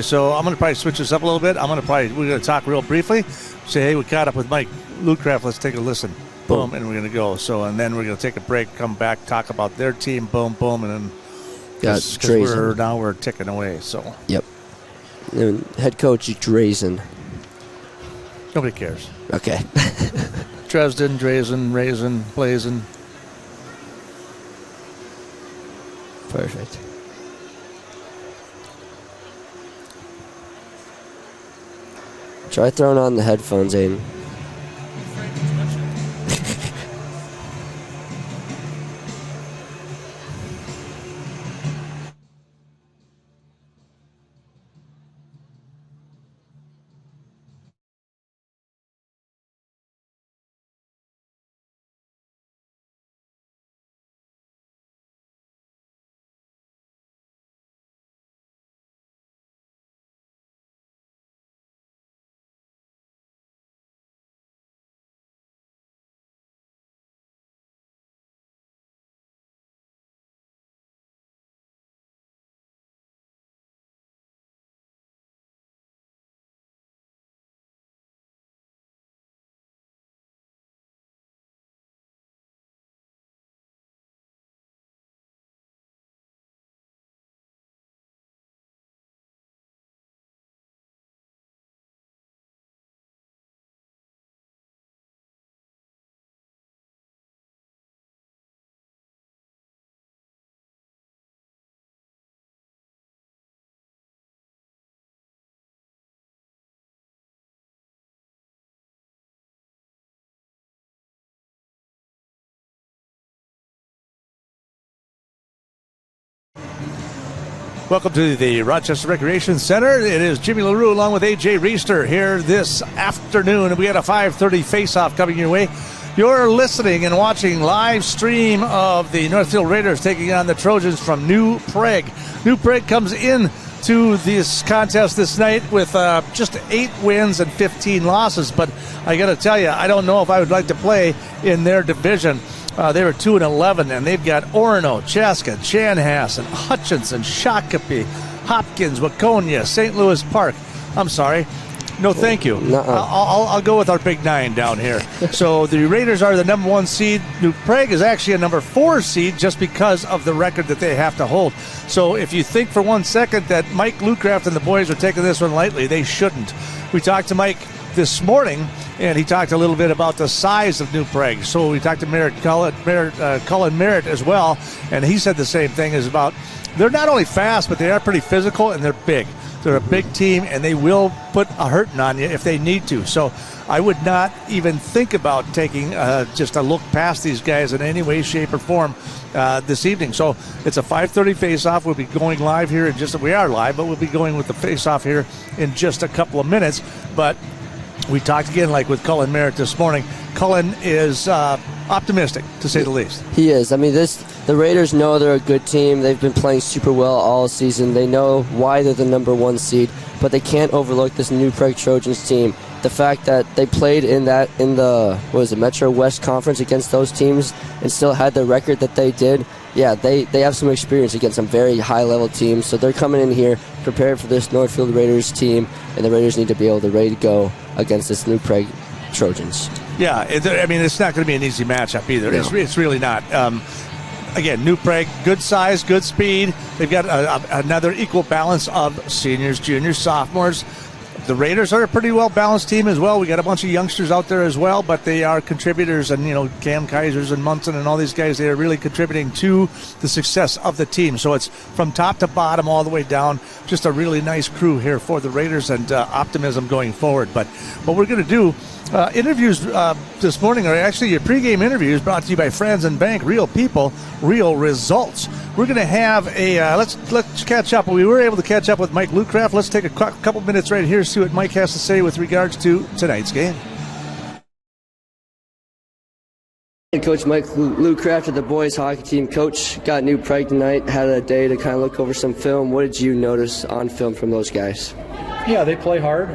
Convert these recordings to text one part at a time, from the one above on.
So I'm going to probably switch this up a little bit. We're going to talk real briefly. Say, hey, we caught up with Mike Lutcraft. Let's take a listen. Boom, and we're going to go. So, and then we're going to take a break, come back, talk about their team. Boom, boom, and then because we're ticking away. So. Yep. And head coach Drazen. Nobody cares. Okay. Dresden, Drazen, Raisin, Blazin. Perfect. Try throwing on the headphones, Aiden. Welcome to the Rochester Recreation Center. It is Jimmy LaRue along with A.J. Reister here this afternoon. We got a 5:30 face-off coming your way. You're listening and watching live stream of the Northfield Raiders taking on the Trojans from New Prague. New Prague comes in to this contest this night with just 8 wins and 15 losses. But I got to tell you, I don't know if I would like to play in their division. They were 2-11, and they've got Orono, Chaska, Chanhassen, Hutchinson, Shakopee, Hopkins, Waconia, St. Louis Park. I'm sorry. No, thank you. I'll go with our big 9 down here. So the Raiders are the number 1 seed. New Prague is actually a number 4 seed just because of the record that they have to hold. So if you think for 1 second that Mike Lutcraft and the boys are taking this one lightly, they shouldn't. We talked to Mike this morning, and he talked a little bit about the size of New Prague. So we talked to Cullen Merritt as well, and he said the same thing is about they're not only fast, but they are pretty physical, and they're big. They're a big team, and they will put a hurting on you if they need to. So I would not even think about taking just a look past these guys in any way, shape, or form this evening. So it's a 5:30 face-off. We'll be going live here we are live, but we'll be going with the face-off here in just a couple of minutes. But we talked again, like with Cullen Merritt this morning. Cullen is optimistic, to say the least. He is. I mean, the Raiders know they're a good team. They've been playing super well all season. They know why they're the number 1 seed, but they can't overlook this New Prague Trojans team. The fact that they played in the Metro West Conference against those teams and still had the record that they did. Yeah, they have some experience against some very high-level teams, so they're coming in here prepared for this Northfield Raiders team, and the Raiders need to be able to ready to go against this New Prague Trojans. Yeah, it's not going to be an easy matchup either. No. It's really not. Again, New Prague, good size, good speed. They've got another equal balance of seniors, juniors, sophomores. The Raiders are a pretty well-balanced team as well. We got a bunch of youngsters out there as well, but they are contributors, and Cam Kaisers and Munson and all these guys, they are really contributing to the success of the team. So it's from top to bottom all the way down, just a really nice crew here for the Raiders, and optimism going forward. But what we're going to do, interviews this morning are actually your pregame interviews brought to you by Franz and Bank. Real people, real results. We're going to have let's catch up. We were able to catch up with Mike Lutcraft. Let's take a couple minutes right here, see what Mike has to say with regards to tonight's game. Coach Mike Lutcraft of the boys hockey team. Coach, got New Prague tonight, had a day to kind of look over some film. What did you notice on film from those guys? Yeah, they play hard.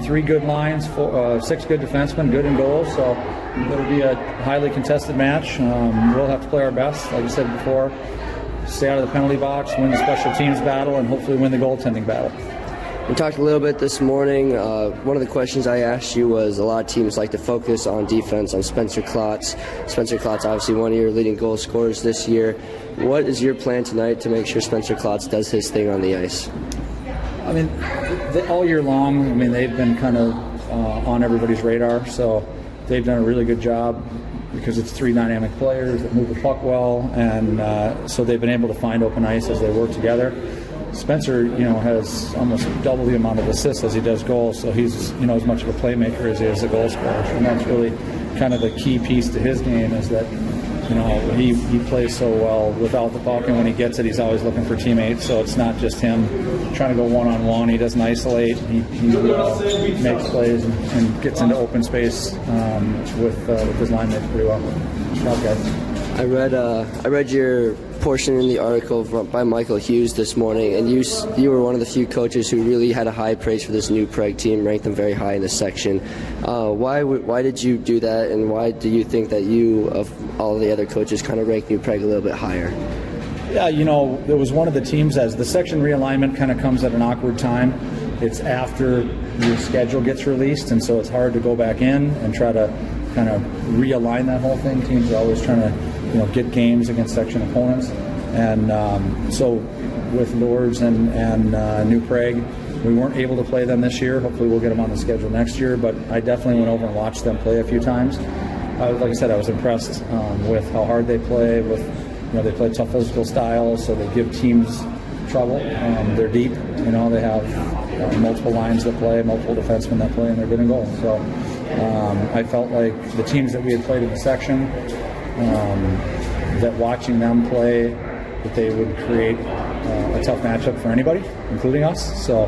3 good lines, 6 good defensemen, good in goal. So it'll be a highly contested match. We'll have to play our best, like I said before. Stay out of the penalty box, win the special teams battle, and hopefully win the goaltending battle. We talked a little bit this morning. One of the questions I asked you was a lot of teams like to focus on defense, on Spencer Klotz. Spencer Klotz, obviously one of your leading goal scorers this year. What is your plan tonight to make sure Spencer Klotz does his thing on the ice? I mean, all year long, I mean, they've been kind of on everybody's radar, so they've done a really good job because it's three dynamic players that move the puck well, and so they've been able to find open ice as they work together. Spencer, has almost double the amount of assists as he does goals, so he's, as much of a playmaker as he is a goal scorer. And that's really kind of the key piece to his game is that, he plays so well without the puck, and when he gets it, he's always looking for teammates. So it's not just him trying to go one-on-one. He doesn't isolate. He makes plays and gets into open space with his line mates pretty well. I read your portion in the article by Michael Hughes this morning, and you were one of the few coaches who really had a high praise for this new Prague team, ranked them very high in the section. Why did you do that, and why do you think that you, of all the other coaches, kind of ranked New Prague a little bit higher? Yeah, it was one of the teams, as the section realignment kind of comes at an awkward time. It's after your schedule gets released, and so it's hard to go back in and try to kind of realign that whole thing. Teams are always trying to get games against section opponents, and so with Lourdes and New Prague, we weren't able to play them this year. Hopefully we'll get them on the schedule next year, but I definitely went over and watched them play a few times. Like I said, I was impressed with how hard they play. They play tough physical styles, so they give teams trouble. They're deep. They have multiple lines that play, multiple defensemen that play, and they're good in goal. So I felt like the teams that we had played in the section, that watching them play, that they would create a tough matchup for anybody, including us. So,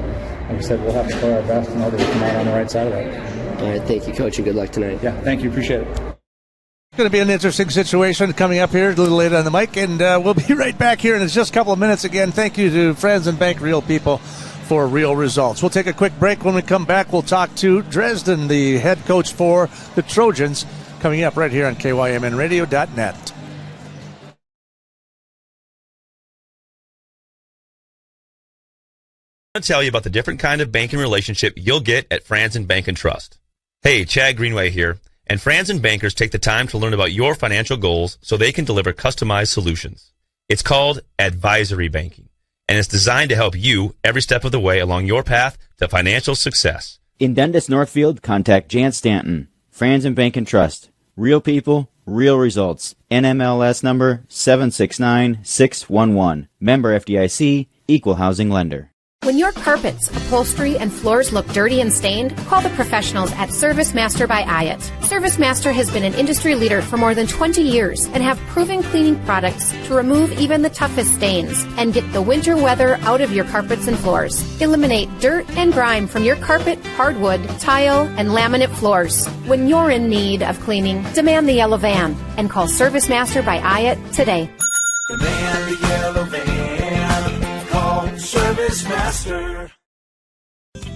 like I said, we'll have to play our best in order to come out on the right side of that. All right, thank you, Coach, and good luck tonight. Yeah, thank you. Appreciate it. It's going to be an interesting situation coming up here a little later on the mic, and we'll be right back here in just a couple of minutes. Again, thank you to Friends and Bank Real People for real results. We'll take a quick break. When we come back, we'll talk to Dresden, the head coach for the Trojans, coming up right here on KYMNradio.net. I want to tell you about the different kind of banking relationship you'll get at Franzen Bank and Trust. Hey, Chad Greenway here, and Franzen Bankers take the time to learn about your financial goals so they can deliver customized solutions. It's called advisory banking, and it's designed to help you every step of the way along your path to financial success. In Dundas Northfield, contact Jan Stanton, Franzen Bank and Trust. Real people, real results. NMLS number 769611. Member FDIC, Equal Housing Lender. When your carpets, upholstery, and floors look dirty and stained, call the professionals at Service Master by Ayat. Service Master has been an industry leader for more than 20 years and have proven cleaning products to remove even the toughest stains and get the winter weather out of your carpets and floors. Eliminate dirt and grime from your carpet, hardwood, tile, and laminate floors. When you're in need of cleaning, demand the yellow van and call Service Master by Ayat today. Demand the yellow van. Service Master.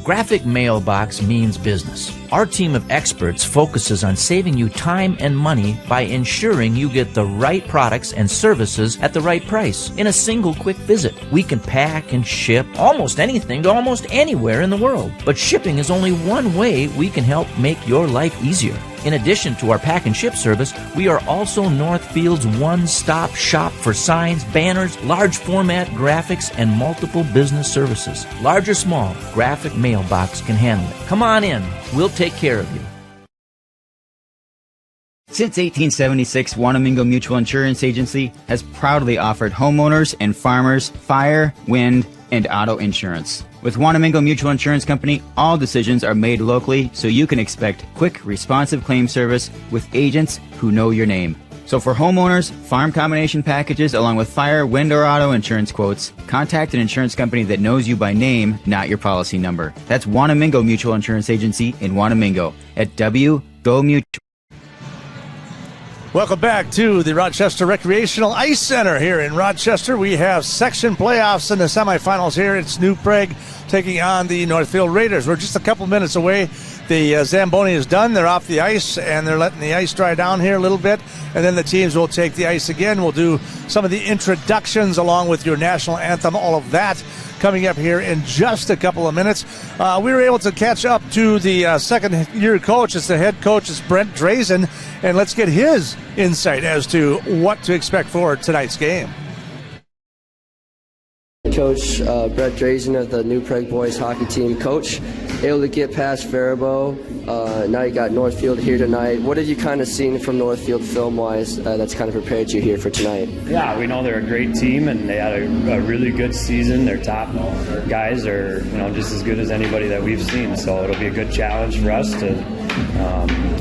Graphic Mailbox means business. Our team of experts focuses on saving you time and money by ensuring you get the right products and services at the right price in a single quick visit. We can pack and ship almost anything to almost anywhere in the world. But shipping is only one way we can help make your life easier. In addition to our pack and ship service, we are also Northfield's one-stop shop for signs, banners, large format graphics, and multiple business services. Large or small, Graphic Mailbox can handle it. Come on in. We'll take care of you. Since 1876, Wanamingo Mutual Insurance Agency has proudly offered homeowners and farmers fire, wind, and auto insurance. With Wanamingo Mutual Insurance Company, all decisions are made locally, so you can expect quick, responsive claim service with agents who know your name. So for homeowners, farm combination packages, along with fire, wind, or auto insurance quotes, contact an insurance company that knows you by name, not your policy number. That's Wanamingo Mutual Insurance Agency in Wanamingo at Go Mutual. Welcome back to the Rochester Recreational Ice Center here in Rochester. We have section playoffs in the semifinals here. It's New Prague taking on the Northfield Raiders. We're just a couple minutes away. The Zamboni is done. They're off the ice, and they're letting the ice dry down here a little bit. And then the teams will take the ice again. We'll do some of the introductions along with your national anthem, all of that coming up here in just a couple of minutes. We were able to catch up to the second-year coach. It's the head coach, it's Brent Drazen, and let's get his insight as to what to expect for tonight's game. Coach Brett Drazen of the New Prague boys hockey team. Coach, able to get past Faribault. Now you got Northfield here tonight. What have you kind of seen from Northfield film-wise that's kind of prepared you here for tonight? Yeah, we know they're a great team, and they had a really good season. Their top guys are just as good as anybody that we've seen. So it'll be a good challenge for us to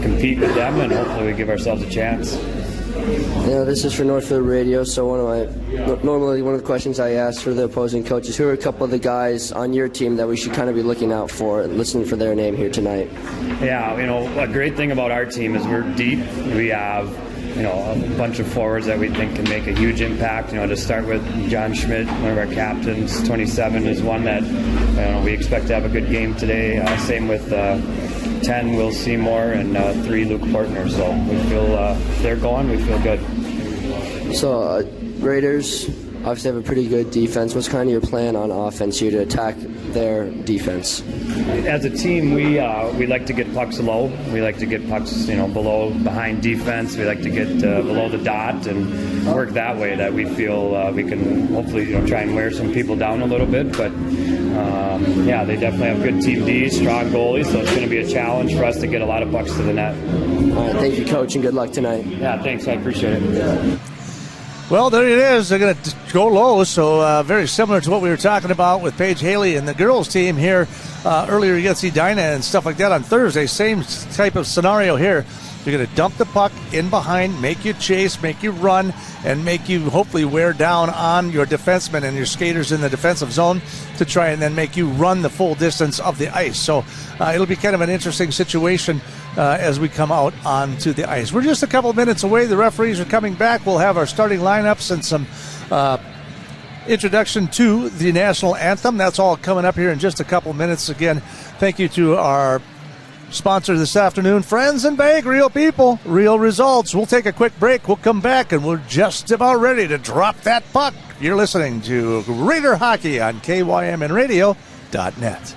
compete with them, and hopefully we give ourselves a chance. Yeah, this is for Northfield Radio, so normally one of the questions I ask for the opposing coaches, who are a couple of the guys on your team that we should kind of be looking out for and listening for their name here tonight? Yeah, a great thing about our team is we're deep. We have a bunch of forwards that we think can make a huge impact. To start with, John Schmidt, one of our captains, 27, is one that we expect to have a good game today. Same with 10, Will Seymour, and 3, Luke Portner. So we feel if they're going, we feel good. So Raiders obviously have a pretty good defense. What's kind of your plan on offense here to attack their defense? As a team, we like to get pucks low. We like to get pucks, behind defense. We like to get below the dot and work that way. That we feel we can hopefully try and wear some people down a little bit. But they definitely have good team D, strong goalies. So it's going to be a challenge for us to get a lot of pucks to the net. All right, thank you, Coach, and good luck tonight. Yeah, thanks. I appreciate it. Well, there it is. They're going to go low, so very similar to what we were talking about with Paige Haley and the girls' team here earlier against Edina and stuff like that on Thursday. Same type of scenario here. You're going to dump the puck in behind, make you chase, make you run, and make you hopefully wear down on your defensemen and your skaters in the defensive zone to try and then make you run the full distance of the ice. So it'll be kind of an interesting situation as we come out onto the ice. We're just a couple minutes away. The referees are coming back. We'll have our starting lineups and some introduction to the national anthem. That's all coming up here in just a couple minutes. Again, thank you to our sponsor this afternoon, Friends and Bank, real people, real results. We'll take a quick break. We'll come back, and we're just about ready to drop that puck. You're listening to Raider Hockey on KYMNradio.net.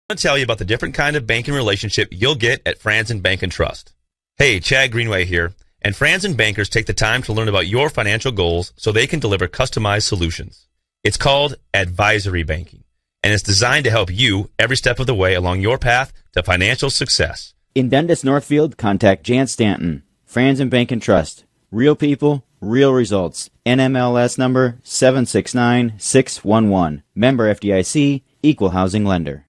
I want to tell you about the different kind of banking relationship you'll get at Franzen Bank and Trust. Hey, Chad Greenway here, and Franzen bankers take the time to learn about your financial goals so they can deliver customized solutions. It's called advisory banking, and it's designed to help you every step of the way along your path to financial success. In Dundas Northfield, contact Jan Stanton, Franzen Bank and Trust. Real people, real results. NMLS number 769611. Member FDIC, Equal Housing Lender.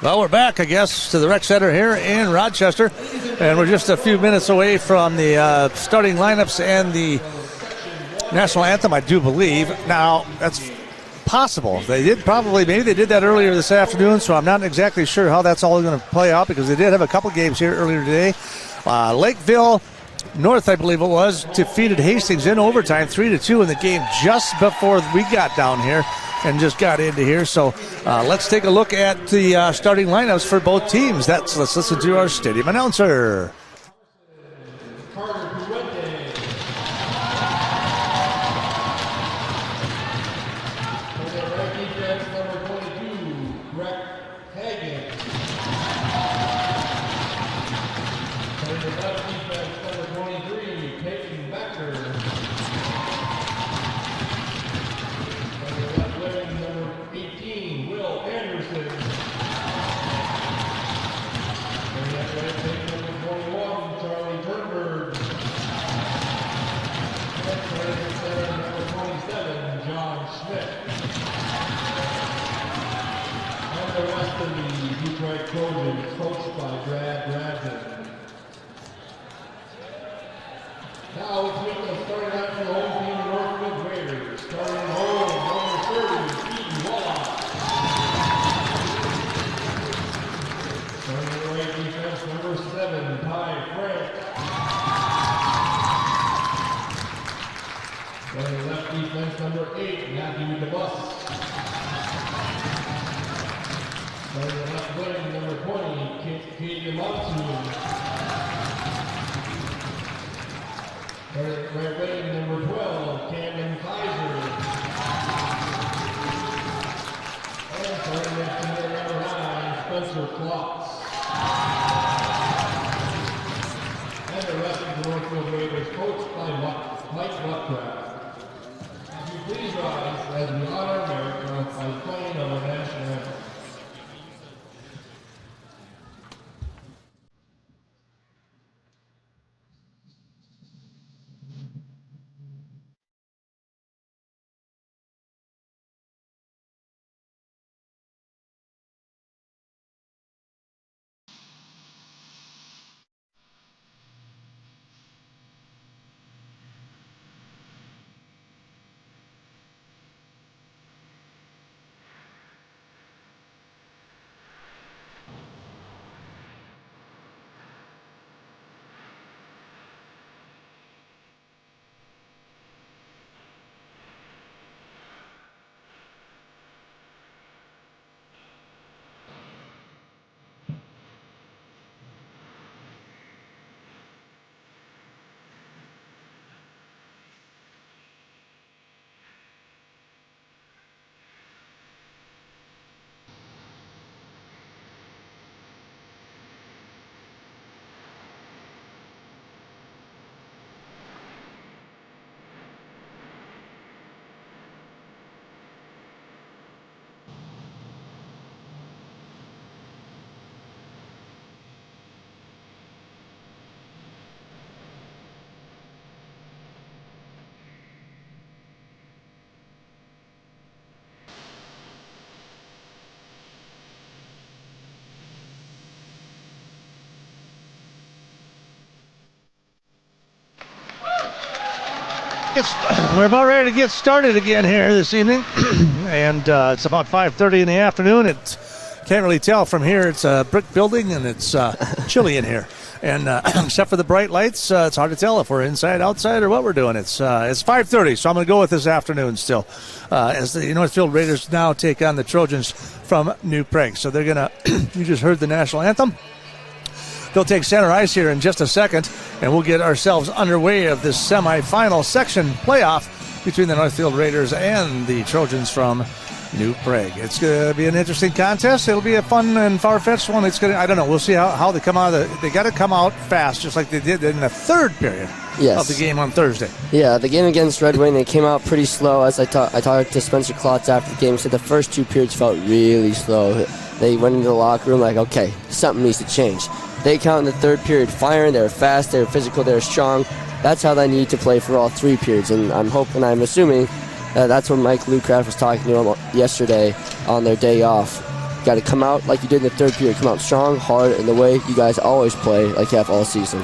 Well, we're back, I guess, to the rec center here in Rochester, and we're just a few minutes away from the starting lineups and the national anthem, I do believe. Now, that's possible. Maybe they did that earlier this afternoon, so I'm not exactly sure how that's all going to play out because they did have a couple games here earlier today. Lakeville North, I believe it was, defeated Hastings in overtime 3-2 in the game just before we got down here and just got into here. So let's take a look at the starting lineups for both teams. Let's listen to our stadium announcer. And left defense number 8, Matthew DeBus. And left wing number 20, Kate Monsoon. Right wing number 12, Camden Kaiser. And starting next to number 9, Spencer Klotz. And the rest of the Northfield Raiders, coached by Mike Buckcraft. Would you please rise as we honor America by playing our national anthem. We're about ready to get started again here this evening, and it's about 5:30 in the afternoon. It can't really tell from here. It's a brick building, and it's chilly in here. And except for the bright lights, it's hard to tell if we're inside, outside, or what we're doing. It's 5:30, so I'm going to go with this afternoon still, as the Northfield Raiders now take on the Trojans from New Prague. So they're going to, you just heard the national anthem. They'll take center ice here in just a second, and we'll get ourselves underway of this semifinal section playoff between the Northfield Raiders and the Trojans from New Prague. It's going to be an interesting contest. It'll be a fun and far-fetched one. I don't know. We'll see how they come out of they got to come out fast, just like they did in the third period of the game on Thursday. Yeah, the game against Red Wing, they came out pretty slow. As I talked to Spencer Klotz after the game, he said the first 2 periods felt really slow. They went into the locker room like, okay, something needs to change. They count in the third period firing. They were fast, they were physical, they were strong. That's how they need to play for all 3 periods. And I'm assuming that's what Mike Lucraft was talking to them yesterday on their day off. You got to come out like you did in the third period. Come out strong, hard, in the way you guys always play like you have all season.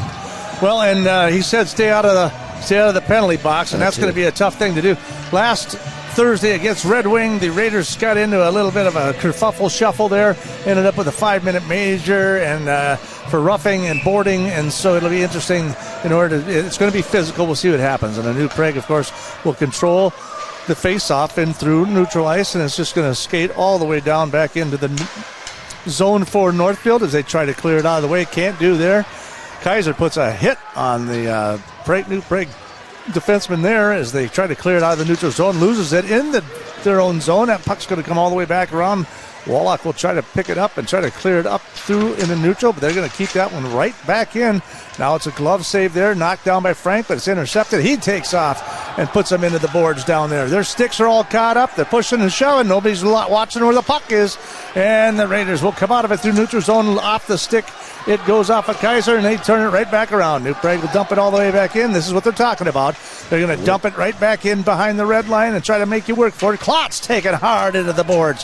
Well, and he said stay out of the penalty box, and that's going to be a tough thing to do. Last Thursday against Red Wing, the Raiders got into a little bit of a kerfuffle shuffle there. Ended up with a 5-minute major and for roughing and boarding, and so it'll be interesting. It's going to be physical. We'll see what happens. And the New Prague, of course, will control the face-off and through neutral ice, and it's just going to skate all the way down back into the zone for Northfield as they try to clear it out of the way. Can't do there. Kaiser puts a hit on the New Prague defenseman there as they try to clear it out of the neutral zone, loses it in their own zone. That puck's going to come all the way back around. Wallach will try to pick it up and try to clear it up through in the neutral, but they're going to keep that one right back in. Now it's a glove save there, knocked down by Frank, but it's intercepted. He takes off and puts them into the boards down there. Their sticks are all caught up. They're pushing and shoving. Nobody's watching where the puck is. And the Raiders will come out of it through neutral zone off the stick. It goes off of Kaiser, and they turn it right back around. New Prague will dump it all the way back in. This is what they're talking about. They're going to dump it right back in behind the red line and try to make you work for it. Klotz taking hard into the boards.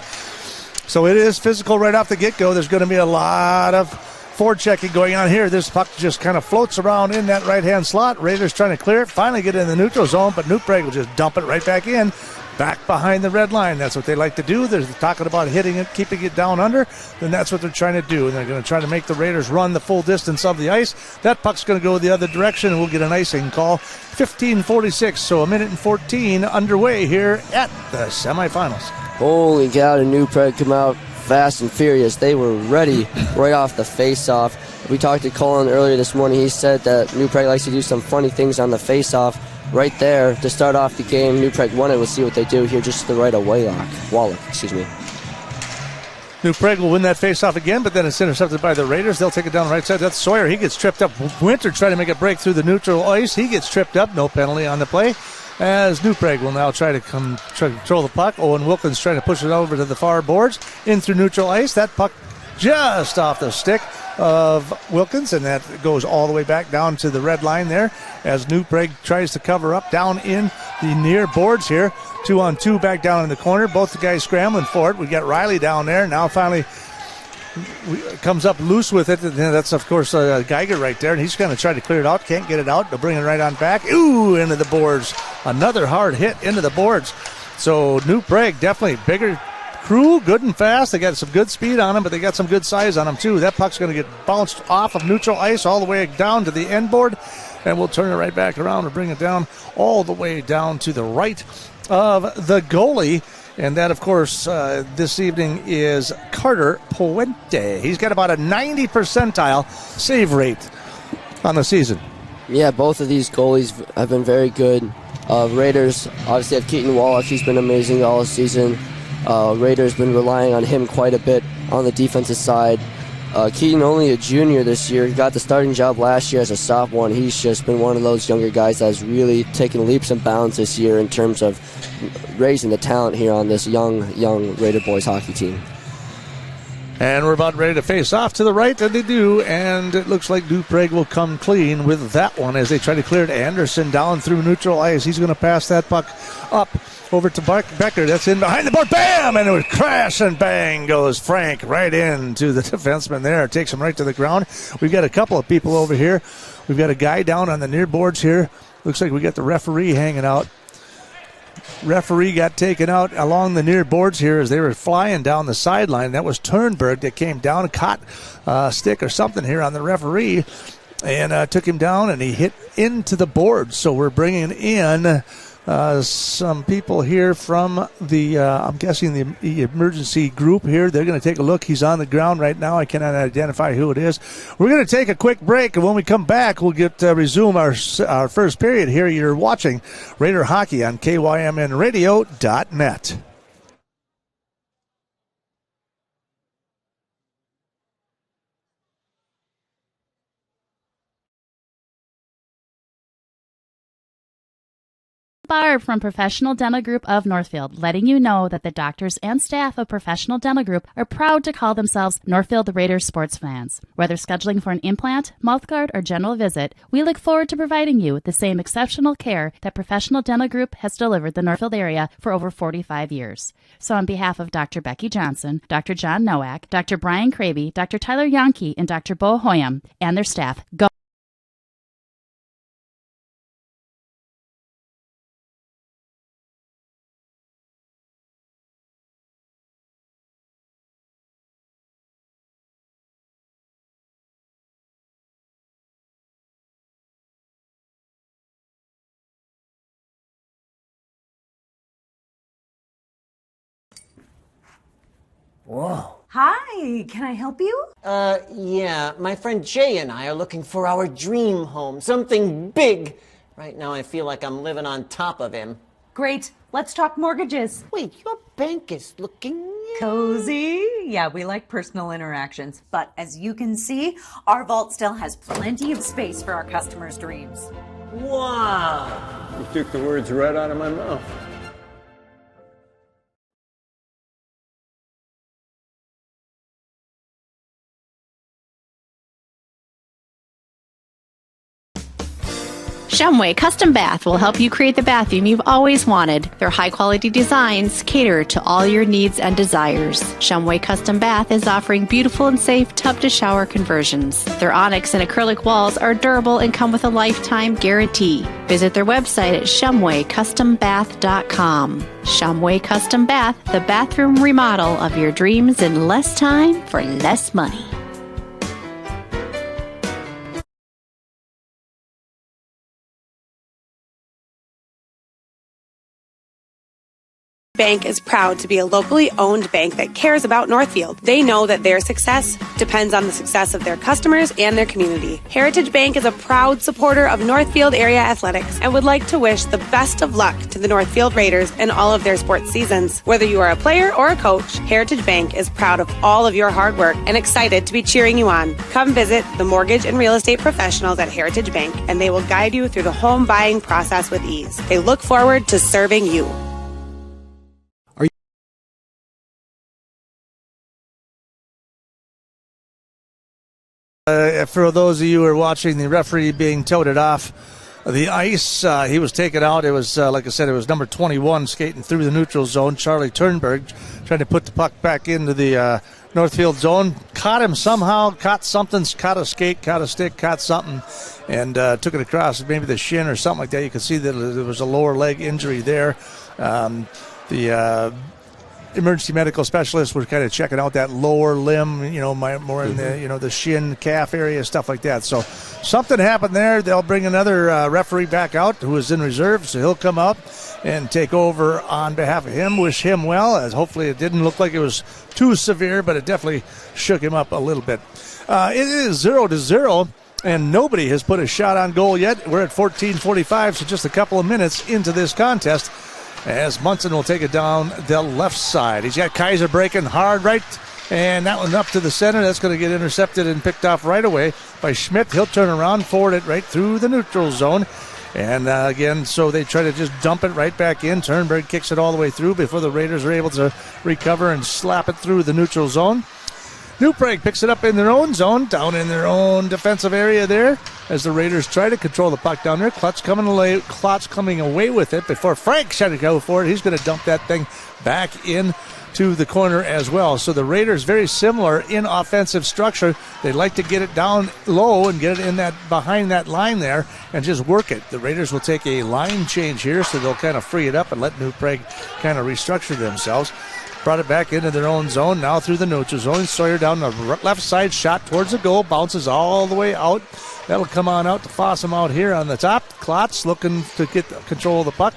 So it is physical right off the get-go. There's going to be a lot of forechecking going on here. This puck just kind of floats around in that right-hand slot. Raiders trying to clear it, finally get in the neutral zone, but New Prague will just dump it right back in. back behind the red line. That's what they like to do. They're talking about hitting it, keeping it down under. Then that's what they're trying to do. And they're going to try to make the Raiders run the full distance of the ice. That puck's going to go the other direction, and we'll get an icing call. 15:46, so a minute and 14 underway here at the semifinals. Holy cow, the New Prague come out fast and furious. They were ready right off the face-off. We talked to Colin earlier this morning. He said that New Prague likes to do some funny things on the face-off. Right there to start off the game, New Prague won it. We'll see what they do here just to the right of Wallach. New Prague will win that face-off again, but then it's intercepted by the Raiders. They'll take it down the right side. That's Sawyer. He gets tripped up. Winter trying to make a break through the neutral ice. He gets tripped up. No penalty on the play. As New Prague will now try to control the puck. Owen Wilkins trying to push it over to the far boards. In through neutral ice. That puck just off the stick of Wilkins, and that goes all the way back down to the red line there as New Prague tries to cover up down in the near boards here. 2-on-2 back down in the corner. Both the guys scrambling for it. We got Riley down there. Now finally comes up loose with it. And that's, of course, Geiger right there, and he's going to try to clear it out. Can't get it out. They'll bring it right on back. Ooh, into the boards. Another hard hit into the boards. So New Prague definitely bigger crew, good and fast. They got some good speed on them, but they got some good size on them too. That puck's going to get bounced off of neutral ice all the way down to the end board, and we'll turn it right back around and bring it down all the way down to the right of the goalie. And that, of course, this evening is Carter Puente. He's got about a 90 percentile save rate on the season. Yeah, both of these goalies have been very good. Raiders obviously have Keaton Wallach. He's been amazing all season. Raiders been relying on him quite a bit on the defensive side. Keaton, only a junior this year, got the starting job last year as a sophomore, and he's just been one of those younger guys that has really taken leaps and bounds this year in terms of raising the talent here on this young Raider boys hockey team. And we're about ready to face off to the right, and they do, and it looks like New Prague will come clean with that one as they try to clear it. Anderson down through neutral ice. He's going to pass that puck up over to Becker. That's in behind the board. Bam! And it would crash and bang goes Frank right into the defenseman there. Takes him right to the ground. We've got a couple of people over here. We've got a guy down on the near boards here. Looks like we got the referee hanging out. Referee got taken out along the near boards here as they were flying down the sideline. That was Turnberg that came down and caught a stick or something here on the referee and took him down, and he hit into the boards. So we're bringing in some people here from the, I'm guessing the emergency group here. They're going to take a look. He's on the ground right now. I cannot identify who it is. We're going to take a quick break, and when we come back, we'll get resume our first period here. You're watching Raider Hockey on KYMNradio.net. Barb from Professional Dental Group of Northfield, letting you know that the doctors and staff of Professional Dental Group are proud to call themselves Northfield Raiders sports fans. Whether scheduling for an implant, mouthguard, or general visit, we look forward to providing you the same exceptional care that Professional Dental Group has delivered the Northfield area for over 45 years. So on behalf of Dr. Becky Johnson, Dr. John Nowak, Dr. Brian Kraby, Dr. Tyler Yonke, and Dr. Bo Hoyam and their staff, go. Whoa. Hi, can I help you? Yeah, my friend Jay and I are looking for our dream home, something big. Right now I feel like I'm living on top of him. Great, let's talk mortgages. Wait, your bank is looking... Cozy? Yeah, we like personal interactions. But as you can see, our vault still has plenty of space for our customers' dreams. Wow! You took the words right out of my mouth. Shumway Custom Bath will help you create the bathroom you've always wanted. Their high-quality designs cater to all your needs and desires. Shumway Custom Bath is offering beautiful and safe tub-to-shower conversions. Their onyx and acrylic walls are durable and come with a lifetime guarantee. Visit their website at shumwaycustombath.com. Shumway Custom Bath, the bathroom remodel of your dreams in less time for less money. Bank is proud to be a locally owned bank that cares about Northfield. They know that their success depends on the success of their customers and their community. Heritage Bank is a proud supporter of Northfield area athletics and would like to wish the best of luck to the Northfield Raiders in all of their sports seasons. Whether you are a player or a coach, Heritage Bank is proud of all of your hard work and excited to be cheering you on. Come visit the mortgage and real estate professionals at Heritage Bank, and they will guide you through the home buying process with ease. They look forward to serving you. For those of you who are watching the referee being toted off the ice, he was taken out. It was, like I said, it was number 21 skating through the neutral zone, Charlie Turnberg, trying to put the puck back into the Northfield zone. Caught him somehow, caught something, caught a skate, caught a stick, caught something, and took it across maybe the shin or something like that. You could see that there was a lower leg injury there. The emergency medical specialists were kind of checking out that lower limb, more in the, the shin, calf area, stuff like that. So something happened there. They'll bring another referee back out who is in reserve, so he'll come out and take over on behalf of him. Wish him well, as hopefully it didn't look like it was too severe, but it definitely shook him up a little bit. It is 0-0. And nobody has put a shot on goal yet. We're at 14:45, so just a couple of minutes into this contest, as Munson will take it down the left side. He's got Kaiser breaking hard right, and that one up to the center. That's going to get intercepted and picked off right away by Schmidt. He'll turn around, forward it right through the neutral zone. And again, so they try to just dump it right back in. Turnberg kicks it all the way through before the Raiders are able to recover and slap it through the neutral zone. New Prague picks it up in their own zone, down in their own defensive area there, as the Raiders try to control the puck down there. Klotz coming away with it before Frank tried to go for it. He's going to dump that thing back in to the corner as well. So the Raiders, very similar in offensive structure. They like to get it down low and get it in that behind that line there and just work it. The Raiders will take a line change here, so they'll kind of free it up and let New Prague kind of restructure themselves. Brought it back into their own zone, now through the neutral zone. Sawyer down the left side, shot towards the goal, bounces all the way out. That'll come on out to Fossum out here on the top. Klotz looking to get control of the puck.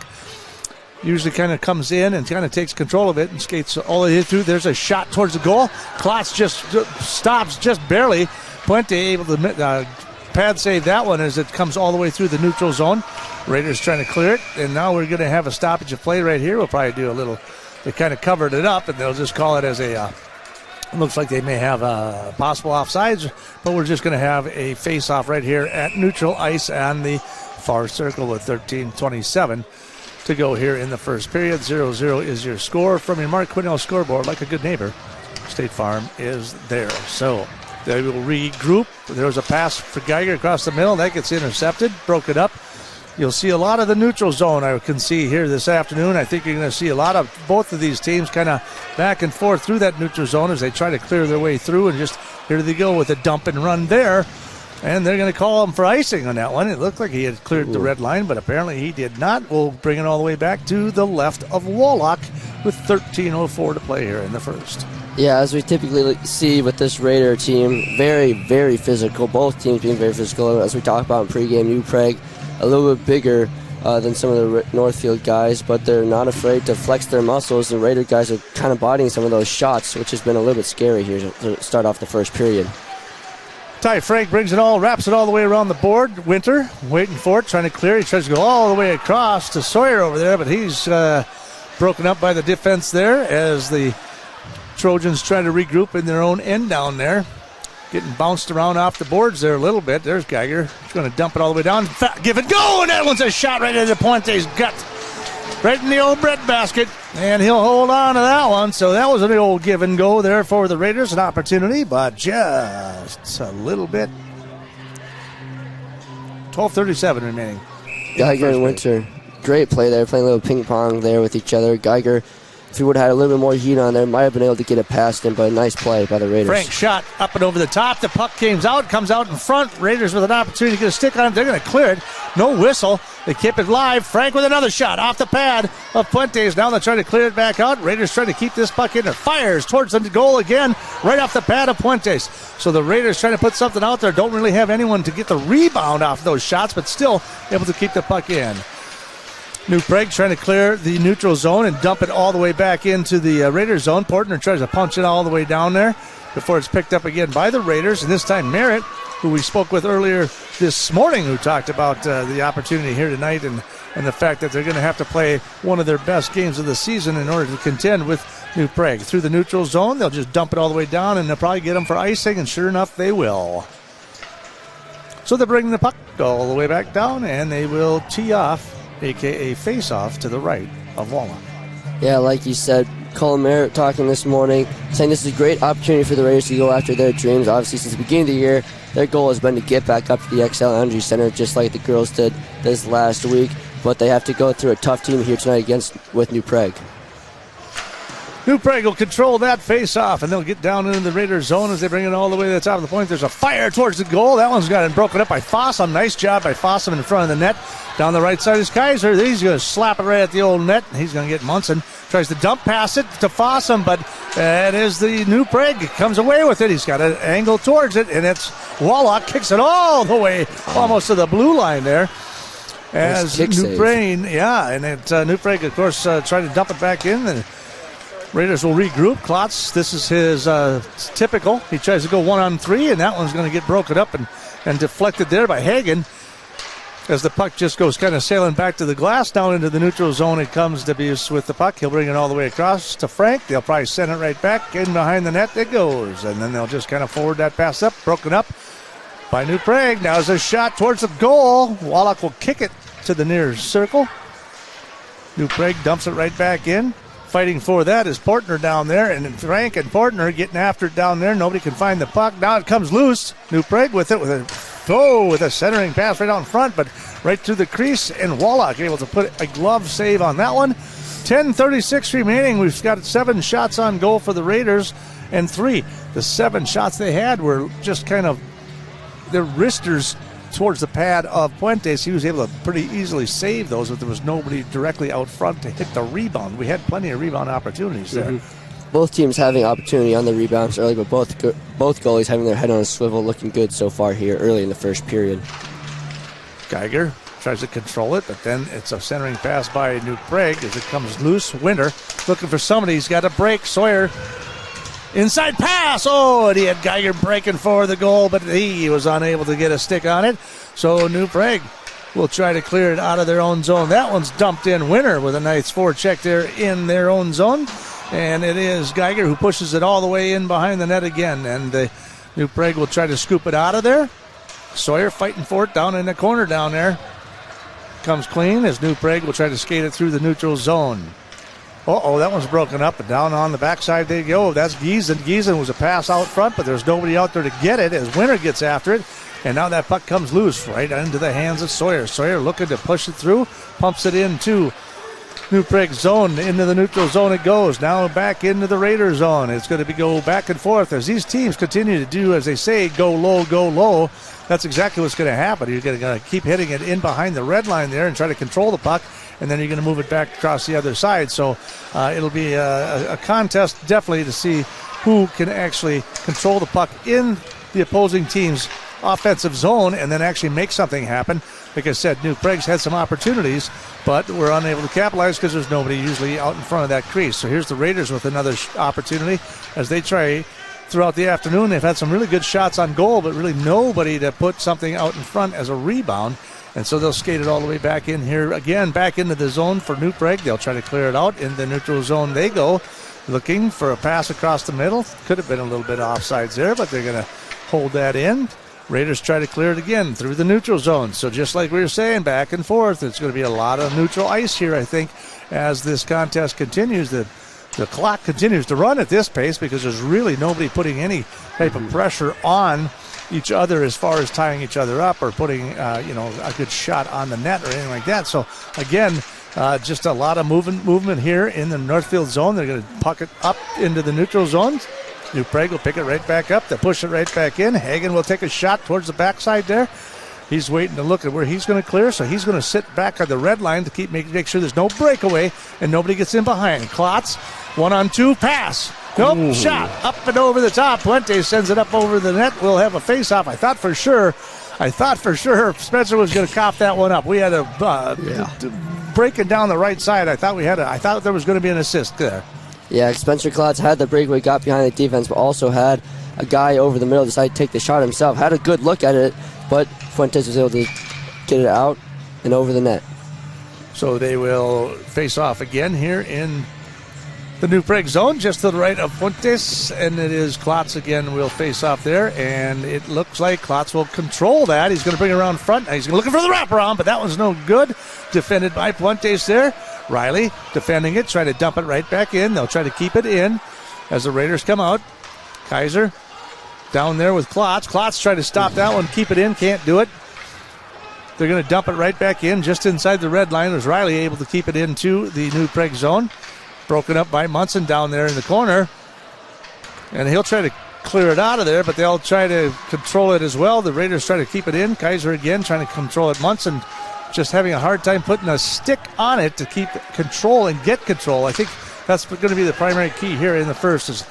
Usually kind of comes in and kind of takes control of it and skates all the way through. There's a shot towards the goal. Klotz just stops just barely. Puente able to pad save that one as it comes all the way through the neutral zone. Raiders trying to clear it, and now we're going to have a stoppage of play right here. We'll probably do a little... They kind of covered it up, and they'll just call it as a, looks like they may have a possible offsides, but we're just going to have a face-off right here at neutral ice on the far circle with 13:27 to go here in the first period. 0-0 is your score from your Mark Quinnell scoreboard. Like a good neighbor, State Farm is there. So they will regroup. There was a pass for Geiger across the middle. That gets intercepted, broke it up. You'll see a lot of the neutral zone I can see here this afternoon. I think you're going to see a lot of both of these teams kind of back and forth through that neutral zone as they try to clear their way through, and just here they go with a dump and run there. And they're going to call him for icing on that one. It looked like he had cleared the red line, but apparently he did not. We'll bring it all the way back to the left of Wallach with 13:04 to play here in the first. Yeah, as we typically see with this Raider team, very, very physical. Both teams being very physical. As we talked about in pregame, New Prague a little bit bigger than some of the Northfield guys, but they're not afraid to flex their muscles. The Raider guys are kind of bodying some of those shots, which has been a little bit scary here to start off the first period. Ty Frank brings it all, wraps it all the way around the board. Winter waiting for it, trying to clear. He tries to go all the way across to Sawyer over there, but he's broken up by the defense there as the Trojans try to regroup in their own end down there. Getting bounced around off the boards there a little bit. There's Geiger. He's going to dump it all the way down. Give it go, and that one's a shot right into Puente's gut. Right in the old breadbasket, and he'll hold on to that one. So that was an old give and go there for the Raiders. An opportunity, but just a little bit. 12:37 remaining. Geiger and Winter. Great play there, playing a little ping pong there with each other. Geiger, if he would have had a little bit more heat on there, might have been able to get it past him, but a nice play by the Raiders. Frank shot up and over the top. The puck comes out in front. Raiders with an opportunity to get a stick on him. They're going to clear it. No whistle. They keep it live. Frank with another shot off the pad of Puentes. Now they're trying to clear it back out. Raiders trying to keep this puck in there. Fires towards the goal again, right off the pad of Puentes. So the Raiders trying to put something out there. Don't really have anyone to get the rebound off those shots, but still able to keep the puck in. New Prague trying to clear the neutral zone and dump it all the way back into the Raiders zone. Portner tries to punch it all the way down there before it's picked up again by the Raiders. And this time Merritt, who we spoke with earlier this morning, who talked about the opportunity here tonight and the fact that they're going to have to play one of their best games of the season in order to contend with New Prague. Through the neutral zone, they'll just dump it all the way down, and they'll probably get them for icing, and sure enough, they will. So they're bringing the puck all the way back down, and they will tee off, a.k.a. face-off, to the right of Walla. Yeah, like you said, Colin Merritt talking this morning, saying this is a great opportunity for the Raiders to go after their dreams. Obviously, since the beginning of the year, their goal has been to get back up to the XL Energy Center, just like the girls did this last week. But they have to go through a tough team here tonight with New Prague. New Prague will control that face-off, and they'll get down into the Raiders zone as they bring it all the way to the top of the point. There's a fire towards the goal. That one's got it broken up by Fossum. Nice job by Fossum in front of the net. Down the right side is Kaiser. He's going to slap it right at the old net. He's going to get Munson. Tries to dump pass it to Fossum, but it is the New Prague. Comes away with it. He's got an angle towards it, and it's Wallach kicks it all the way almost to the blue line there. As New Prague, New Prague, of course, trying to dump it back in. And Raiders will regroup. Klotz, this is his typical. He tries to go 1-on-3, and that one's going to get broken up and deflected there by Hagen. As the puck just goes kind of sailing back to the glass, down into the neutral zone, it comes to Buse with the puck. He'll bring it all the way across to Frank. They'll probably send it right back. In behind the net it goes. And then they'll just kind of forward that pass up. Broken up by New Prague. Now there's a shot towards the goal. Wallach will kick it to the near circle. New Prague dumps it right back in. Fighting for that is Portner down there, and Frank and Portner getting after it down there. Nobody can find the puck. Now it comes loose. New Prague with it with a centering pass right out in front, but right through the crease, and Wallach able to put a glove save on that one. 10:36 remaining. We've got 7 shots on goal for the Raiders, and 3. The 7 shots they had were just kind of their wristers towards the pad of Puentes. He was able to pretty easily save those, but there was nobody directly out front to hit the rebound. We had plenty of rebound opportunities there. Mm-hmm. Both teams having opportunity on the rebounds early, but both goalies having their head on a swivel, looking good so far here early in the first period. Geiger tries to control it, but then it's a centering pass by New Prague as it comes loose. Winter looking for somebody. He's got a break. Sawyer inside pass. Oh, and he had Geiger breaking for the goal, but he was unable to get a stick on it. So New Prague will try to clear it out of their own zone. That one's dumped in. Winter with a nice forecheck there in their own zone. And it is Geiger who pushes it all the way in behind the net again. And the New Prague will try to scoop it out of there. Sawyer fighting for it down in the corner down there. Comes clean as New Prague will try to skate it through the neutral zone. That one's broken up, and down on the backside they go. That's Giesen. Giesen was a pass out front, but there's nobody out there to get it as Winter gets after it. And now that puck comes loose right into the hands of Sawyer. Sawyer looking to push it through, pumps it into New Prague zone. Into the neutral zone it goes. Now back into the Raider zone. It's going to go back and forth as these teams continue to do, as they say, go low, go low. That's exactly what's going to happen. You're going to keep hitting it in behind the red line there and try to control the puck, and then you're going to move it back across the other side. So it'll be a contest definitely to see who can actually control the puck in the opposing team's offensive zone and then actually make something happen. Like I said, New Prague's had some opportunities, but we're unable to capitalize because there's nobody usually out in front of that crease. So here's the Raiders with another opportunity as they try throughout the afternoon. They've had some really good shots on goal, but really nobody to put something out in front as a rebound. And so they'll skate it all the way back in here again, back into the zone for New Prague. They'll try to clear it out. In the neutral zone they go, looking for a pass across the middle. Could have been a little bit offsides there, but they're going to hold that in. Raiders try to clear it again through the neutral zone. So just like we were saying, back and forth, it's going to be a lot of neutral ice here, I think, as this contest continues. The clock continues to run at this pace because there's really nobody putting any type of pressure on each other as far as tying each other up or putting, a good shot on the net or anything like that. So, again, just a lot of movement here in the Northfield zone. They're going to puck it up into the neutral zone. New Prague will pick it right back up. They'll push it right back in. Hagen will take a shot towards the backside there. He's waiting to look at where he's going to clear, so he's going to sit back on the red line to make sure there's no breakaway and nobody gets in behind. Klotz, 1-on-2, pass. Nope, ooh. Shot up and over the top. Puente sends it up over the net. We'll have a face-off. I thought for sure Spencer was going to cop that one up. We had a breaking down the right side. I thought there was going to be an assist there. Yeah, Spencer Klotz had the breakaway, got behind the defense, but also had a guy over the middle decide to take the shot himself. Had a good look at it, but Fuentes was able to get it out and over the net. So they will face off again here in the New Prague zone, just to the right of Fuentes, and it is Klotz again will face off there, and it looks like Klotz will control that. He's going to bring it around front. He's looking for the wraparound, but that one's no good. Defended by Fuentes there. Riley defending it, trying to dump it right back in. They'll try to keep it in as the Raiders come out. Kaiser down there with Klotz. Klotz trying to stop that one, keep it in, can't do it. They're going to dump it right back in just inside the red line. Was Riley able to keep it into the New Prague zone? Broken up by Munson down there in the corner. And he'll try to clear it out of there, but they'll try to control it as well. The Raiders try to keep it in. Kaiser again trying to control it. Munson just having a hard time putting a stick on it to keep control and get control. I think that's going to be the primary key here in the first is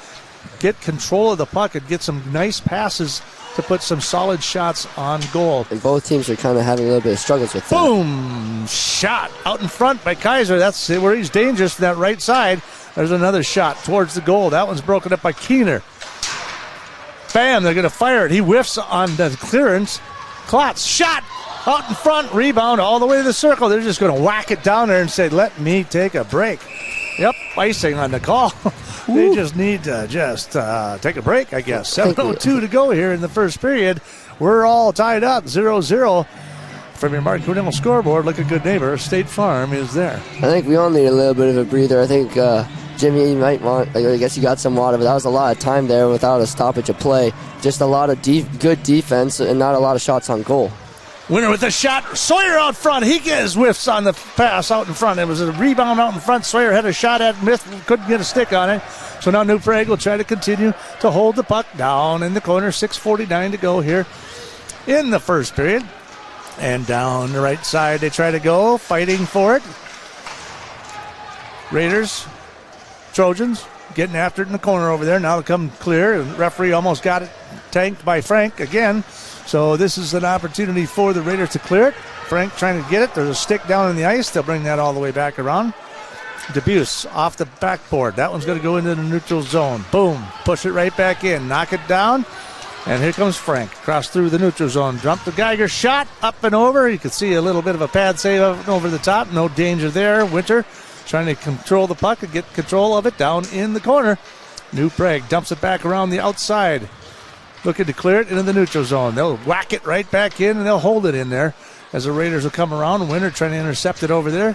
get control of the puck and get some nice passes to put some solid shots on goal. And both teams are kind of having a little bit of struggles with that. Boom! Shot out in front by Kaiser. That's where he's dangerous, that right side. There's another shot towards the goal. That one's broken up by Keener. Bam! They're going to fire it. He whiffs on the clearance. Klotz, shot! Out in front, rebound all the way to the circle. They're just going to whack it down there and say, let me take a break. Yep, icing on the call. They just need to take a break, I guess. 7:02 to go here in the first period. We're all tied up, 0-0. From your Mark Cornell scoreboard, like a good neighbor, State Farm is there. I think we all need a little bit of a breather. I think, Jimmy, you might want, I guess you got some water, but that was a lot of time there without a stoppage of play. Just a lot of good defense and not a lot of shots on goal. Winner with the shot. Sawyer out front. He gets whiffs on the pass out in front. It was a rebound out in front. Sawyer had a shot at Myth. Couldn't get a stick on it. So now New Prague will try to continue to hold the puck down in the corner. 6:49 to go here in the first period. And down the right side they try to go, fighting for it. Raiders, Trojans, getting after it in the corner over there. Now they come clear. The referee almost got it tanked by Frank again. So this is an opportunity for the Raiders to clear it. Frank trying to get it. There's a stick down in the ice. They'll bring that all the way back around. Debuse off the backboard. That one's going to go into the neutral zone. Boom. Push it right back in. Knock it down. And here comes Frank. Cross through the neutral zone. Dump the Geiger shot. Up and over. You can see a little bit of a pad save over the top. No danger there. Winter trying to control the puck and get control of it down in the corner. New Prague dumps it back around the outside. Looking to clear it into the neutral zone. They'll whack it right back in, and they'll hold it in there as the Raiders will come around. Winter trying to intercept it over there.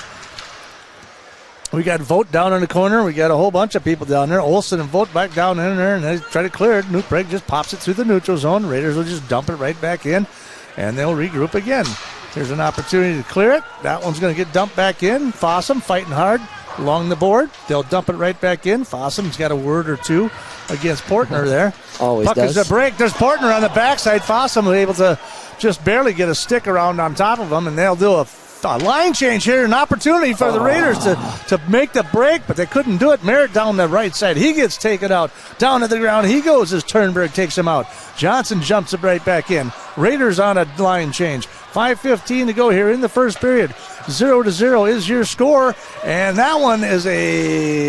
We got Vogt down in the corner. We got a whole bunch of people down there. Olsen and Vogt back down in there, and they try to clear it. New Prague just pops it through the neutral zone. Raiders will just dump it right back in, and they'll regroup again. Here's an opportunity to clear it. That one's going to get dumped back in. Fossum fighting hard along the board. They'll dump it right back in. Fossum's got a word or two against Portner there. Always Puck does. is a break. There's Portner on the backside. Fossum was able to just barely get a stick around on top of him, and they'll do a line change here. An opportunity for the Raiders to make the break, but they couldn't do it. Merritt down the right side. He gets taken out. Down to the ground he goes as Turnberg takes him out. Johnson jumps it right back in. Raiders on a line change. 5:15 to go here in the first period. 0-0 is your score, and that one is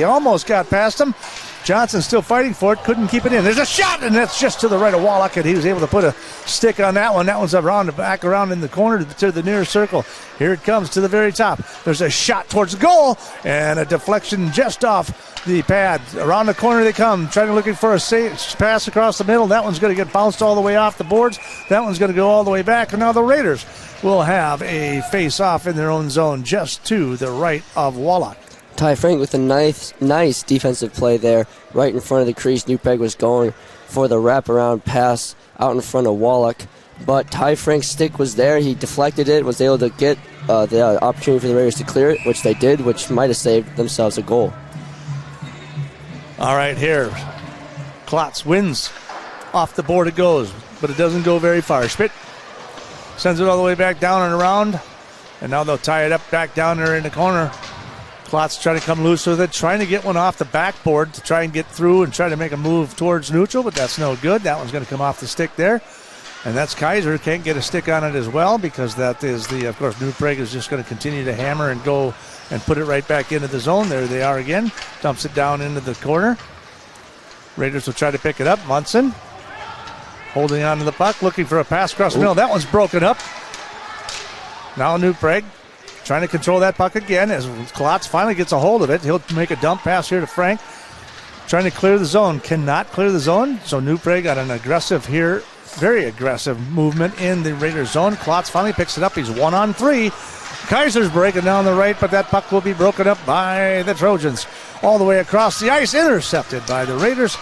almost got past him. Johnson still fighting for it, couldn't keep it in. There's a shot, and that's just to the right of Wallach, and he was able to put a stick on that one. That one's back around in the corner to the near circle. Here it comes to the very top. There's a shot towards the goal, and a deflection just off the pad. Around the corner they come, looking for a pass across the middle. That one's going to get bounced all the way off the boards. That one's going to go all the way back, and now the Raiders will have a face-off in their own zone just to the right of Wallach. Ty Frank with a nice defensive play there, right in front of the crease. New Prague was going for the wraparound pass out in front of Wallach, but Ty Frank's stick was there. He deflected it, was able to get the opportunity for the Raiders to clear it, which they did, which might have saved themselves a goal. All right, here. Klotz wins. Off the board it goes, but it doesn't go very far. Schmidt sends it all the way back down and around, and now they'll tie it up back down there in the corner. Klotz trying to come loose with it, trying to get one off the backboard to try and get through and try to make a move towards neutral, but that's no good. That one's going to come off the stick there. And that's Kaiser. Can't get a stick on it as well because that is of course, New Prague is just going to continue to hammer and go and put it right back into the zone. There they are again. Dumps it down into the corner. Raiders will try to pick it up. Munson holding on to the puck, looking for a pass across the middle. That one's broken up. Now New Prague trying to control that puck again as Klotz finally gets a hold of it. He'll make a dump pass here to Frank. Trying to clear the zone. Cannot clear the zone. So New Prague got an aggressive here, very aggressive movement in the Raiders zone. Klotz finally picks it up. He's 1-on-3. Kaiser's breaking down the right, but that puck will be broken up by the Trojans. All the way across the ice, intercepted by the Raiders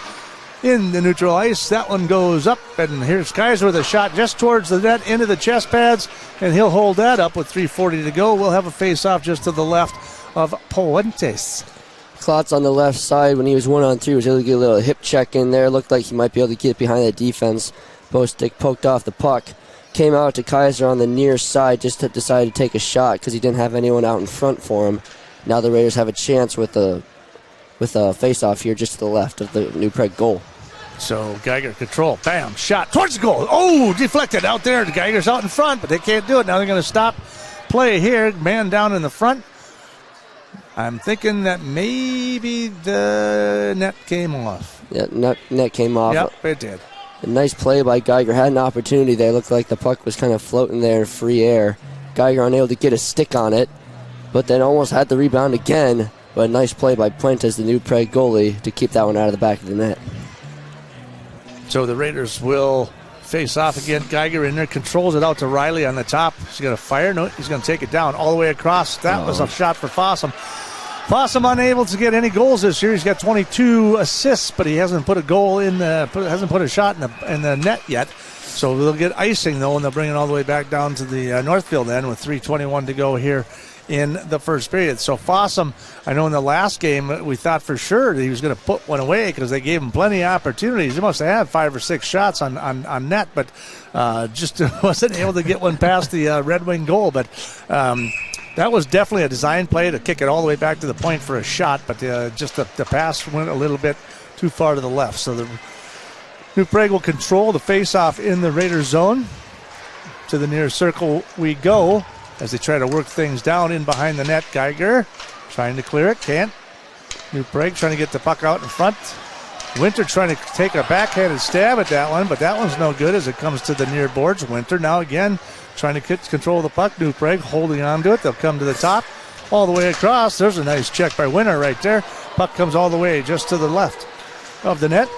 in the neutral ice. That one goes up, and here's Kaiser with a shot just towards the net into the chest pads, and he'll hold that up with 3:40 to go. We'll have a face-off just to the left of Puentes. Klotz on the left side when he was 1-on-3 was able to get a little hip check in there. Looked like he might be able to get behind the defense. Post stick poked off the puck. Came out to Kaiser on the near side just to decide to take a shot because he didn't have anyone out in front for him. Now the Raiders have a chance with a face-off here just to the left of the New Prague goal. So Geiger control. Bam. Shot towards the goal. Oh, deflected out there. The Geiger's out in front, but they can't do it. Now they're going to stop play here. Man down in the front. I'm thinking that maybe the net came off. Yeah, net came off. Yep, it did. A nice play by Geiger. Had an opportunity there. Looked like the puck was kind of floating there in free air. Geiger unable to get a stick on it, but then almost had the rebound again. But a nice play by Puentes, the New Prague goalie, to keep that one out of the back of the net. So the Raiders will face off again. Geiger in there, controls it out to Riley on the top. He's going to fire. No, he's going to take it down all the way across. That was a shot for Fossum. Fossum unable to get any goals this year. He's got 22 assists, but he hasn't put a goal in hasn't put a shot in the net yet. So they'll get icing though, and they'll bring it all the way back down to the Northfield end with 3:21 to go here in the first period. So Fossum, I know in the last game we thought for sure that he was going to put one away because they gave him plenty of opportunities. He must have had 5 or 6 shots on net, but just wasn't able to get one past the Red Wing goal. But that was definitely a design play to kick it all the way back to the point for a shot, but just the pass went a little bit too far to the left. So the New Prague will control the face-off in the Raiders zone. To the near circle we go as they try to work things down in behind the net. Geiger trying to clear it, can't. New Prague trying to get the puck out in front. Winter trying to take a backhanded stab at that one, but that one's no good as it comes to the near boards. Winter now again trying to control the puck. New Prague holding on to it. They'll come to the top all the way across. There's a nice check by Winter right there. Puck comes all the way just to the left of the net.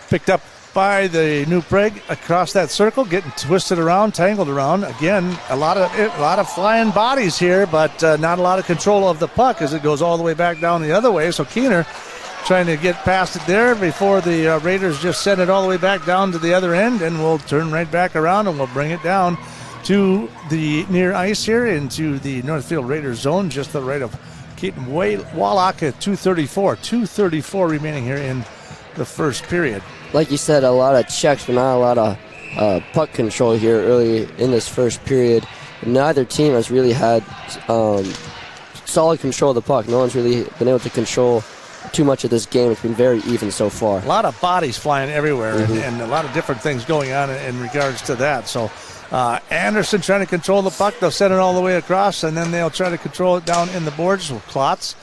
Picked up by the New Prague across that circle, getting twisted around, tangled around. Again, a lot of flying bodies here, but not a lot of control of the puck as it goes all the way back down the other way. So Keener trying to get past it there before the Raiders just send it all the way back down to the other end, and we'll turn right back around and we'll bring it down to the near ice here into the Northfield Raiders zone, just to the right of Keaton Wallach at 2:34 remaining here in the first period. Like you said, a lot of checks, but not a lot of puck control here early in this first period. Neither team has really had solid control of the puck. No one's really been able to control too much of this game. It's been very even so far. A lot of bodies flying everywhere, and a lot of different things going on in regards to that. So Anderson trying to control the puck. They'll send it all the way across, and then they'll try to control it down in the boards with Klotz.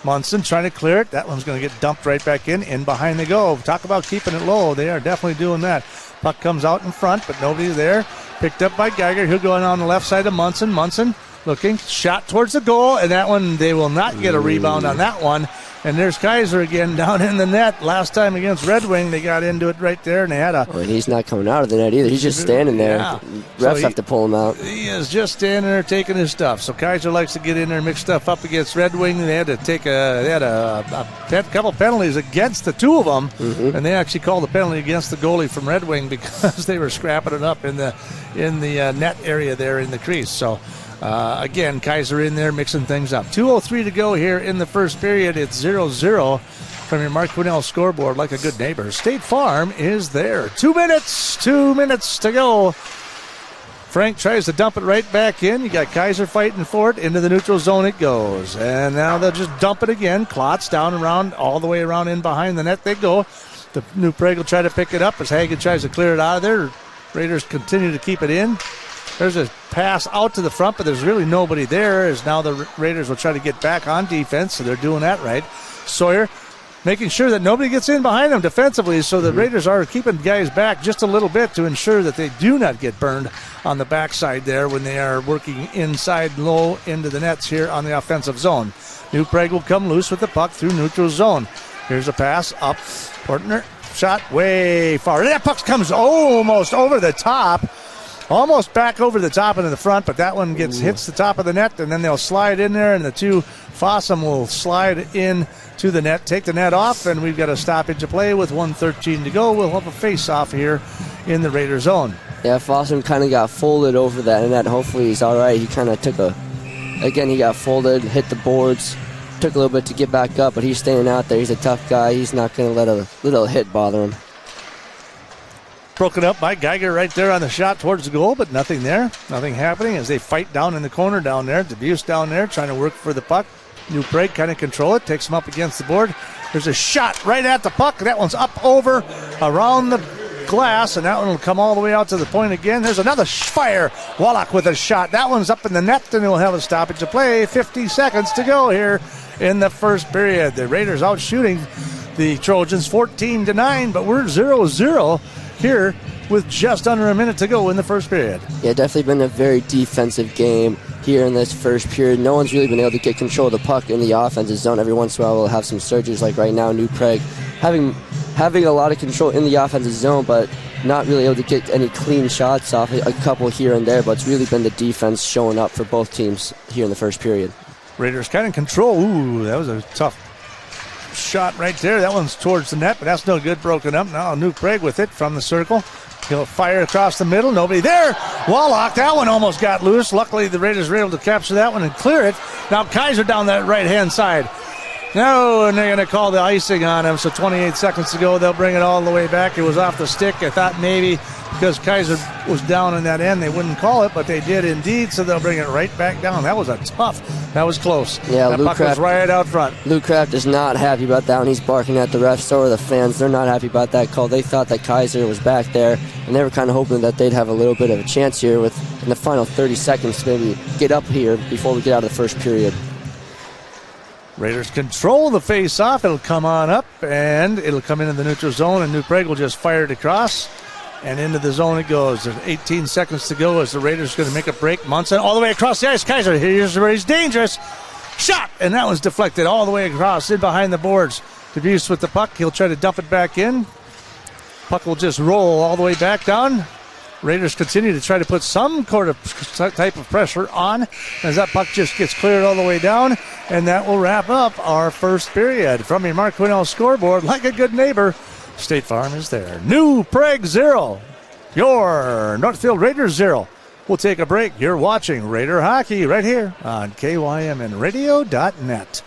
Munson trying to clear it. That one's going to get dumped right back in behind they go. Talk about keeping it low. They are definitely doing that. Puck comes out in front, but nobody there. Picked up by Geiger. He'll go in on the left side of Munson. Munson looking, shot towards the goal, and that one, they will not get a rebound on that one. And there's Kaiser again down in the net. Last time against Red Wing, they got into it right there, and they had a... Oh, and he's not coming out of the net either. He's just standing there. Yeah. Refs have to pull him out. He is just standing there taking his stuff. So Kaiser likes to get in there and mix stuff up against Red Wing. They had to take a couple penalties against the two of them, and they actually called a penalty against the goalie from Red Wing because they were scrapping it up in the net area there in the crease. So again, Kaiser in there mixing things up. 2:03 to go here in the first period. It's 0-0 from your Mark Quinnell scoreboard. Like a good neighbor, State Farm is there. 2 minutes to go. Frank tries to dump it right back in. You got Kaiser fighting for it. Into the neutral zone it goes. And now they'll just dump it again. Klotz down around, all the way around in behind the net they go. The New Prague will try to pick it up as Hagen tries to clear it out of there. Raiders continue to keep it in. There's a pass out to the front, but there's really nobody there, as now the Raiders will try to get back on defense, so they're doing that right. Sawyer making sure that nobody gets in behind them defensively, so the Raiders are keeping guys back just a little bit to ensure that they do not get burned on the backside there when they are working inside low into the nets here on the offensive zone. New Prague will come loose with the puck through neutral zone. Here's a pass up. Portner shot way far. That puck comes almost over the top. Almost back over the top into the front, but that one hits the top of the net, and then they'll slide in there, and the two Fossum will slide in to the net, take the net off, and we've got a stoppage of play with 1:13 to go. We'll have a face-off here in the Raider zone. Yeah, Fossum kind of got folded over that net. Hopefully he's all right. He kind of he got folded, hit the boards, took a little bit to get back up, but he's staying out there. He's a tough guy. He's not going to let a little hit bother him. Broken up by Geiger right there on the shot towards the goal, but nothing there. Nothing happening as they fight down in the corner down there. DeBuse down there trying to work for the puck. New Prague kind of control it, takes him up against the board. There's a shot right at the puck. That one's up over around the glass, and that one will come all the way out to the point again. There's another fire. Wallach with a shot. That one's up in the net, and we'll have a stoppage of play. 50 seconds to go here in the first period. The Raiders out shooting the Trojans 14-9, but we're 0-0 here with just under a minute to go in the first period. Yeah, definitely been a very defensive game here in this first period. No one's really been able to get control of the puck in the offensive zone. Every once in a while we'll have some surges, like right now New Prague having a lot of control in the offensive zone, but not really able to get any clean shots off. A couple here and there, but it's really been the defense showing up for both teams here in the first period. Raiders kind of control. Ooh, that was a tough shot right there. That one's towards the net, but that's no good. Broken up. Now New Prague with it from the circle. He'll fire across the middle. Nobody there. Wallach, that one almost got loose. Luckily, the Raiders were able to capture that one and clear it. Now Kaiser down that right-hand side. No, and they're going to call the icing on him. So 28 seconds to go. They'll bring it all the way back. It was off the stick. I thought maybe because Kaiser was down in that end, they wouldn't call it, but they did indeed. So they'll bring it right back down. That was that was close. Yeah, that puck was right out front. Luke Kraft is not happy about that one. He's barking at the refs. So are the fans. They're not happy about that call. They thought that Kaiser was back there, and they were kind of hoping that they'd have a little bit of a chance here in the final 30 seconds to maybe get up here before we get out of the first period. Raiders control the face-off. It'll come on up, and it'll come into the neutral zone, and New Prague will just fire it across, and into the zone it goes. There's 18 seconds to go as the Raiders are going to make a break. Munson all the way across the ice. Kaiser, here's where he's dangerous. Shot, and that one's deflected all the way across, in behind the boards. DeBuse with the puck. He'll try to dump it back in. Puck will just roll all the way back down. Raiders continue to try to put some type of pressure on as that puck just gets cleared all the way down, and that will wrap up our first period. From your Mark Quinnell scoreboard, like a good neighbor, State Farm is there. New Prague 0, your Northfield Raiders 0. We'll take a break. You're watching Raider Hockey right here on KYMNradio.net.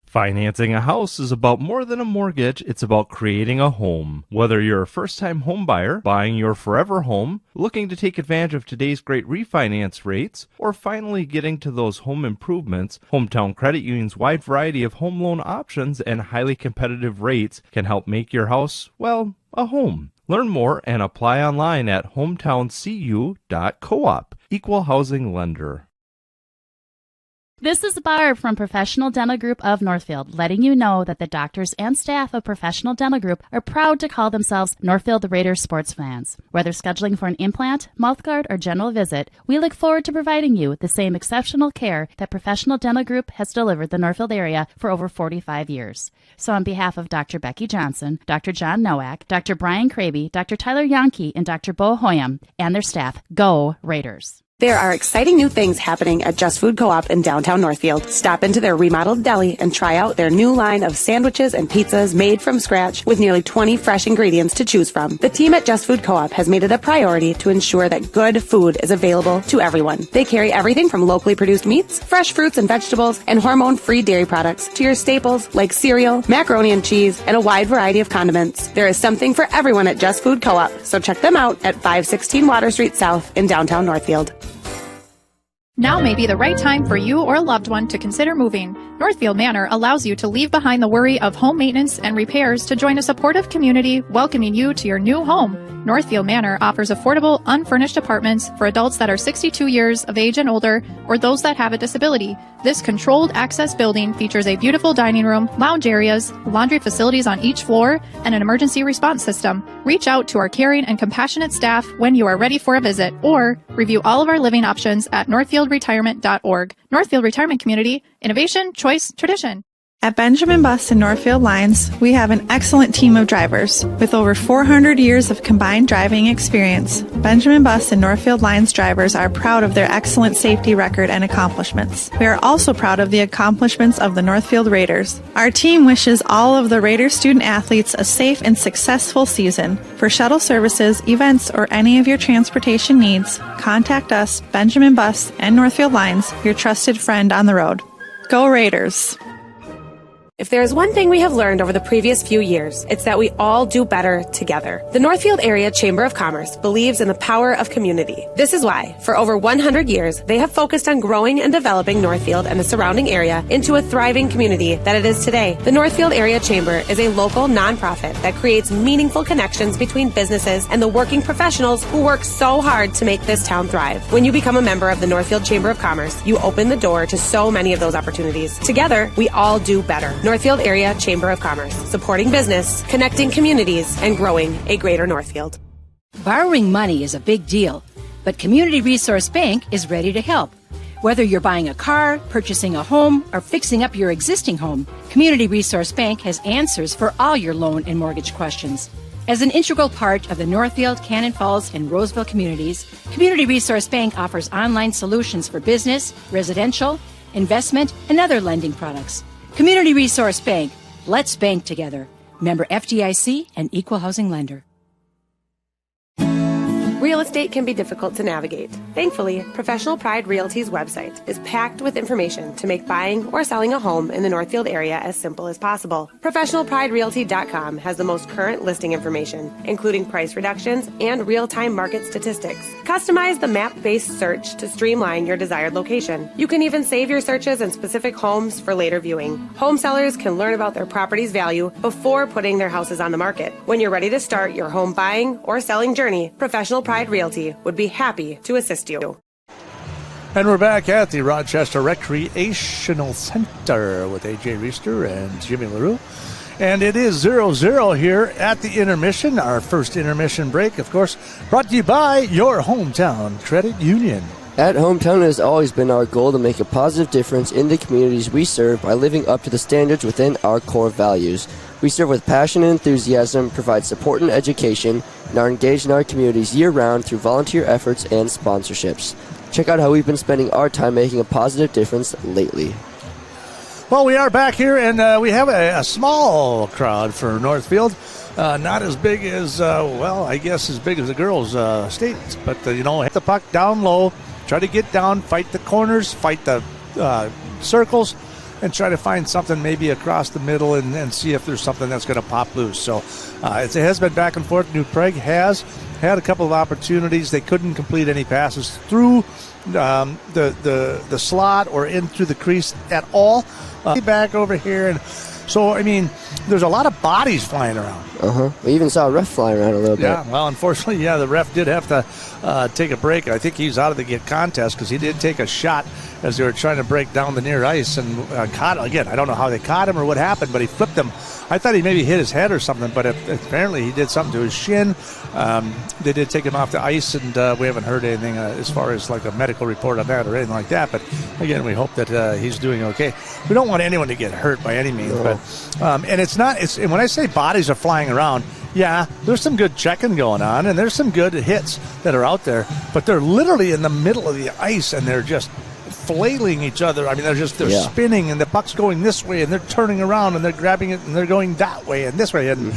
Financing a house is about more than a mortgage. It's about creating a home. Whether you're a first-time home buyer, buying your forever home, looking to take advantage of today's great refinance rates, or finally getting to those home improvements, Hometown Credit Union's wide variety of home loan options and highly competitive rates can help make your house, well, a home. Learn more and apply online at hometowncu.coop. Equal housing lender. This is Barb from Professional Dental Group of Northfield, letting you know that the doctors and staff of Professional Dental Group are proud to call themselves Northfield Raiders sports fans. Whether scheduling for an implant, mouthguard, or general visit, we look forward to providing you the same exceptional care that Professional Dental Group has delivered the Northfield area for over 45 years. So on behalf of Dr. Becky Johnson, Dr. John Nowak, Dr. Brian Kraby, Dr. Tyler Yonke, and Dr. Bo Hoyam, and their staff, go Raiders! There are exciting new things happening at Just Food Co-op in downtown Northfield. Stop into their remodeled deli and try out their new line of sandwiches and pizzas made from scratch with nearly 20 fresh ingredients to choose from. The team at Just Food Co-op has made it a priority to ensure that good food is available to everyone. They carry everything from locally produced meats, fresh fruits and vegetables, and hormone-free dairy products to your staples like cereal, macaroni and cheese, and a wide variety of condiments. There is something for everyone at Just Food Co-op, so check them out at 516 Water Street South in downtown Northfield. Now may be the right time for you or a loved one to consider moving. Northfield Manor allows you to leave behind the worry of home maintenance and repairs to join a supportive community welcoming you to your new home. Northfield Manor offers affordable, unfurnished apartments for adults that are 62 years of age and older or those that have a disability. This controlled access building features a beautiful dining room, lounge areas, laundry facilities on each floor, and an emergency response system. Reach out to our caring and compassionate staff when you are ready for a visit, or review all of our living options at northfieldretirement.org. Northfield Retirement Community, innovation, choice, tradition. At Benjamin Bus and Northfield Lines, we have an excellent team of drivers. With over 400 years of combined driving experience, Benjamin Bus and Northfield Lines drivers are proud of their excellent safety record and accomplishments. We are also proud of the accomplishments of the Northfield Raiders. Our team wishes all of the Raiders student athletes a safe and successful season. For shuttle services, events, or any of your transportation needs, contact us, Benjamin Bus and Northfield Lines, your trusted friend on the road. Go Raiders! If there is one thing we have learned over the previous few years, it's that we all do better together. The Northfield Area Chamber of Commerce believes in the power of community. This is why, for over 100 years, they have focused on growing and developing Northfield and the surrounding area into a thriving community that it is today. The Northfield Area Chamber is a local nonprofit that creates meaningful connections between businesses and the working professionals who work so hard to make this town thrive. When you become a member of the Northfield Chamber of Commerce, you open the door to so many of those opportunities. Together, we all do better. Northfield Area Chamber of Commerce, supporting business, connecting communities, and growing a greater Northfield. Borrowing money is a big deal, but Community Resource Bank is ready to help. Whether you're buying a car, purchasing a home, or fixing up your existing home, Community Resource Bank has answers for all your loan and mortgage questions. As an integral part of the Northfield, Cannon Falls, and Roseville communities, Community Resource Bank offers online solutions for business, residential, investment, and other lending products. Community Resource Bank. Let's bank together. Member FDIC and equal housing lender. Real estate can be difficult to navigate. Thankfully, Professional Pride Realty's website is packed with information to make buying or selling a home in the Northfield area as simple as possible. ProfessionalPrideRealty.com has the most current listing information, including price reductions and real-time market statistics. Customize the map-based search to streamline your desired location. You can even save your searches in specific homes for later viewing. Home sellers can learn about their property's value before putting their houses on the market. When you're ready to start your home buying or selling journey, Professional Pride Realty would be happy to assist you. And we're back at the Rochester Recreational Center with A.J. Reister and Jimmy LaRue. And it is 0-0 here at the intermission, our first intermission break, of course, brought to you by your hometown credit union. At Hometown, it has always been our goal to make a positive difference in the communities we serve by living up to the standards within our core values. We serve with passion and enthusiasm, provide support and education, and are engaged in our communities year-round through volunteer efforts and sponsorships. Check out how we've been spending our time making a positive difference lately. Well, we are back here, and we have a small crowd for Northfield. Not as big as, I guess as big as the girls' state. But, hit the puck down low, try to get down, fight the corners, fight the circles, and try to find something maybe across the middle and see if there's something that's going to pop loose. So it has been back and forth. New Prague has had a couple of opportunities. They couldn't complete any passes through the slot or in through the crease at all. Back over here, and So, I mean, there's a lot of bodies flying around. We even saw a ref flying around a little bit. Yeah, well, unfortunately, the ref did have to take a break. I think he's out of the contest because he did take a shot as they were trying to break down the near ice and caught him. Again, I don't know how they caught him or what happened, but he flipped him. I thought he maybe hit his head or something, but apparently he did something to his shin. They did take him off the ice, and we haven't heard anything as far as like a medical report on that or anything like that. But again, we hope that he's doing okay. We don't want anyone to get hurt by any means. No. But and when I say bodies are flying around, yeah, there's some good checking going on, and there's some good hits that are out there. But they're literally in the middle of the ice, and they're just flailing each other. I mean, they're spinning, and the puck's going this way, and they're turning around, and they're grabbing it, and they're going that way and this way. And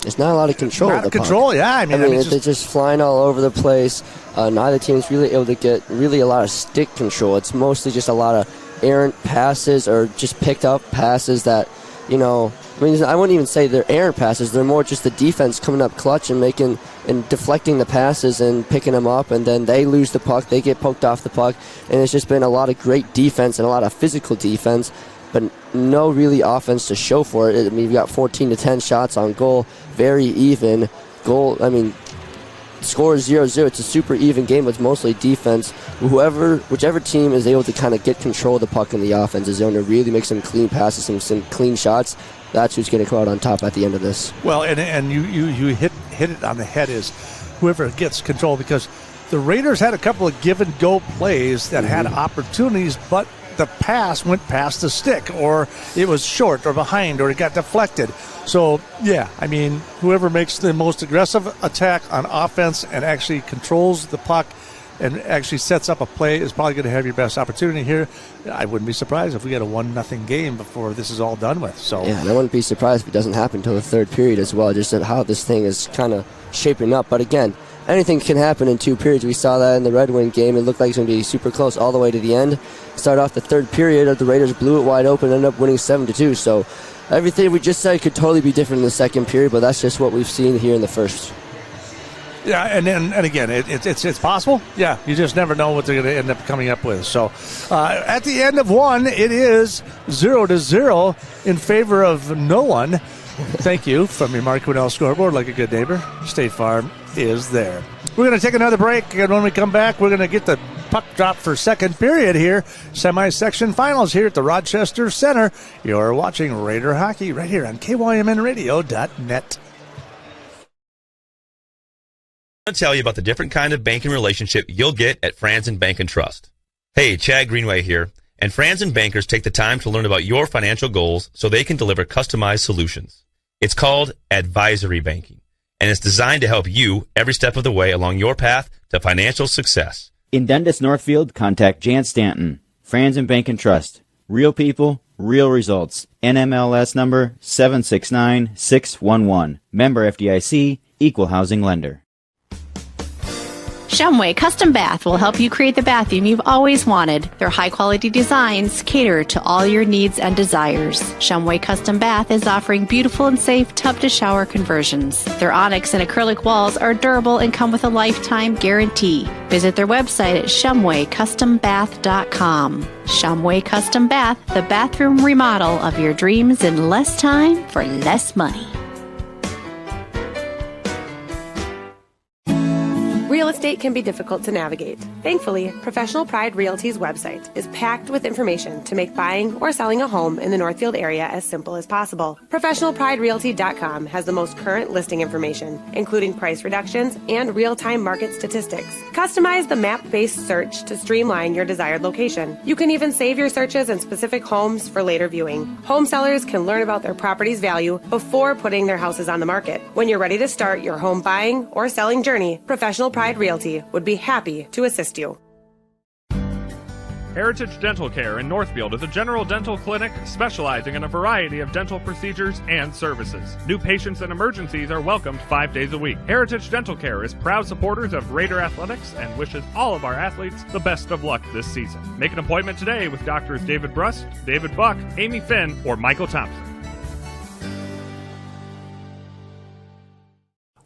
there's not a lot of control. Not control, yeah. I mean, they're just flying all over the place. Neither team's really able to get really a lot of stick control. It's mostly just a lot of errant passes or just picked up passes that, I mean, I wouldn't even say they're errant passes. They're more just the defense coming up clutch and making and deflecting the passes and picking them up, and then they lose the puck. They get poked off the puck, and it's just been a lot of great defense and a lot of physical defense, but no really offense to show for it. I mean, we got 14-10 shots on goal, very even goal. I mean, score is 0-0. It's a super even game. It's mostly defense. Whichever team is able to kind of get control of the puck in the offensive zone to really make some clean passes, some clean shots, that's who's going to come out on top at the end of this. Well, and you hit it on the head is whoever gets control, because the Raiders had a couple of give-and-go plays that had opportunities, but the pass went past the stick, or it was short or behind, or it got deflected. So, yeah, I mean, whoever makes the most aggressive attack on offense and actually controls the puck and actually sets up a play is probably going to have your best opportunity here. I wouldn't be surprised if we get a 1-0 game before this is all done with. So yeah, and I wouldn't be surprised if it doesn't happen until the third period as well, just how this thing is kind of shaping up. But again, anything can happen in 2 periods. We saw that in the Red Wing game. It looked like it's going to be super close all the way to the end. Start off the third period, the Raiders blew it wide open, ended up winning 7-2. So everything we just said could totally be different in the second period, but that's just what we've seen here in the first. Yeah, and again, it's possible. Yeah, you just never know what they're going to end up coming up with. So at the end of one, it is 0-0 in favor of no one. Thank you from your Mark Quinnell scoreboard. Like a good neighbor, State Farm is there. We're going to take another break, and when we come back, we're going to get the puck drop for second period here. Semi-section finals here at the Rochester Center. You're watching Raider Hockey right here on KYMNradio.net. I want to tell you about the different kind of banking relationship you'll get at Franzen Bank and Trust. Hey, Chad Greenway here, and Franzen bankers take the time to learn about your financial goals so they can deliver customized solutions. It's called advisory banking, and it's designed to help you every step of the way along your path to financial success. In Dundas Northfield, contact Jan Stanton, Franzen Bank and Trust. Real people, real results. NMLS number 769611. Member FDIC, Equal Housing Lender. Shumway Custom Bath will help you create the bathroom you've always wanted. Their high-quality designs cater to all your needs and desires. Shumway Custom Bath is offering beautiful and safe tub-to-shower conversions. Their onyx and acrylic walls are durable and come with a lifetime guarantee. Visit their website at shumwaycustombath.com. Shumway Custom Bath, the bathroom remodel of your dreams in less time for less money. Real estate can be difficult to navigate. Thankfully, Professional Pride Realty's website is packed with information to make buying or selling a home in the Northfield area as simple as possible. ProfessionalPrideRealty.com has the most current listing information, including price reductions and real-time market statistics. Customize the map-based search to streamline your desired location. You can even save your searches in specific homes for later viewing. Home sellers can learn about their property's value before putting their houses on the market. When you're ready to start your home buying or selling journey, Professional Pride Realty would be happy to assist you. Heritage Dental Care in Northfield is a general dental clinic specializing in a variety of dental procedures and services. New patients and emergencies are welcomed 5 days a week. Heritage Dental Care is proud supporters of Raider Athletics and wishes all of our athletes the best of luck this season. Make an appointment today with Doctors David Brust, David Buck, Amy Finn, or Michael Thompson.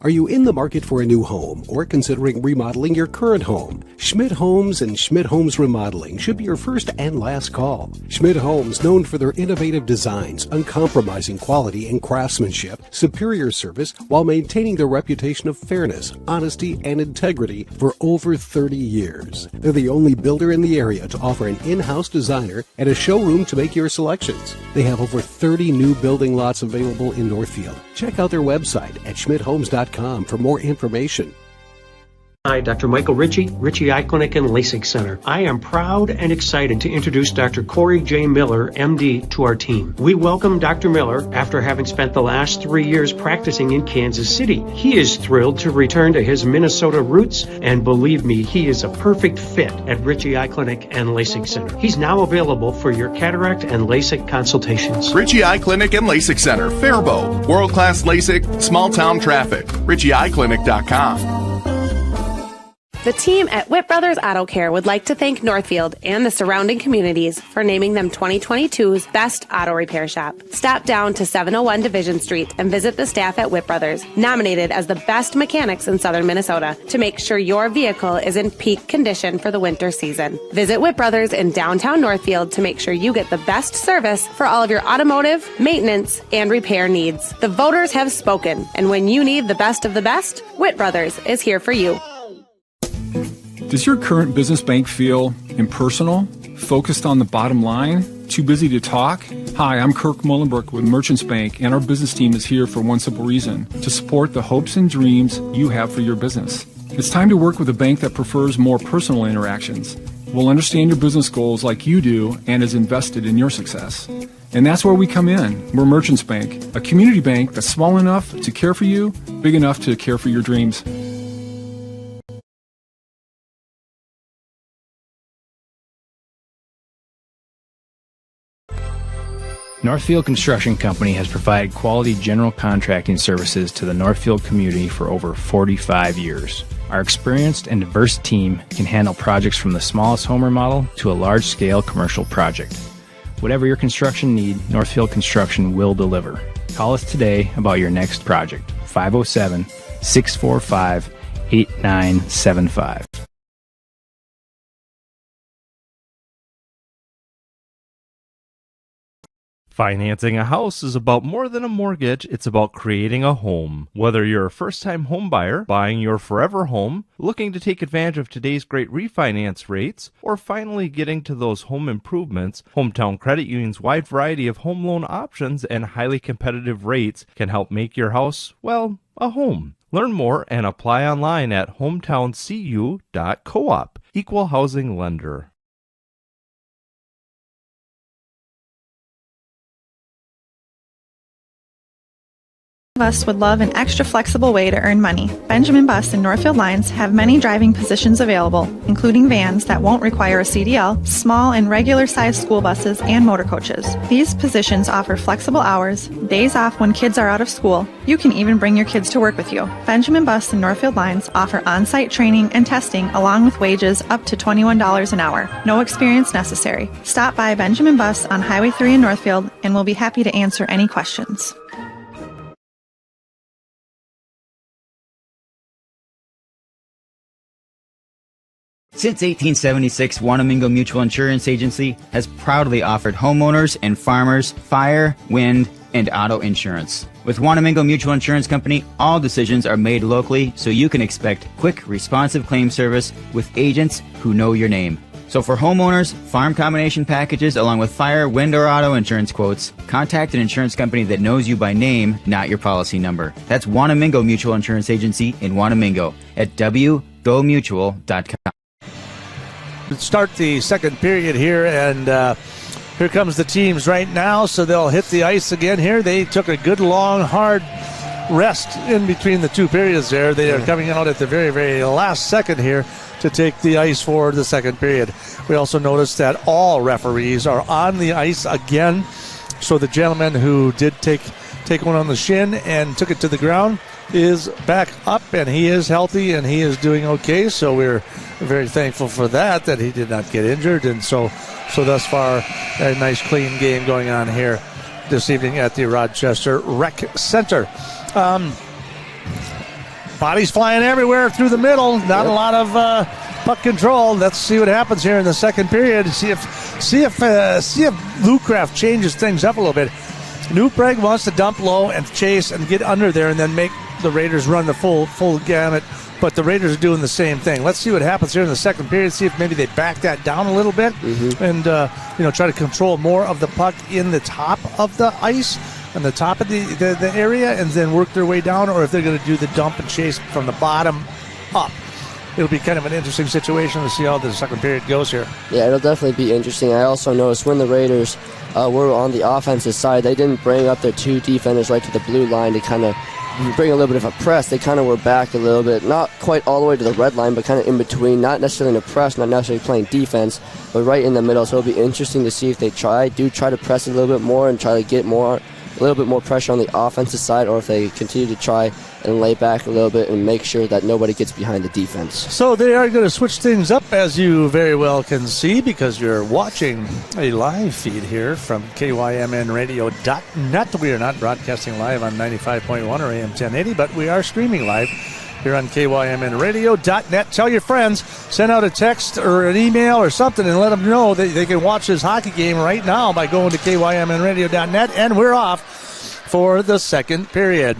Are you in the market for a new home or considering remodeling your current home? Schmidt Homes and Schmidt Homes Remodeling should be your first and last call. Schmidt Homes, known for their innovative designs, uncompromising quality and craftsmanship, superior service, while maintaining their reputation of fairness, honesty, and integrity for over 30 years. They're the only builder in the area to offer an in-house designer and a showroom to make your selections. They have over 30 new building lots available in Northfield. Check out their website at schmidthomes.com for more information. Hi, Dr. Michael Ritchie Eye Clinic and LASIK Center. I am proud and excited to introduce Dr. Corey J. Miller, MD, to our team. We welcome Dr. Miller after having spent the last 3 years practicing in Kansas City. He is thrilled to return to his Minnesota roots, and believe me, he is a perfect fit at Ritchie Eye Clinic and LASIK Center. He's now available for your cataract and LASIK consultations. Ritchie Eye Clinic and LASIK Center, Faribault. World-class LASIK, small-town traffic. RitchieEyeClinic.com. The team at Witt Brothers Auto Care would like to thank Northfield and the surrounding communities for naming them 2022's Best Auto Repair Shop. Stop down to 701 Division Street and visit the staff at Witt Brothers, nominated as the best mechanics in southern Minnesota, to make sure your vehicle is in peak condition for the winter season. Visit Witt Brothers in downtown Northfield to make sure you get the best service for all of your automotive, maintenance, and repair needs. The voters have spoken, and when you need the best of the best, Witt Brothers is here for you. Does your current business bank feel impersonal, focused on the bottom line, too busy to talk? Hi, I'm Kirk Mullenbrook with Merchants Bank, and our business team is here for one simple reason: to support the hopes and dreams you have for your business. It's time to work with a bank that prefers more personal interactions, will understand your business goals like you do, and is invested in your success. And that's where we come in. We're Merchants Bank, a community bank that's small enough to care for you, big enough to care for your dreams. Northfield Construction Company has provided quality general contracting services to the Northfield community for over 45 years. Our experienced and diverse team can handle projects from the smallest home remodel to a large-scale commercial project. Whatever your construction need, Northfield Construction will deliver. Call us today about your next project. 507-645-8975. Financing a house is about more than a mortgage, it's about creating a home. Whether you're a first-time home buyer, buying your forever home, looking to take advantage of today's great refinance rates, or finally getting to those home improvements, Hometown Credit Union's wide variety of home loan options and highly competitive rates can help make your house, well, a home. Learn more and apply online at hometowncu.coop. Equal housing lender. Of us would love an extra flexible way to earn money. Benjamin Bus and Northfield Lines have many driving positions available, including vans that won't require a CDL, small and regular sized school buses, and motor coaches. These positions offer flexible hours, days off when kids are out of school. You can even bring your kids to work with you. Benjamin Bus and Northfield Lines offer on-site training and testing along with wages up to $21 an hour. No experience necessary. Stop by Benjamin Bus on Highway 3 in Northfield and we'll be happy to answer any questions. Since 1876, Wanamingo Mutual Insurance Agency has proudly offered homeowners and farmers fire, wind, and auto insurance. With Wanamingo Mutual Insurance Company, all decisions are made locally, so you can expect quick, responsive claim service with agents who know your name. So for homeowners, farm combination packages, along with fire, wind, or auto insurance quotes, contact an insurance company that knows you by name, not your policy number. That's Wanamingo Mutual Insurance Agency in Wanamingo at wgomutual.com. Start the second period here, and here comes the teams right now, so they'll hit the ice again here. They took a good, long, hard rest in between the two periods there. They are coming out at the very, very last second here to take the ice for the second period. We also noticed that all referees are on the ice again, so the gentleman who did take one on the shin and took it to the ground is back up, and he is healthy and he is doing okay, so we're very thankful for that he did not get injured. And so thus far a nice clean game going on here this evening at the Rochester Rec Center. Bodies flying everywhere through the middle. Not a lot of puck control. Let's see what happens here in the second period. See if Lucraft changes things up a little bit. New Prague wants to dump low and chase and get under there and then make the Raiders run the full gamut. But the Raiders are doing the same thing. Let's see what happens here in the second period. See if maybe they back that down a little bit and try to control more of the puck in the top of the ice and the top of the area, and then work their way down, or if they're going to do the dump and chase from the bottom up. It'll be kind of an interesting situation to see how the second period goes here. Yeah, it'll definitely be interesting. I also noticed when the Raiders were on the offensive side, they didn't bring up their two defenders right to the blue line to kind of bring a little bit of a press. They kind of were back a little bit, not quite all the way to the red line, but kind of in between, not necessarily in a press, not necessarily playing defense, but right in the middle. So it'll be interesting to see if they try to press a little bit more and try to get a little bit more pressure on the offensive side, or if they continue to try and lay back a little bit and make sure that nobody gets behind the defense. So they are going to switch things up, as you very well can see, because you're watching a live feed here from KYMNradio.net. We are not broadcasting live on 95.1 or AM 1080, but we are streaming live here on KYMNradio.net. Tell your friends, send out a text or an email or something and let them know that they can watch this hockey game right now by going to KYMNradio.net, and we're off for the second period.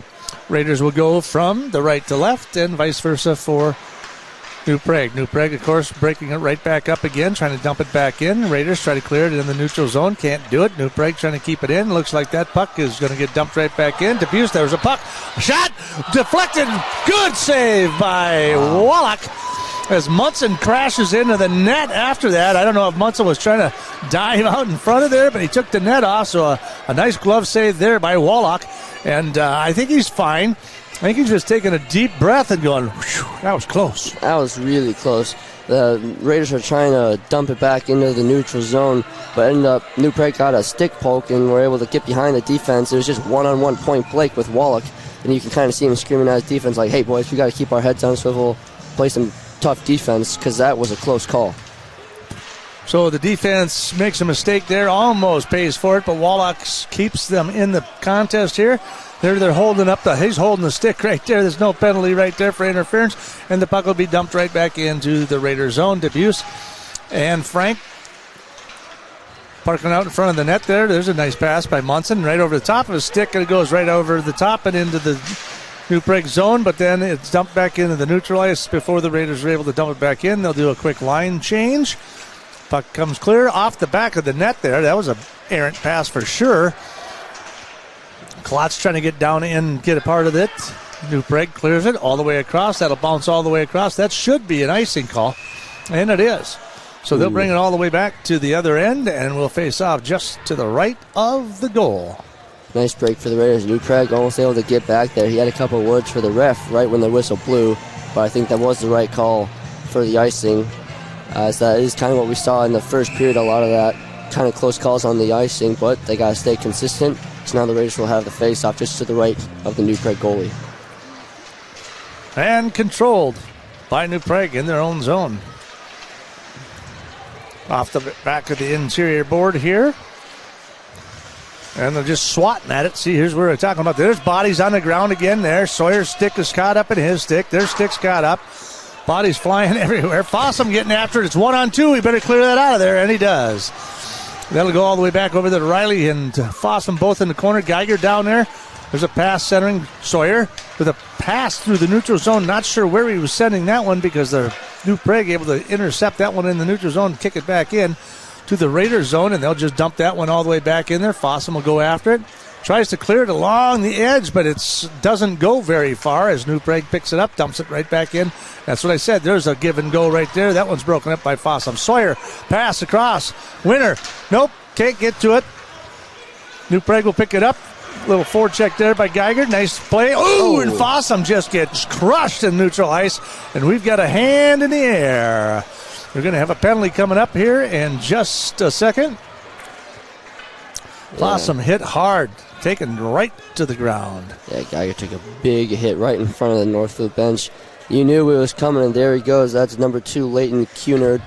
Raiders will go from the right to left and vice versa for New Prague. New Prague, of course, breaking it right back up again, trying to dump it back in. Raiders try to clear it in the neutral zone. Can't do it. New Prague trying to keep it in. Looks like that puck is going to get dumped right back in. Debuse, there's a puck. Shot! Deflected. Good save by Wallach as Munson crashes into the net after that. I don't know if Munson was trying to dive out in front of there, but he took the net off, so a nice glove save there by Wallach. And I think he's fine. I think he's just taking a deep breath and going, that was close. That was really close. The Raiders are trying to dump it back into the neutral zone, but ended up, New Prague got a stick poke and were able to get behind the defense. It was just one-on-one point Blake with Wallach, and you can kind of see him screaming at his defense like, hey, boys, we got to keep our heads on swivel, play some tough defense, because that was a close call. So the defense makes a mistake there, almost pays for it, but Wallach keeps them in the contest here. They're holding up he's holding the stick right there. There's no penalty right there for interference, and the puck will be dumped right back into the Raider zone. Debuse and Frank parking out in front of the net there. There's a nice pass by Munson right over the top of his stick, and it goes right over the top and into the New Prague zone, but then it's dumped back into the neutral ice before the Raiders are able to dump it back in. They'll do a quick line change. Puck comes clear off the back of the net there. That was an errant pass for sure. Klotz trying to get down in and get a part of it. New Prague clears it all the way across. That'll bounce all the way across. That should be an icing call, and it is. So they'll bring it all the way back to the other end, and we'll face off just to the right of the goal. Nice break for the Raiders. New Prague almost able to get back there. He had a couple of words for the ref right when the whistle blew, but I think that was the right call for the icing. As that is kind of what we saw in the first period, a lot of that kind of close calls on the icing, but they got to stay consistent. So now the Raiders will have the face-off just to the right of the New Prague goalie. And controlled by New Prague in their own zone. Off the back of the interior board here. And they're just swatting at it. See, here's where we're talking about. There's bodies on the ground again there. Sawyer's stick is caught up in his stick. Their stick's caught up. Bodies flying everywhere. Fossum getting after it. It's 1-on-2. He better clear that out of there, and he does. That'll go all the way back over to Riley and Fossum both in the corner. Geiger down there. There's a pass centering Sawyer with a pass through the neutral zone. Not sure where he was sending that one because the New Prague able to intercept that one in the neutral zone and kick it back in to the Raiders zone, and they'll just dump that one all the way back in there. Fossum will go after it. Tries to clear it along the edge, but it doesn't go very far as New Prague picks it up, dumps it right back in. That's what I said. There's a give and go right there. That one's broken up by Fossum. Sawyer, pass across. Winner. Nope, can't get to it. New Prague will pick it up. Little forecheck there by Geiger. Nice play. Ooh, and Fossum just gets crushed in neutral ice, and we've got a hand in the air. We're going to have a penalty coming up here in just a second. Fossum hit hard, taken right to the ground. Yeah, Geiger took a big hit right in front of the Northfield bench. You knew it was coming, and there he goes. That's number 2, Leighton Kuhner,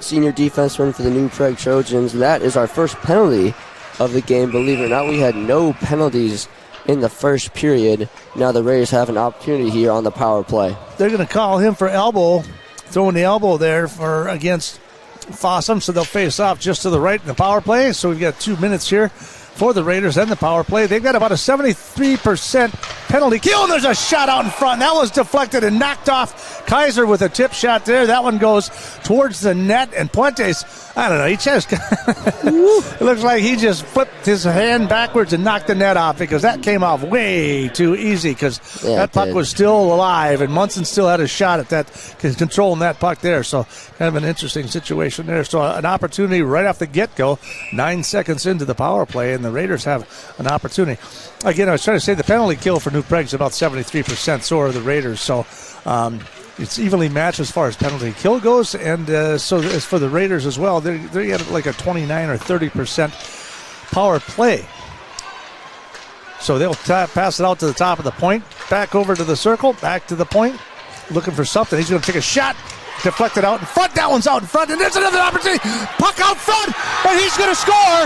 senior defenseman for the New Prague Trojans. That is our first penalty of the game. Believe it or not, we had no penalties in the first period. Now the Raiders have an opportunity here on the power play. They're going to call him for elbow, throwing the elbow there against Fossum, so they'll face off just to the right in the power play. So we've got 2 minutes here for the Raiders and the power play. They've got about a 73% penalty kill, and there's a shot out in front. That was deflected and knocked off Kaiser with a tip shot there. That one goes towards the net, and Puentes, I don't know, he just it looks like he just flipped his hand backwards and knocked the net off, because that came off way too easy, because that puck was still alive, and Munson still had a shot at that, controlling that puck there. So kind of an interesting situation there. So an opportunity right off the get-go, 9 seconds into the power play, and the Raiders have an opportunity. Again, I was trying to say the penalty kill for New Prague is about 73%, so are the Raiders. So it's evenly matched as far as penalty kill goes, and so as for the Raiders as well, they at like a 29 or 30% power play. So they'll pass it out to the top of the point, back over to the circle, back to the point, looking for something. He's going to take a shot. Deflected out in front. That one's out in front. And there's another opportunity. Puck out front. And he's going to score.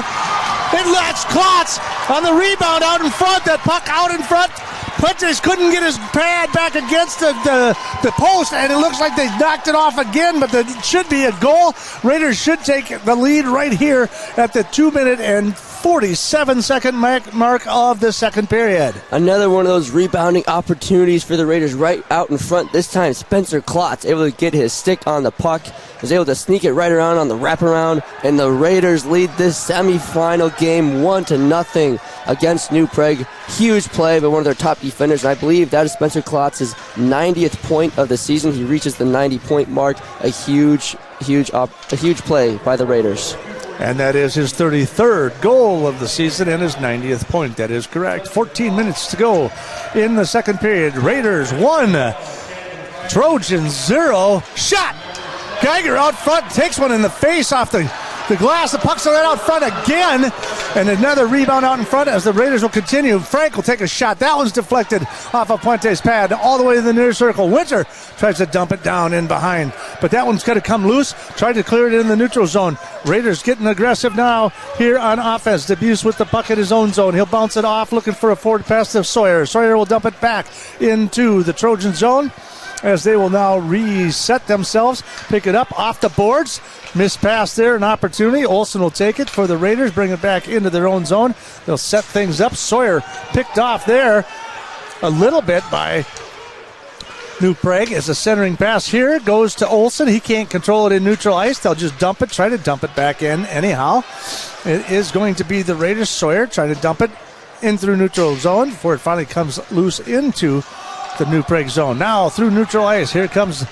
And that's Klotz on the rebound out in front. That puck out in front. Puentes couldn't get his pad back against the post. And it looks like they knocked it off again. But it should be a goal. Raiders should take the lead right here at the 2 minute and 47-second mark of the second period. Another one of those rebounding opportunities for the Raiders right out in front. This time Spencer Klotz able to get his stick on the puck, was able to sneak it right around on the wraparound, and the Raiders lead this semifinal game 1-0 against New Prague. Huge play by one of their top defenders, and I believe that is Spencer Klotz's 90th point of the season. He reaches the 90-point mark. A huge play by the Raiders. And that is his 33rd goal of the season and his 90th point. That is correct. 14 minutes to go in the second period. Raiders 1, Trojans 0. Shot! Geiger out front takes one in the face off the glass. The puck's right out front again. And another rebound out in front as the Raiders will continue. Frank will take a shot. That one's deflected off of Puentes' pad all the way to the near circle. Winter tries to dump it down in behind. But that one's going to come loose. Tried to clear it in the neutral zone. Raiders getting aggressive now here on offense. Debuse with the puck in his own zone. He'll bounce it off looking for a forward pass to Sawyer. Sawyer will dump it back into the Trojan zone as they will now reset themselves. Pick it up off the boards. Missed pass there, an opportunity. Olsen will take it for the Raiders, bring it back into their own zone. They'll set things up. Sawyer picked off there a little bit by New Prague as a centering pass here goes to Olsen. He can't control it in neutral ice. They'll just dump it, try to dump it back in anyhow. It is going to be the Raiders. Sawyer trying to dump it in through neutral zone before it finally comes loose into the New Prague zone. Now through neutral ice, here comes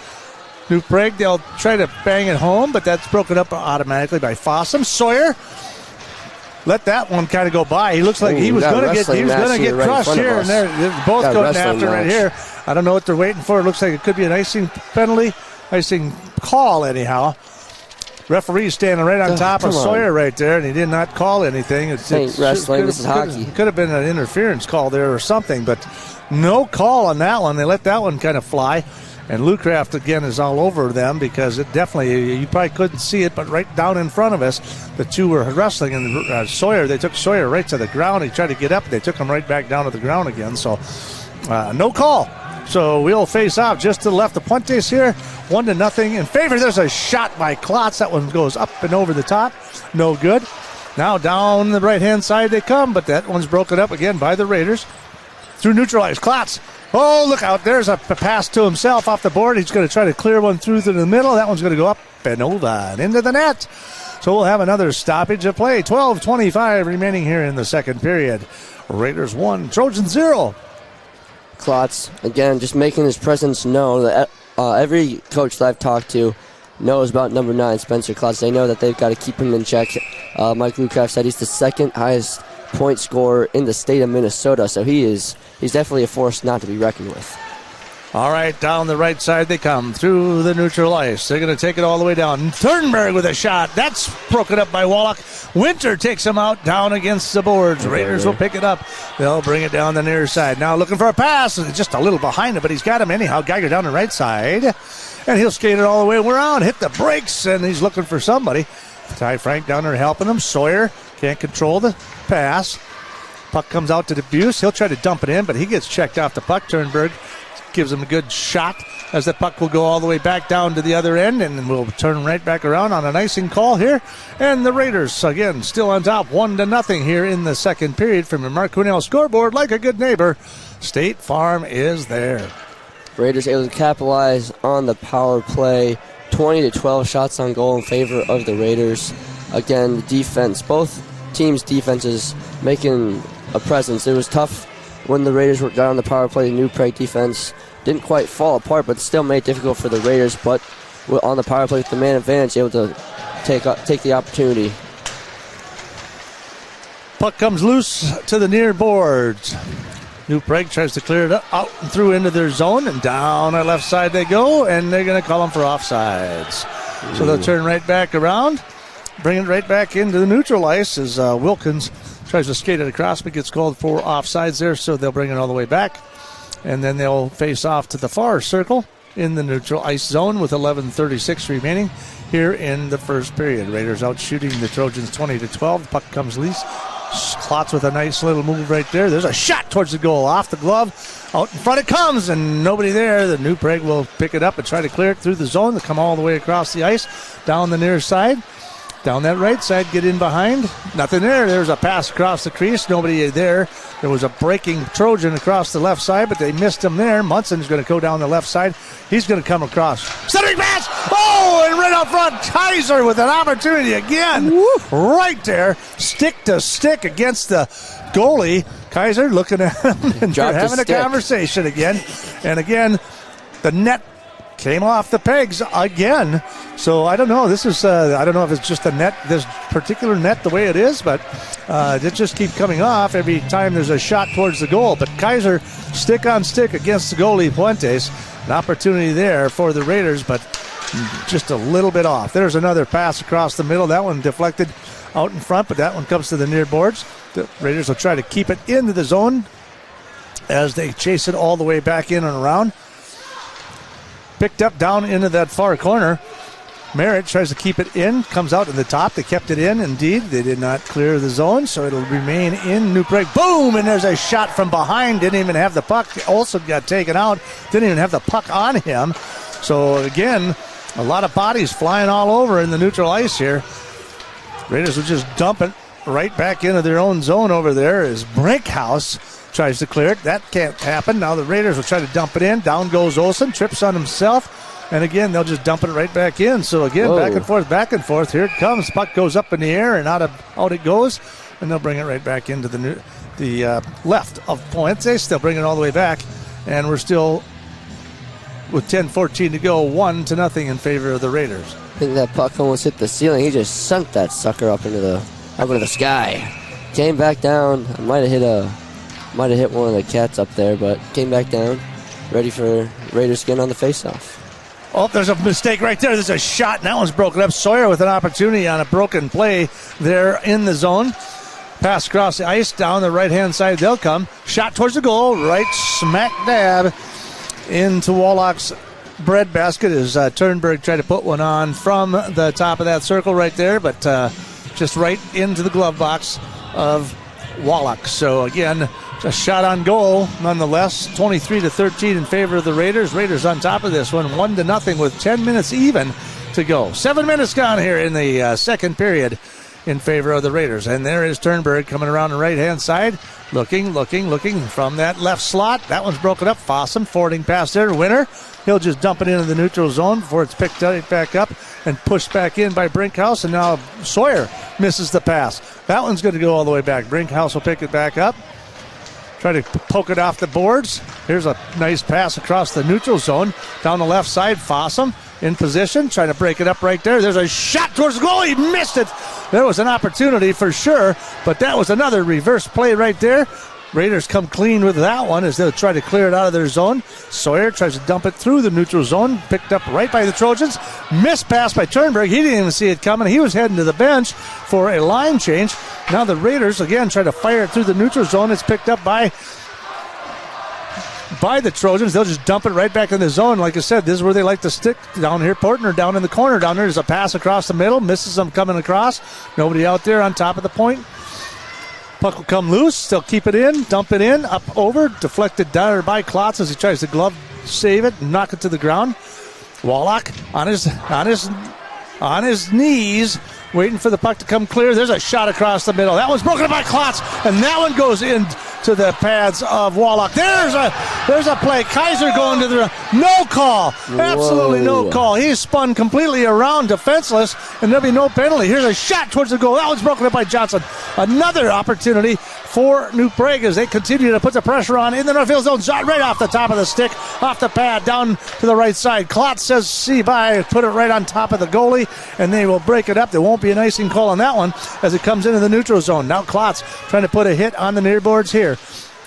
New Prague. They'll try to bang it home, but that's broken up automatically by Fossum. Sawyer let that one kind of go by. He looks like he was going to get crushed here, and they're both going after right here. I don't know what they're waiting for. It looks like it could be an icing penalty, icing call anyhow. Referee standing right on top of Sawyer right there, and he did not call anything. It's wrestling. This is hockey. It could have been an interference call there or something, but no call on that one. They let that one kind of fly. And Lucraft, again, is all over them because it definitely, you probably couldn't see it, but right down in front of us, the two were wrestling. And Sawyer, they took Sawyer right to the ground. He tried to get up. They took him right back down to the ground again. So no call. So we'll face off just to the left of Puentes here. 1-0 in favor. There's a shot by Klotz. That one goes up and over the top. No good. Now down the right-hand side they come, but that one's broken up again by the Raiders. Through neutralized. Klotz. Oh, look out. There's a pass to himself off the board. He's going to try to clear one through to the middle. That one's going to go up and over and into the net. So we'll have another stoppage of play. 12:25 remaining here in the second period. Raiders 1, Trojans 0. Klotz, again, just making his presence known. Every coach that I've talked to knows about number 9, Spencer Klotz. They know that they've got to keep him in check. Mike Lucraft said he's the second highest point scorer in the state of Minnesota, so he's definitely a force not to be reckoned with. All right, down the right side they come through the neutral ice. They're going to take it all the way down. Thurnberg with a shot. That's broken up by Wallach. Winter takes him out down against the boards. Raiders will pick it up. They'll bring it down the near side. Now looking for a pass. Just a little behind it, but he's got him anyhow. Geiger down the right side. And he'll skate it all the way around, hit the brakes, and he's looking for somebody. Ty Frank down there helping him. Sawyer can't control the pass. Puck comes out to Debuse. He'll try to dump it in, but he gets checked off the puck. Turnberg gives him a good shot as the puck will go all the way back down to the other end, and we'll turn right back around on an icing call here. And the Raiders, again, still on top, 1-0 here in the second period from the Mark Quinnell scoreboard. Like a good neighbor, State Farm is there. Raiders able to capitalize on the power play. 20-12 shots on goal in favor of the Raiders. Again, the defense, both teams' defenses making a presence. It was tough when the Raiders got on the power play. The New Prague defense didn't quite fall apart, but still made it difficult for the Raiders. But on the power play with the man advantage, able to take the opportunity. Puck comes loose to the near boards. New Prague tries to clear it out and through into their zone, and down the left side they go, and they're going to call them for offsides. So they'll turn right back around, bring it right back into the neutral ice as Wilkins tries to skate it across, but gets called for offsides there, so they'll bring it all the way back. And then they'll face off to the far circle in the neutral ice zone with 11:36 remaining here in the first period. Raiders out shooting the Trojans 20-12. Puck comes loose. Klotz with a nice little move right there. There's a shot towards the goal. Off the glove. Out in front it comes, and nobody there. The New Prague will pick it up and try to clear it through the zone. They'll come all the way across the ice, down the near side. Down that right side, get in behind. Nothing there. There's a pass across the crease. Nobody there. There was a breaking Trojan across the left side, but they missed him there. Munson's going to go down the left side. He's going to come across. Centering pass! Oh, and right out front, Kaiser with an opportunity again. Woo. Right there. Stick to stick against the goalie. Kaiser looking at him, and they're having a conversation again. And again, the net came off the pegs again. So I don't know. This is I don't know if it's just the net, this particular net, the way it is, but it just keeps coming off every time there's a shot towards the goal. But Kaiser stick on stick against the goalie Puentes. An opportunity there for the Raiders, but just a little bit off. There's another pass across the middle. That one deflected out in front, but that one comes to the near boards. The Raiders will try to keep it into the zone as they chase it all the way back in and around. Picked up down into that far corner. Merritt tries to keep it in, comes out to the top. They kept it in, indeed. They did not clear the zone, so it'll remain in New Prague. Boom! And there's a shot from behind. Didn't even have the puck. Olsen got taken out. Didn't even have the puck on him. So, again, a lot of bodies flying all over in the neutral ice here. Raiders will just dump it right back into their own zone over there as Brinkhouse tries to clear it. That can't happen. Now the Raiders will try to dump it in. Down goes Olsen. Trips on himself. And again, they'll just dump it right back in. So again, whoa, back and forth. Here it comes. Puck goes up in the air and out it goes. And they'll bring it right back into the left of Puentes. They'll bring it all the way back. And we're still with 10:14 to go, 1-0 in favor of the Raiders. I think that puck almost hit the ceiling. He just sunk that sucker up into the sky. Came back down. Might have hit one of the cats up there, but came back down, ready for Raiders getting on the faceoff. Oh, there's a mistake right there. There's a shot, and that one's broken up. Sawyer with an opportunity on a broken play there in the zone. Pass across the ice, down the right-hand side. They'll come. Shot towards the goal, right smack dab into Wallach's breadbasket as Turnberg tried to put one on from the top of that circle right there, but just right into the glove box of Wallach. So, again, a shot on goal, nonetheless. 23-13 in favor of the Raiders. Raiders on top of this one, 1-0 with 10 minutes even to go. 7 minutes gone here in the second period in favor of the Raiders. And there is Turnberg coming around the right-hand side, looking from that left slot. That one's broken up. Fossum forwarding past there. Winner. He'll just dump it into the neutral zone before it's picked back up and pushed back in by Brinkhouse. And now Sawyer misses the pass. That one's going to go all the way back. Brinkhouse will pick it back up. Try to poke it off the boards. Here's a nice pass across the neutral zone. Down the left side, Fossum in position, trying to break it up right there. There's a shot towards the goal. He missed it. There was an opportunity for sure, but that was another reverse play right there. Raiders come clean with that one as they'll try to clear it out of their zone. Sawyer tries to dump it through the neutral zone. Picked up right by the Trojans. Missed pass by Turnberg. He didn't even see it coming. He was heading to the bench for a line change. Now the Raiders, again, try to fire it through the neutral zone. It's picked up by the Trojans. They'll just dump it right back in the zone. Like I said, this is where they like to stick down here. Portner down in the corner. Down there's a pass across the middle. Misses them coming across. Nobody out there on top of the point. Puck will come loose. They'll keep it in, dump it in, up over, deflected down by Klotz as he tries to glove save it, and knock it to the ground. Wallach on his knees, waiting for the puck to come clear. There's a shot across the middle. That one's broken up by Klotz, and that one goes into the pads of Wallach. There's a play. Kaiser going to the no call. Absolutely no call. He's spun completely around, defenseless, and there'll be no penalty. Here's a shot towards the goal. That one's broken up by Johnson. Another opportunity for New Prague as they continue to put the pressure on in the Northfield zone. Shot right off the top of the stick, off the pad, down to the right side. Klotz says, see bye, put it right on top of the goalie, and they will break it up. There won't be an icing call on that one as it comes into the neutral zone. Now Klotz trying to put a hit on the near boards here.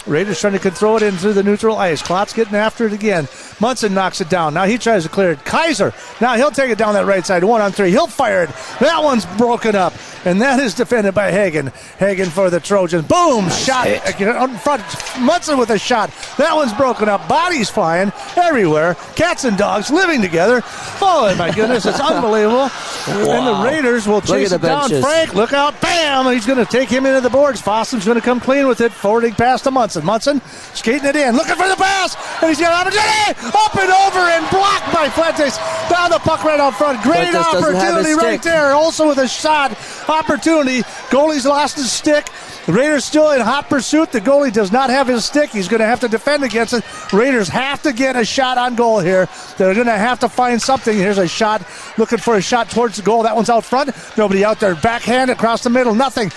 Raiders trying to throw it into the neutral ice. Klotz getting after it again. Munson knocks it down. Now he tries to clear it. Kaiser, now he'll take it down that right side. 1-on-3. He'll fire it. That one's broken up. And that is defended by Hagen. Hagen for the Trojans. Boom! Shot in front. Munson with a shot. That one's broken up. Bodies flying everywhere. Cats and dogs living together. Oh, my goodness. It's unbelievable. Wow. And the Raiders will chase it down. Frank, look out. Bam! He's going to take him into the boards. Fossum's going to come clean with it. Forwarding pass to Munson. Munson skating it in. Looking for the pass. And he's got an opportunity. Up and over and blocked by Fuentes. Down the puck right out front. Great Fuentes opportunity right there. Also with a shot. Opportunity. Goalie's lost his stick. The Raiders still in hot pursuit. The goalie does not have his stick. He's going to have to defend against it. Raiders have to get a shot on goal here. They're going to have to find something. Here's a shot. Looking for a shot towards the goal. That one's out front. Nobody out there. Backhand across the middle. Nothing.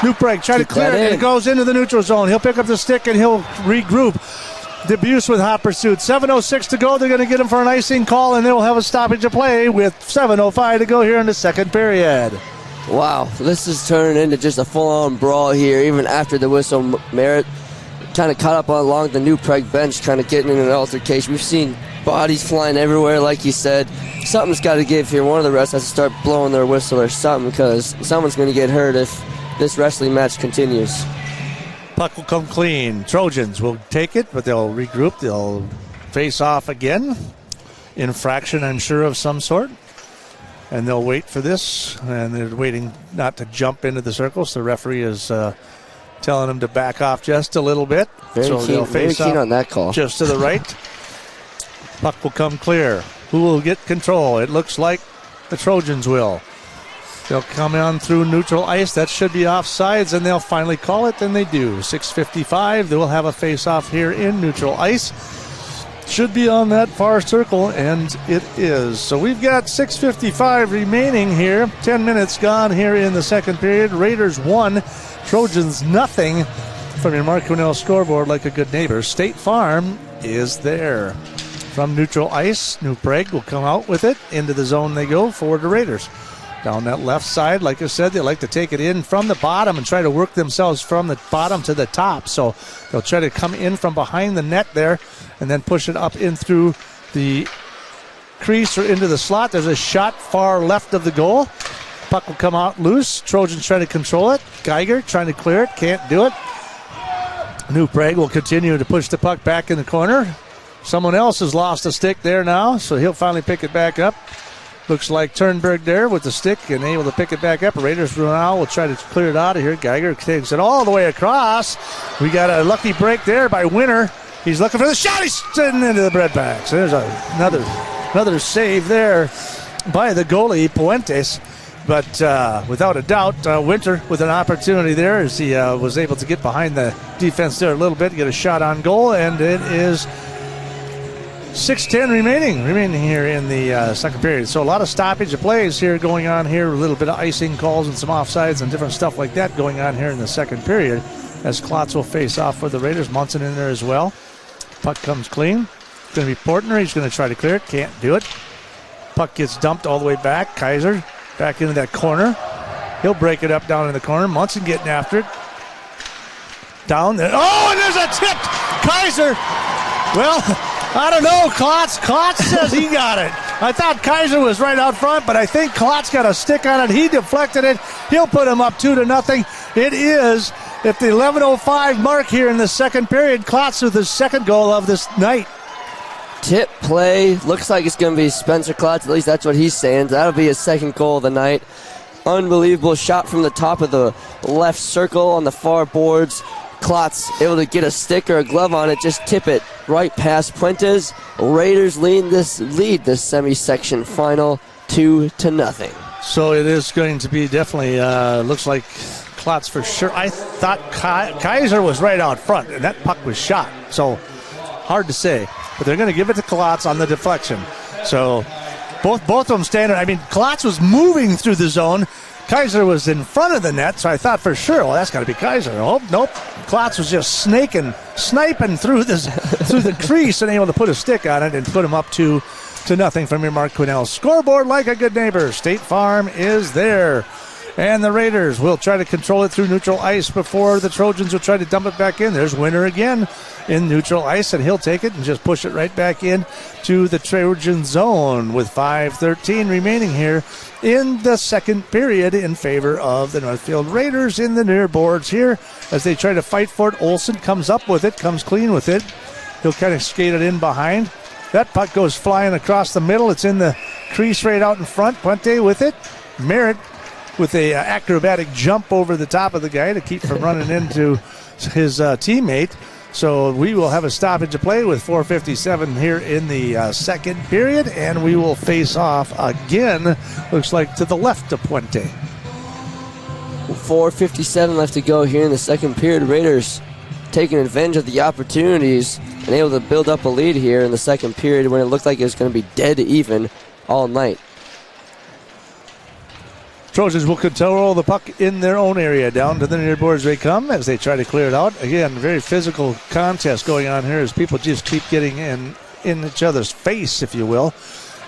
New Prague trying to clear it. And it goes into the neutral zone. He'll pick up the stick and he'll regroup. Debuse with hot pursuit. 7:06 to go. They're going to get him for an icing call, and they will have a stoppage of play with 7:05 to go here in the second period. Wow, this is turning into just a full-on brawl here, even after the whistle. Merritt kind of caught up along the New Prague bench, kind of getting in an altercation. We've seen bodies flying everywhere, like you said. Something's got to give here. One of the refs has to start blowing their whistle or something, because someone's going to get hurt if this wrestling match continues. Puck will come clean. Trojans will take it, but they'll regroup. They'll face off again. Infraction, I'm sure, of some sort. And they'll wait for this. And they're waiting not to jump into the circle. So the referee is telling them to back off just a little bit. Very keen on that call. Just to the right. Puck will come clear. Who will get control? It looks like the Trojans will. They'll come on through neutral ice. That should be offsides, and they'll finally call it, and they do. 6:55. They will have a face-off here in neutral ice. Should be on that far circle, and it is. So we've got 6:55 remaining here. 10 minutes gone here in the second period. Raiders 1, Trojans nothing. From your Mark Quinnell scoreboard, like a good neighbor, State Farm is there. From neutral ice, New Prague will come out with it. Into the zone they go for the Raiders. Down that left side, like I said, they like to take it in from the bottom and try to work themselves from the bottom to the top. So they'll try to come in from behind the net there and then push it up in through the crease or into the slot. There's a shot far left of the goal. Puck will come out loose. Trojans trying to control it. Geiger trying to clear it. Can't do it. New Prague will continue to push the puck back in the corner. Someone else has lost a stick there now, so he'll finally pick it back up. Looks like Turnberg there with the stick and able to pick it back up. Raiders now will try to clear it out of here. Geiger takes it all the way across. We got a lucky break there by Winter. He's looking for the shot. He's sitting into the breadbacks. There's another save there by the goalie, Puentes. But without a doubt, Winter with an opportunity there as he was able to get behind the defense there a little bit, get a shot on goal, and it is 6:10 remaining here in the second period. So a lot of stoppage of plays here going on here, a little bit of icing calls and some offsides and different stuff like that going on here in the second period as Klotz will face off for the Raiders. Munson in there as well. Puck comes clean. It's going to be Portner. He's going to try to clear it. Can't do it. Puck gets dumped all the way back. Kaiser back into that corner. He'll break it up down in the corner. Munson getting after it. Down there. Oh, and there's a tip. Kaiser. Well, I don't know, Klotz. Klotz says he got it. I thought Kaiser was right out front, but I think Klotz got a stick on it. He deflected it. He'll put him up 2-0. It is at the 11:05 mark here in the second period. Klotz with his second goal of this night. Tip play. Looks like it's going to be Spencer Klotz. At least that's what he's saying. That'll be his second goal of the night. Unbelievable shot from the top of the left circle on the far boards. Klotz able to get a stick or a glove on it, just tip it right past Puentes. Raiders lead this semi-section final 2-0. So it is going to be definitely, looks like Klotz for sure. I thought Kaiser was right out front, and that puck was shot. So hard to say. But they're going to give it to Klotz on the deflection. So both of them standing. I mean, Klotz was moving through the zone. Kaiser was in front of the net, so I thought for sure, well, that's got to be Kaiser. Oh, nope. Klotz was just sniping through the crease and able to put a stick on it and put him up 2-0 from your Mark Quinnell scoreboard like a good neighbor. State Farm is there. And the Raiders will try to control it through neutral ice before the Trojans will try to dump it back in. There's Winter again in neutral ice, and he'll take it and just push it right back in to the Trojan zone with 5:13 remaining here in the second period in favor of the Northfield Raiders in the near boards here as they try to fight for it. Olsen comes up with it, comes clean with it. He'll kind of skate it in behind. That puck goes flying across the middle. It's in the crease right out in front. Puente with it. Merritt with a acrobatic jump over the top of the guy to keep from running into his teammate. So we will have a stoppage of play with 4:57 here in the second period, and we will face off again, looks like to the left of Puente. 4:57 left to go here in the second period. Raiders taking advantage of the opportunities and able to build up a lead here in the second period when it looked like it was going to be dead even all night. Trojans will control the puck in their own area. Down to the near boards they come as they try to clear it out. Again, very physical contest going on here as people just keep getting in each other's face, if you will.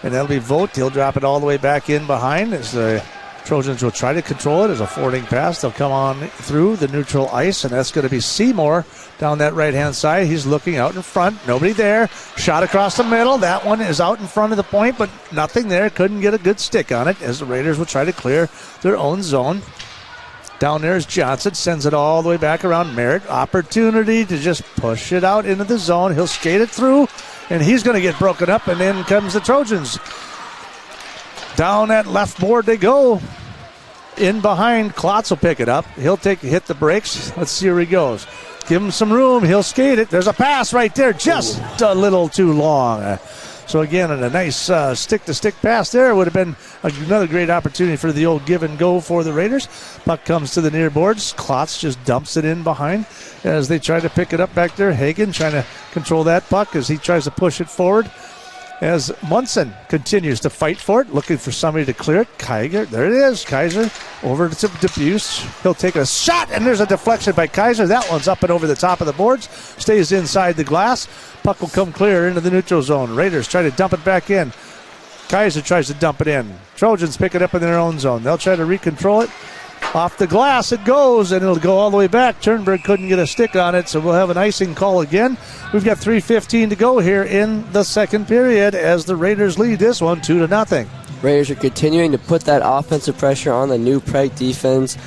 And that'll be Vogt. He'll drop it all the way back in behind as the Trojans will try to control it as a forwarding pass. They'll come on through the neutral ice, and that's going to be Seymour down that right-hand side. He's looking out in front. Nobody there. Shot across the middle. That one is out in front of the point, but nothing there. Couldn't get a good stick on it as the Raiders will try to clear their own zone. Down there is Johnson. Sends it all the way back around Merritt. Opportunity to just push it out into the zone. He'll skate it through, and he's going to get broken up, and in comes the Trojans. Down that left board they go. In behind, Klotz will pick it up. He'll hit the brakes. Let's see where he goes. Give him some room. He'll skate it. There's a pass right there, just a little too long. So again, a nice stick-to-stick pass there would have been another great opportunity for the old give and go for the Raiders. Puck comes to the near boards. Klotz just dumps it in behind as they try to pick it up back there. Hagen trying to control that puck as he tries to push it forward. As Munson continues to fight for it, looking for somebody to clear it. Kaiser, there it is. Kaiser over to Debuse. He'll take a shot, and there's a deflection by Kaiser. That one's up and over the top of the boards. Stays inside the glass. Puck will come clear into the neutral zone. Raiders try to dump it back in. Kaiser tries to dump it in. Trojans pick it up in their own zone. They'll try to recontrol it. Off the glass it goes, and it'll go all the way back. Turnberg couldn't get a stick on it, so we'll have an icing call again. We've got 3:15 to go here in the second period as the Raiders lead this one 2-0. Raiders are continuing to put that offensive pressure on the new Prague defense.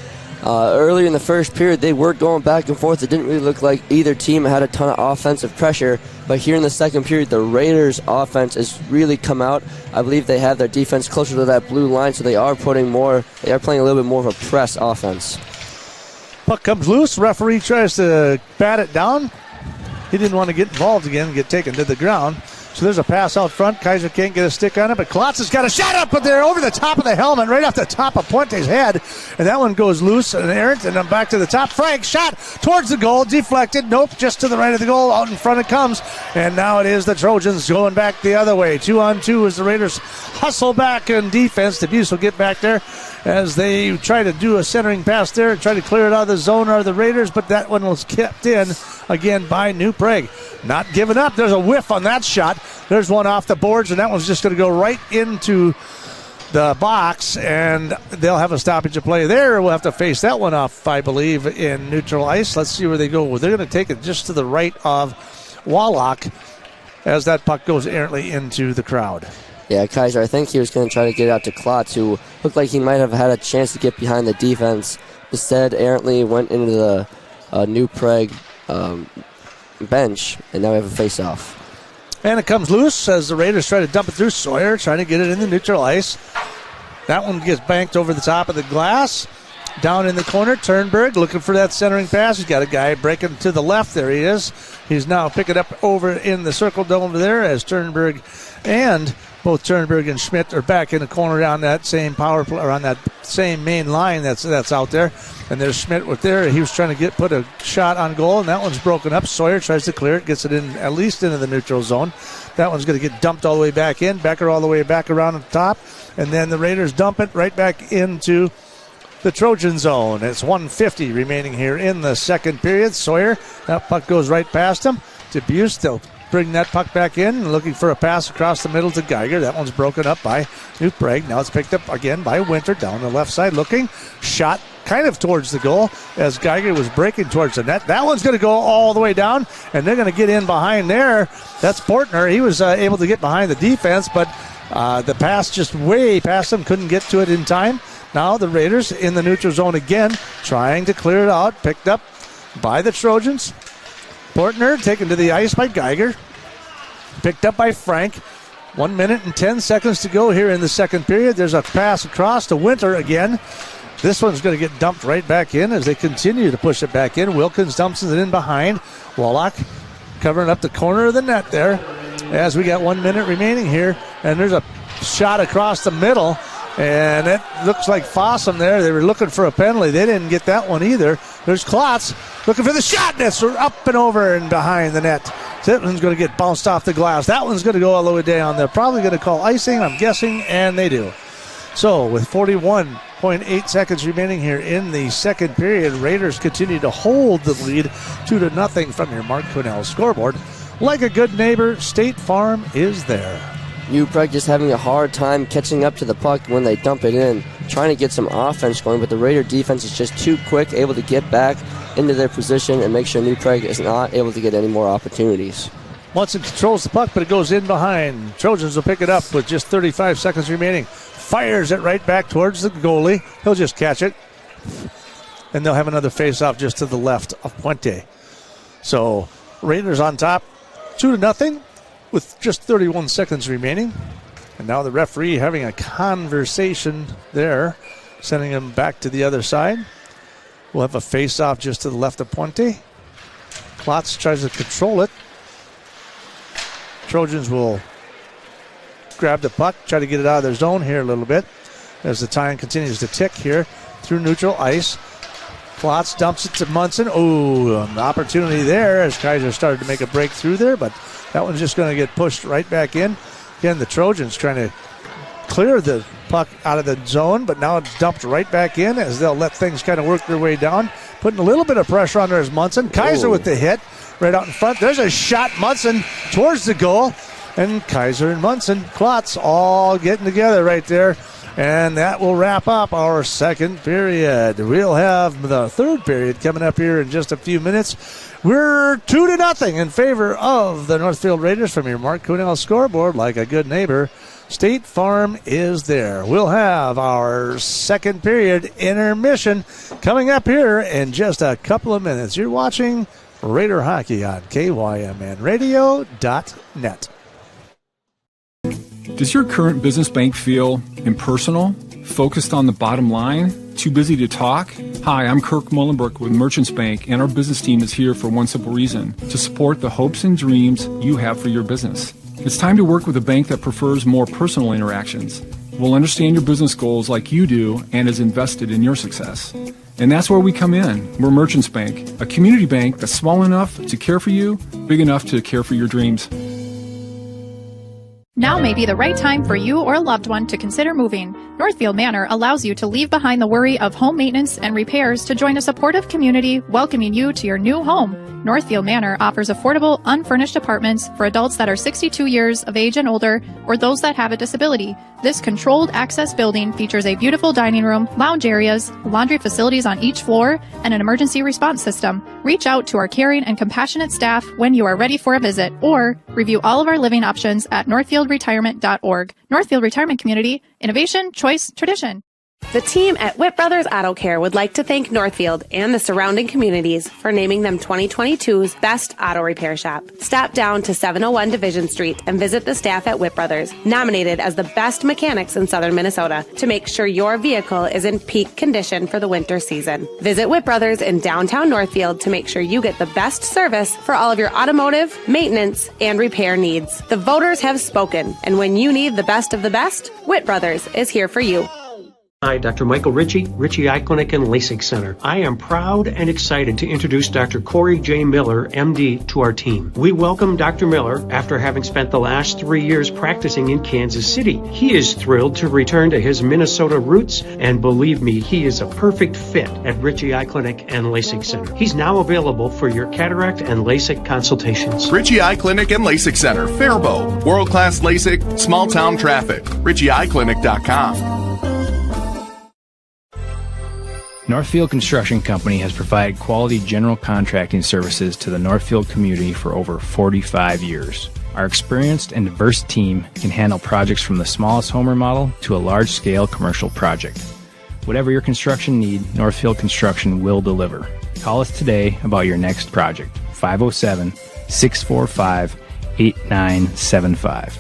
Earlier in the first period, they were going back and forth. It didn't really look like either team had a ton of offensive pressure. But here in the second period, the Raiders' offense has really come out. I believe they have their defense closer to that blue line, so they are playing a little bit more of a press offense. Puck comes loose. Referee tries to bat it down. He didn't want to get involved again and get taken to the ground. So there's a pass out front. Kaiser can't get a stick on it, but Klotz has got a shot up there over the top of the helmet, right off the top of Puente's head. And that one goes loose and errant, and then back to the top. Frank shot towards the goal, deflected. Nope, just to the right of the goal. Out in front it comes. And now it is the Trojans going back the other way. 2-on-2 as the Raiders hustle back in defense. Debuse will get back there as they try to do a centering pass there and try to clear it out of the zone are the Raiders, but that one was kept in again by New Prague. Not giving up. There's a whiff on that shot. There's one off the boards, and that one's just going to go right into the box, and they'll have a stoppage of play there. We'll have to face that one off, I believe, in neutral ice. Let's see where they go. They're going to take it just to the right of Wallach as that puck goes errantly into the crowd. Yeah, Kaiser, I think he was going to try to get it out to Klotz, who looked like he might have had a chance to get behind the defense. Instead, errantly went into the New Prague bench, and now we have a face-off. And it comes loose as the Raiders try to dump it through. Sawyer trying to get it in the neutral ice. That one gets banked over the top of the glass. Down in the corner, Turnberg looking for that centering pass. He's got a guy breaking to the left. There he is. He's now picking up over in the circle over there as Turnberg and both Turnberg and Schmidt are back in the corner on that same power play, or on that same main line that's out there. And there's Schmidt with there. He was trying to put a shot on goal, and that one's broken up. Sawyer tries to clear it, gets it in at least into the neutral zone. That one's going to get dumped all the way back in. Becker all the way back around the top. And then the Raiders dump it right back into the Trojan zone. It's 1:50 remaining here in the second period. Sawyer, that puck goes right past him to Buse. They'll bring that puck back in, looking for a pass across the middle to Geiger. That one's broken up by New Prague. Now it's picked up again by Winter down the left side, looking. Shot kind of towards the goal as Geiger was breaking towards the net. That one's going to go all the way down, and they're going to get in behind there. That's Portner. He was able to get behind the defense, but the pass just way past him, couldn't get to it in time. Now the Raiders in the neutral zone again, trying to clear it out. Picked up by the Trojans. Portner taken to the ice by Geiger. Picked up by Frank. 1 minute and 10 seconds to go here in the second period. There's a pass across to Winter again. This one's going to get dumped right back in as they continue to push it back in. Wilkins dumps it in behind. Wallach covering up the corner of the net there as we got 1 minute remaining here. And there's a shot across the middle. And it looks like Fossum there. They were looking for a penalty. They didn't get that one either. There's Klotz looking for the shot. That's up and over and behind the net. That one's going to get bounced off the glass. That one's going to go all the way down. They're probably going to call icing, I'm guessing, and they do. So with 41.8 seconds remaining here in the second period, Raiders continue to hold the lead 2-0 from your Mark Quinnell scoreboard. Like a good neighbor, State Farm is there. New Prague just having a hard time catching up to the puck when they dump it in, trying to get some offense going, but the Raider defense is just too quick, able to get back into their position and make sure New Prague is not able to get any more opportunities. Munson controls the puck, but it goes in behind. Trojans will pick it up with just 35 seconds remaining. Fires it right back towards the goalie. He'll just catch it. And they'll have another face-off just to the left of Puente. So Raiders on top, 2-0. With just 31 seconds remaining. And now the referee having a conversation there, sending him back to the other side. We'll have a face-off just to the left of Puente. Klotz tries to control it. Trojans will grab the puck, try to get it out of their zone here a little bit as the time continues to tick here through neutral ice. Klotz dumps it to Munson. Oh, an opportunity there as Kaiser started to make a break through there, but that one's just going to get pushed right back in. Again, the Trojans trying to clear the puck out of the zone, but now it's dumped right back in as they'll let things kind of work their way down. Putting a little bit of pressure on there is Munson. Kaiser with the hit right out in front. There's a shot, Munson towards the goal. And Kaiser and Munson, Klotz all getting together right there. And that will wrap up our second period. We'll have the third period coming up here in just a few minutes. We're 2-0 in favor of the Northfield Raiders from your Mark Quinnell scoreboard. Like a good neighbor, State Farm is there. We'll have our second period intermission coming up here in just a couple of minutes. You're watching Raider Hockey on KYMNradio.net. Does your current business bank feel impersonal, focused on the bottom line, too busy to talk? Hi, I'm Kirk Mullenbrook with Merchants Bank, and our business team is here for one simple reason: to support the hopes and dreams you have for your business. It's time to work with a bank that prefers more personal interactions, will understand your business goals like you do, and is invested in your success. And that's where we come in. We're Merchants Bank, a community bank that's small enough to care for you, big enough to care for your dreams. Now may be the right time for you or a loved one to consider moving. Northfield Manor allows you to leave behind the worry of home maintenance and repairs to join a supportive community welcoming you to your new home. Northfield Manor offers affordable, unfurnished apartments for adults that are 62 years of age and older or those that have a disability. This controlled access building features a beautiful dining room, lounge areas, laundry facilities on each floor, and an emergency response system. Reach out to our caring and compassionate staff when you are ready for a visit, or review all of our living options at northfieldretirement.org. Northfield Retirement Community, innovation, choice, tradition. The team at Witt Brothers Auto Care would like to thank Northfield and the surrounding communities for naming them 2022's Best Auto Repair Shop. Stop down to 701 Division Street and visit the staff at Witt Brothers, nominated as the best mechanics in southern Minnesota, to make sure your vehicle is in peak condition for the winter season. Visit Witt Brothers in downtown Northfield to make sure you get the best service for all of your automotive, maintenance, and repair needs. The voters have spoken, and when you need the best of the best, Witt Brothers is here for you. Hi, Dr. Michael Ritchie Eye Clinic and LASIK Center. I am proud and excited to introduce Dr. Corey J. Miller, MD, to our team. We welcome Dr. Miller after having spent the last 3 years practicing in Kansas City. He is thrilled to return to his Minnesota roots, and believe me, he is a perfect fit at Ritchie Eye Clinic and LASIK Center. He's now available for your cataract and LASIK consultations. Ritchie Eye Clinic and LASIK Center, Faribault. World-class LASIK, small town traffic. RitchieEyeClinic.com. Northfield Construction Company has provided quality general contracting services to the Northfield community for over 45 years. Our experienced and diverse team can handle projects from the smallest home remodel to a large-scale commercial project. Whatever your construction need, Northfield Construction will deliver. Call us today about your next project. 507-645-8975.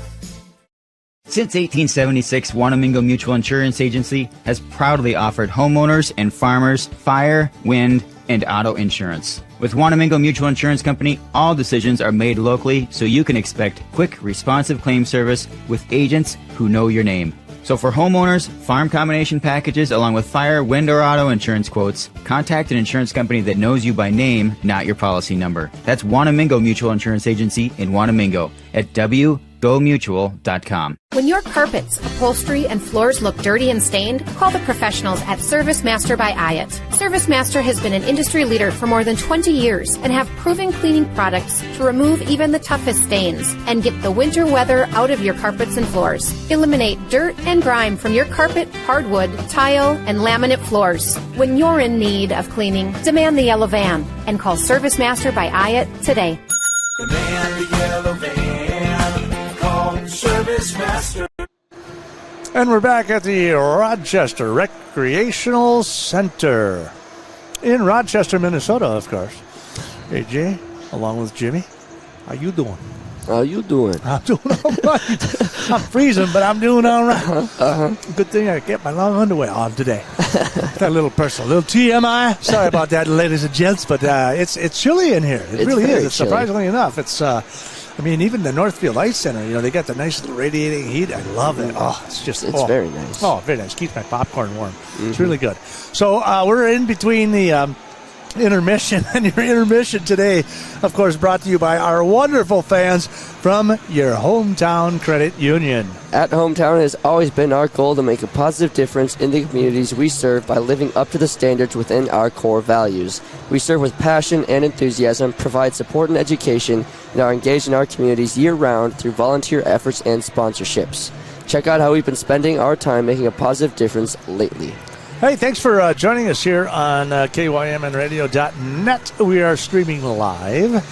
Since 1876, Wanamingo Mutual Insurance Agency has proudly offered homeowners and farmers fire, wind, and auto insurance. With Wanamingo Mutual Insurance Company, all decisions are made locally, so you can expect quick, responsive claim service with agents who know your name. So for homeowners, farm combination packages, along with fire, wind, or auto insurance quotes, contact an insurance company that knows you by name, not your policy number. That's Wanamingo Mutual Insurance Agency in Wanamingo at WGoMutual.com. When your carpets, upholstery, and floors look dirty and stained, call the professionals at Service Master by Ayat. Service Master has been an industry leader for more than 20 years and have proven cleaning products to remove even the toughest stains and get the winter weather out of your carpets and floors. Eliminate dirt and grime from your carpet, hardwood, tile, and laminate floors. When you're in need of cleaning, demand the yellow van and call Service Master by Ayat today. Demand the yellow van. Call Service Master. And we're back at the Rochester Recreational Center in Rochester, Minnesota, of course. AJ, along with Jimmy, how you doing? How you doing? I'm doing all right. I'm freezing, but I'm doing all right. Good thing I get my long underwear on today. That little personal, little TMI. Sorry about that, ladies and gents, but it's chilly in here. It really is. It's surprisingly enough. It's I mean, even the Northfield Ice Center, you know, they got the nice little radiating heat. I love it. Oh, it's just very nice. Oh, very nice. Keeps my popcorn warm. It's really good. So we're in between the intermission, and your intermission today, of course, brought to you by our wonderful fans from your hometown credit union. At Hometown, it has always been our goal to make a positive difference in the communities we serve by living up to the standards within our core values. We serve with passion and enthusiasm, provide support and education, and are engaged in our communities year-round through volunteer efforts and sponsorships. Check out how we've been spending our time making a positive difference lately. Hey, thanks for joining us here on KYMNradio.net. We are streaming live.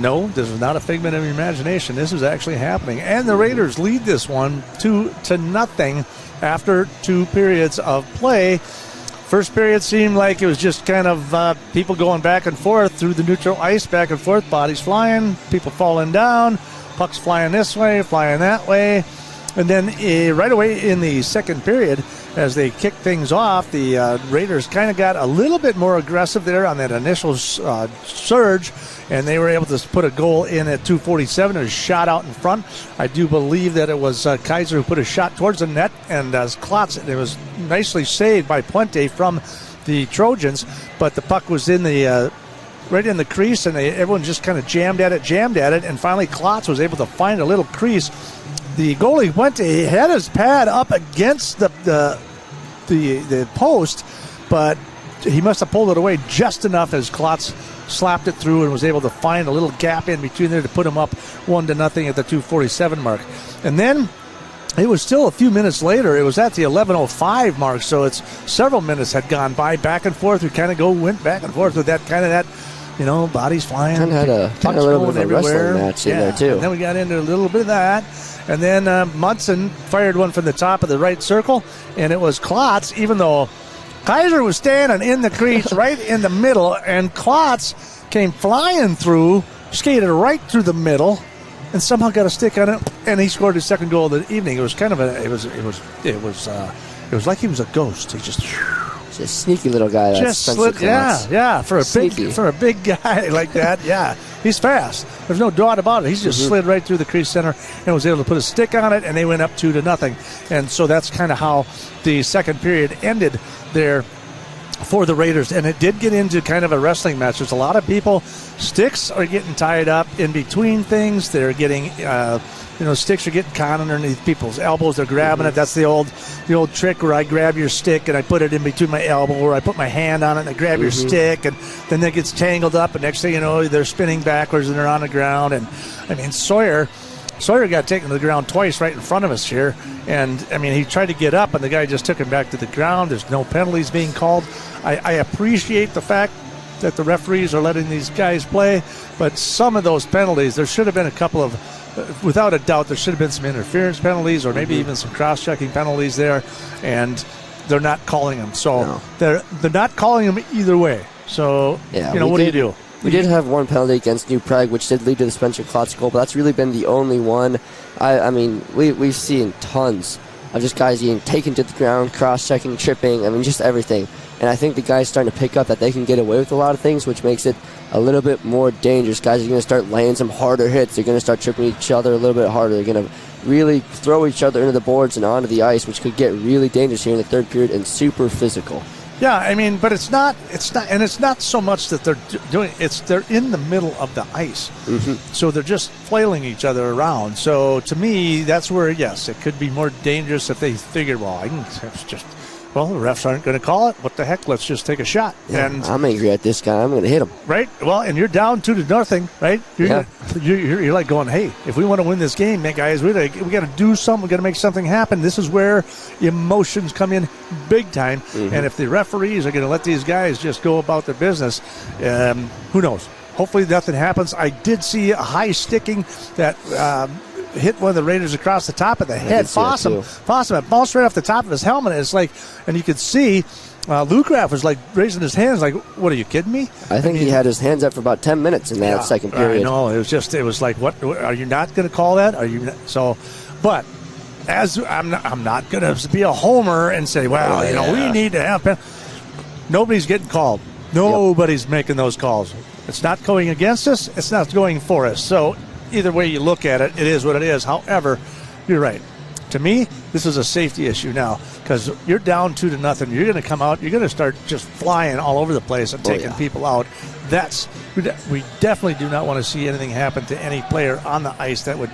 No, this is not a figment of your imagination. This is actually happening. And the Raiders lead this one 2-0 after 2 periods of play. First period seemed like it was just kind of people going back and forth through the neutral ice, back and forth, bodies flying, people falling down, pucks flying this way, flying that way. And then right away in the second period, as they kicked things off, the Raiders kind of got a little bit more aggressive there on that initial surge, and they were able to put a goal in at 2:47. It was shot out in front. I do believe that it was Kaiser who put a shot towards the net, and as Klotz, it was nicely saved by Puente from the Trojans, but the puck was in the right in the crease, and everyone just kind of jammed at it, and finally Klotz was able to find a little crease. The goalie Puente had his pad up against the post, but he must have pulled it away just enough as Klotz slapped it through and was able to find a little gap in between there to put him up 1-0 at the 2:47 mark. And then it was still a few minutes later. It was at the 11:05 mark, so it's several minutes had gone by, back and forth. We kind of went back and forth with that kind of that, bodies flying. Kind of had a little bit of a wrestling match in there, too. And then we got into a little bit of that. And then Munson fired one from the top of the right circle, and it was Klotz, even though Kaiser was standing in the crease right in the middle, and Klotz came flying through, skated right through the middle, and somehow got a stick on it, and he scored his second goal of the evening. It was kind of it was like he was a ghost. He just a sneaky little guy. Just slid, for a big guy like that, he's fast. There's no doubt about it. He's just slid right through the crease center and was able to put a stick on it, and they went up 2-0. And so that's kind of how the second period ended there for the Raiders, and it did get into kind of a wrestling match. There's a lot of people. Sticks are getting tied up in between things. They're getting, sticks are getting caught underneath people's elbows. They're grabbing it. That's the old trick where I grab your stick and I put it in between my elbow, or I put my hand on it and I grab your stick, and then it gets tangled up, and next thing you know, they're spinning backwards and they're on the ground. And I mean, Sawyer got taken to the ground twice right in front of us here. And, I mean, he tried to get up, and the guy just took him back to the ground. There's no penalties being called. I appreciate the fact that the referees are letting these guys play, but some of those penalties, there should have been a couple of, without a doubt, there should have been some interference penalties, or maybe even some cross-checking penalties there, and they're not calling them. So they're not calling them either way. So, what do you do? We did have one penalty against New Prague, which did lead to the Spencer Klotz goal, but that's really been the only one. I mean, we've seen tons of just guys getting taken to the ground, cross-checking, tripping, I mean, just everything. And I think the guys starting to pick up that they can get away with a lot of things, which makes it a little bit more dangerous. Guys are going to start laying some harder hits. They're going to start tripping each other a little bit harder. They're going to really throw each other into the boards and onto the ice, which could get really dangerous here in the third period and super physical. Yeah, I mean, but it's not, and it's not so much that they're doing, they're in the middle of the ice. So they're just flailing each other around. So to me, that's where, yes, it could be more dangerous if they figured, the refs aren't going to call it. What the heck? Let's just take a shot. Yeah, and I'm angry at this guy. I'm going to hit him. Right? Well, and you're down 2-0, right? You're like going, hey, if we want to win this game, man, guys, we got to do something. We got to make something happen. This is where emotions come in big time. And if the referees are going to let these guys just go about their business, who knows? Hopefully nothing happens. I did see a high sticking that hit one of the Raiders across the top of the head. Fossum, it bounced right off the top of his helmet. It's like, and you could see Lukraff was like raising his hands like, what, are you kidding me? I think he had his hands up for about 10 minutes in that second period. I know. It was like, what, are you not going to call that? Are you not? So, but as I'm not going to be a homer and say, we need to have nobody's getting called. Nobody's making those calls. It's not going against us. It's not going for us. So either way you look at it, it is what it is. However, you're right. To me, this is a safety issue now because you're down 2-0. You're going to come out. You're going to start just flying all over the place and taking people out. We definitely do not want to see anything happen to any player on the ice that would,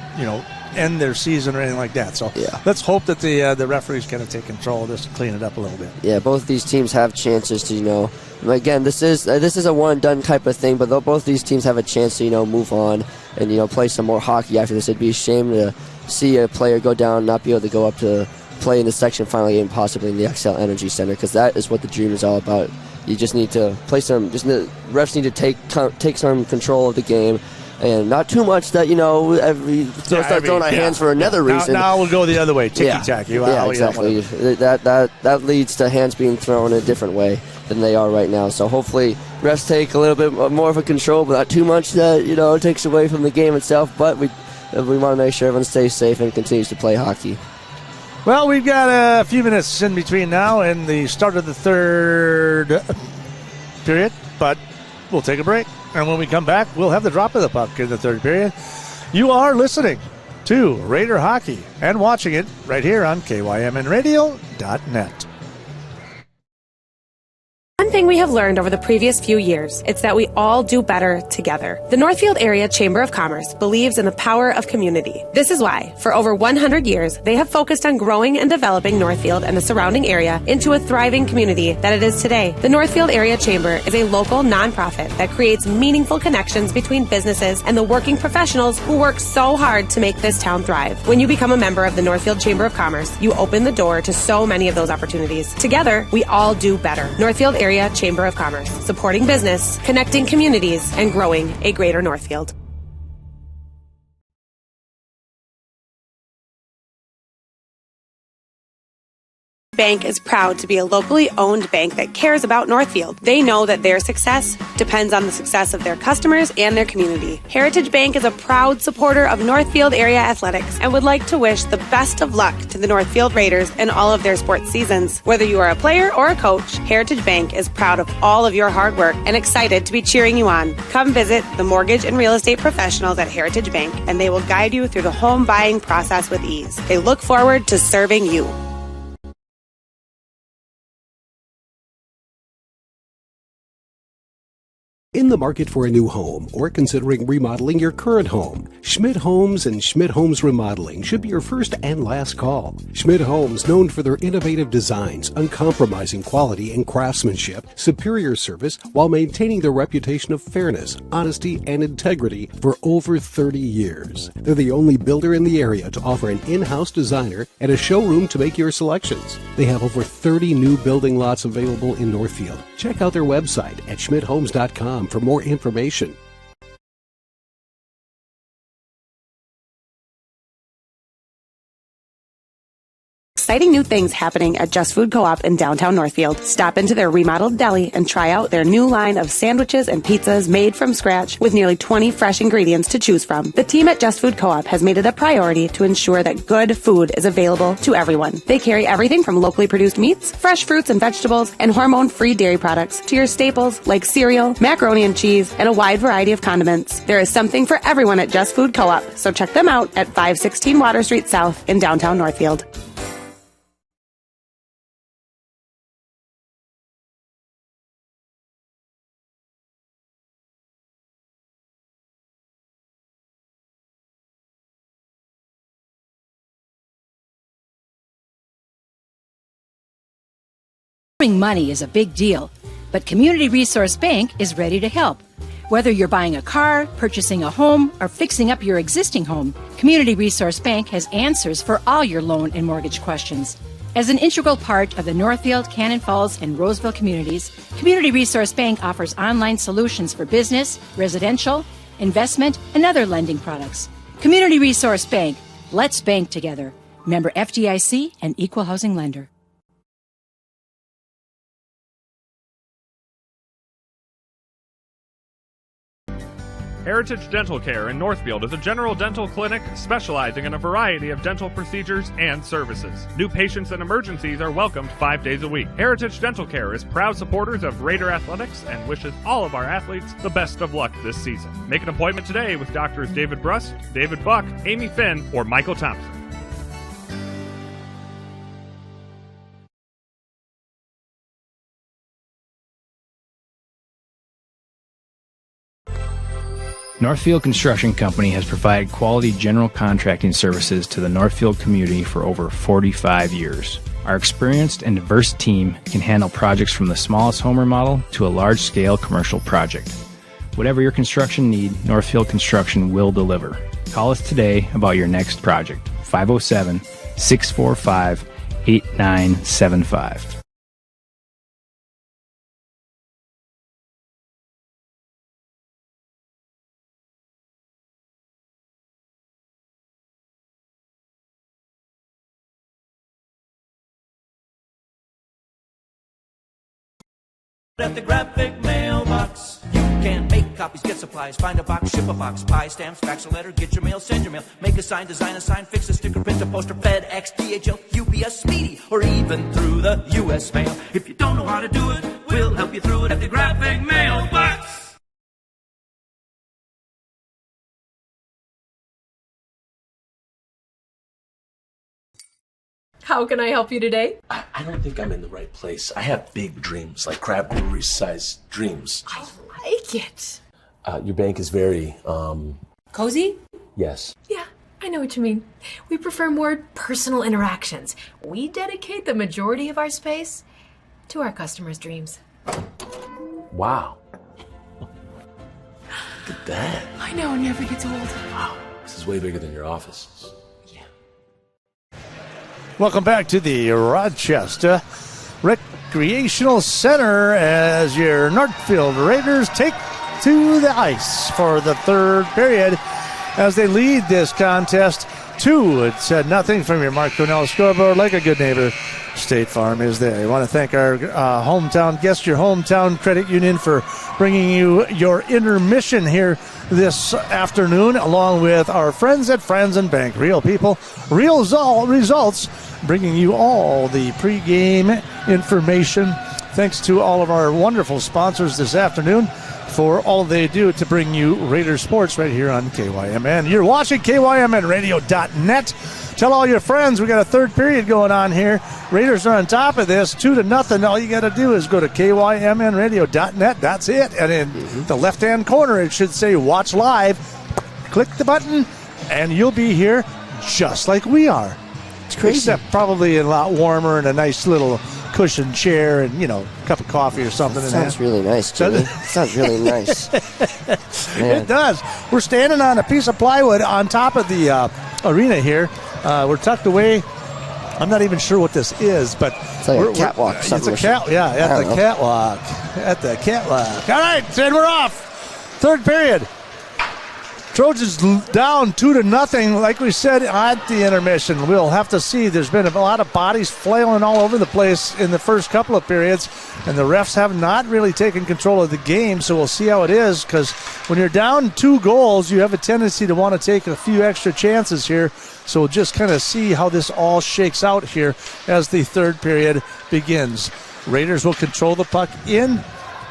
end their season or anything like that. So let's hope that the referees kind of take control of this and clean it up a little bit. Yeah, both these teams have chances to, again, this is a one-and-done type of thing, but both these teams have a chance to, move on and, play some more hockey after this. It'd be a shame to see a player go down and not be able to go up to play in the section final game, possibly in the XL Energy Center, because that is what the dream is all about. You just need to play refs need to take some control of the game, and not too much that, start throwing our hands for another reason. Now we'll go the other way, ticky-tacky. Exactly. That leads to hands being thrown in a different way than they are right now. So hopefully refs take a little bit more of a control, but not too much that, it takes away from the game itself. But we want to make sure everyone stays safe and continues to play hockey. Well, we've got a few minutes in between now and the start of the third period, but we'll take a break. And when we come back, we'll have the drop of the puck in the third period. You are listening to Raider Hockey and watching it right here on KYMNradio.net. One thing we have learned over the previous few years is that we all do better together. The Northfield Area Chamber of Commerce believes in the power of community. This is why, for over 100 years, they have focused on growing and developing Northfield and the surrounding area into a thriving community that it is today. The Northfield Area Chamber is a local nonprofit that creates meaningful connections between businesses and the working professionals who work so hard to make this town thrive. When you become a member of the Northfield Chamber of Commerce, you open the door to so many of those opportunities. Together, we all do better. Northfield Area Area Chamber of Commerce, supporting business, connecting communities, and growing a greater Northfield. Bank is proud to be a locally owned bank that cares about Northfield. They know that their success depends on the success of their customers and their community. Heritage Bank is a proud supporter of Northfield area athletics and would like to wish the best of luck to the Northfield Raiders in all of their sports seasons. Whether you are a player or a coach, Heritage Bank is proud of all of your hard work and excited to be cheering you on. Come visit the mortgage and real estate professionals at Heritage Bank, and they will guide you through the home buying process with ease. They look forward to serving you. In the market for a new home or considering remodeling your current home, Schmidt Homes and Schmidt Homes Remodeling should be your first and last call. Schmidt Homes, known for their innovative designs, uncompromising quality and craftsmanship, superior service, while maintaining their reputation of fairness, honesty, and integrity for over 30 years. They're the only builder in the area to offer an in-house designer and a showroom to make your selections. They have over 30 new building lots available in Northfield. Check out their website at schmidthomes.com for more information. Exciting new things happening at Just Food Co-op in downtown Northfield. Stop into their remodeled deli and try out their new line of sandwiches and pizzas made from scratch with nearly 20 fresh ingredients to choose from. The team at Just Food Co-op has made it a priority to ensure that good food is available to everyone. They carry everything from locally produced meats, fresh fruits and vegetables, and hormone-free dairy products to your staples like cereal, macaroni and cheese, and a wide variety of condiments. There is something for everyone at Just Food Co-op, so check them out at 516 Water Street South in downtown Northfield. Money is a big deal, but Community Resource Bank is ready to help. Whether you're buying a car, purchasing a home, or fixing up your existing home, Community Resource Bank has answers for all your loan and mortgage questions. As an integral part of the Northfield, Cannon Falls, and Roseville communities, Community Resource Bank offers online solutions for business, residential, investment, and other lending products. Community Resource Bank. Let's bank together. Member FDIC and Equal Housing Lender. Heritage Dental Care in Northfield is a general dental clinic specializing in a variety of dental procedures and services. New patients and emergencies are welcomed 5 days a week. Heritage Dental Care is proud supporters of Raider Athletics and wishes all of our athletes the best of luck this season. Make an appointment today with Doctors David Brust, David Buck, Amy Finn, or Michael Thompson. Northfield Construction Company has provided quality general contracting services to the Northfield community for over 45 years. Our experienced and diverse team can handle projects from the smallest home remodel to a large-scale commercial project. Whatever your construction need, Northfield Construction will deliver. Call us today about your next project. 507-645-8975. At the graphic mailbox, you can make copies, get supplies, find a box, ship a box, buy stamps, fax a letter, get your mail, send your mail, make a sign, design a sign, fix a sticker, print a poster, FedEx, DHL, UPS, Speedy, or even through the U.S. mail. If you don't know how to do it, we'll help you through it at the graphic mailbox. How can I help you today? I don't think I'm in the right place. I have big dreams, like crab brewery-sized dreams. I like it. Your bank is very, Cozy? yes. Yeah, I know what you mean. We prefer more personal interactions. We dedicate the majority of our space to our customers' dreams. Wow. Look at that. I know, it never gets old. Wow, this is way bigger than your office. Welcome back to the Rochester Recreational Center as your Northfield Raiders take to the ice for the third period as they lead this contest 2-0 from your Mark Cornell scoreboard. Like a good neighbor, State Farm is there. I want to thank our hometown guest, your hometown credit union, for bringing you your intermission here this afternoon, along with our friends at Franz and Bank. Real people, real results, bringing you all the pregame information. Thanks to all of our wonderful sponsors this afternoon for all they do to bring you Raider sports right here on KYMN. You're watching KYMNradio.net. Tell all your friends we got a third period going on here. Raiders are on top of this, 2-0. All you got to do is go to KYMNradio.net. That's it. And in the left-hand corner, it should say Watch Live. Click the button, and you'll be here just like we are. It's crazy. Except probably a lot warmer and a nice little cushion chair and, a cup of coffee or something. Sounds really nice, Jimmy. Sounds really nice. It does. We're standing on a piece of plywood on top of the arena here. We're tucked away. I'm not even sure what this is, but it's like a catwalk. It's a catwalk. Yeah, at the catwalk. At the catwalk. All right, and we're off. Third period. Trojans down 2-0, like we said at the intermission. We'll have to see. There's been a lot of bodies flailing all over the place in the first couple of periods, and the refs have not really taken control of the game, so we'll see how it is, because when you're down 2 goals, you have a tendency to want to take a few extra chances here. So we'll just kind of see how this all shakes out here as the third period begins. Raiders will control the puck in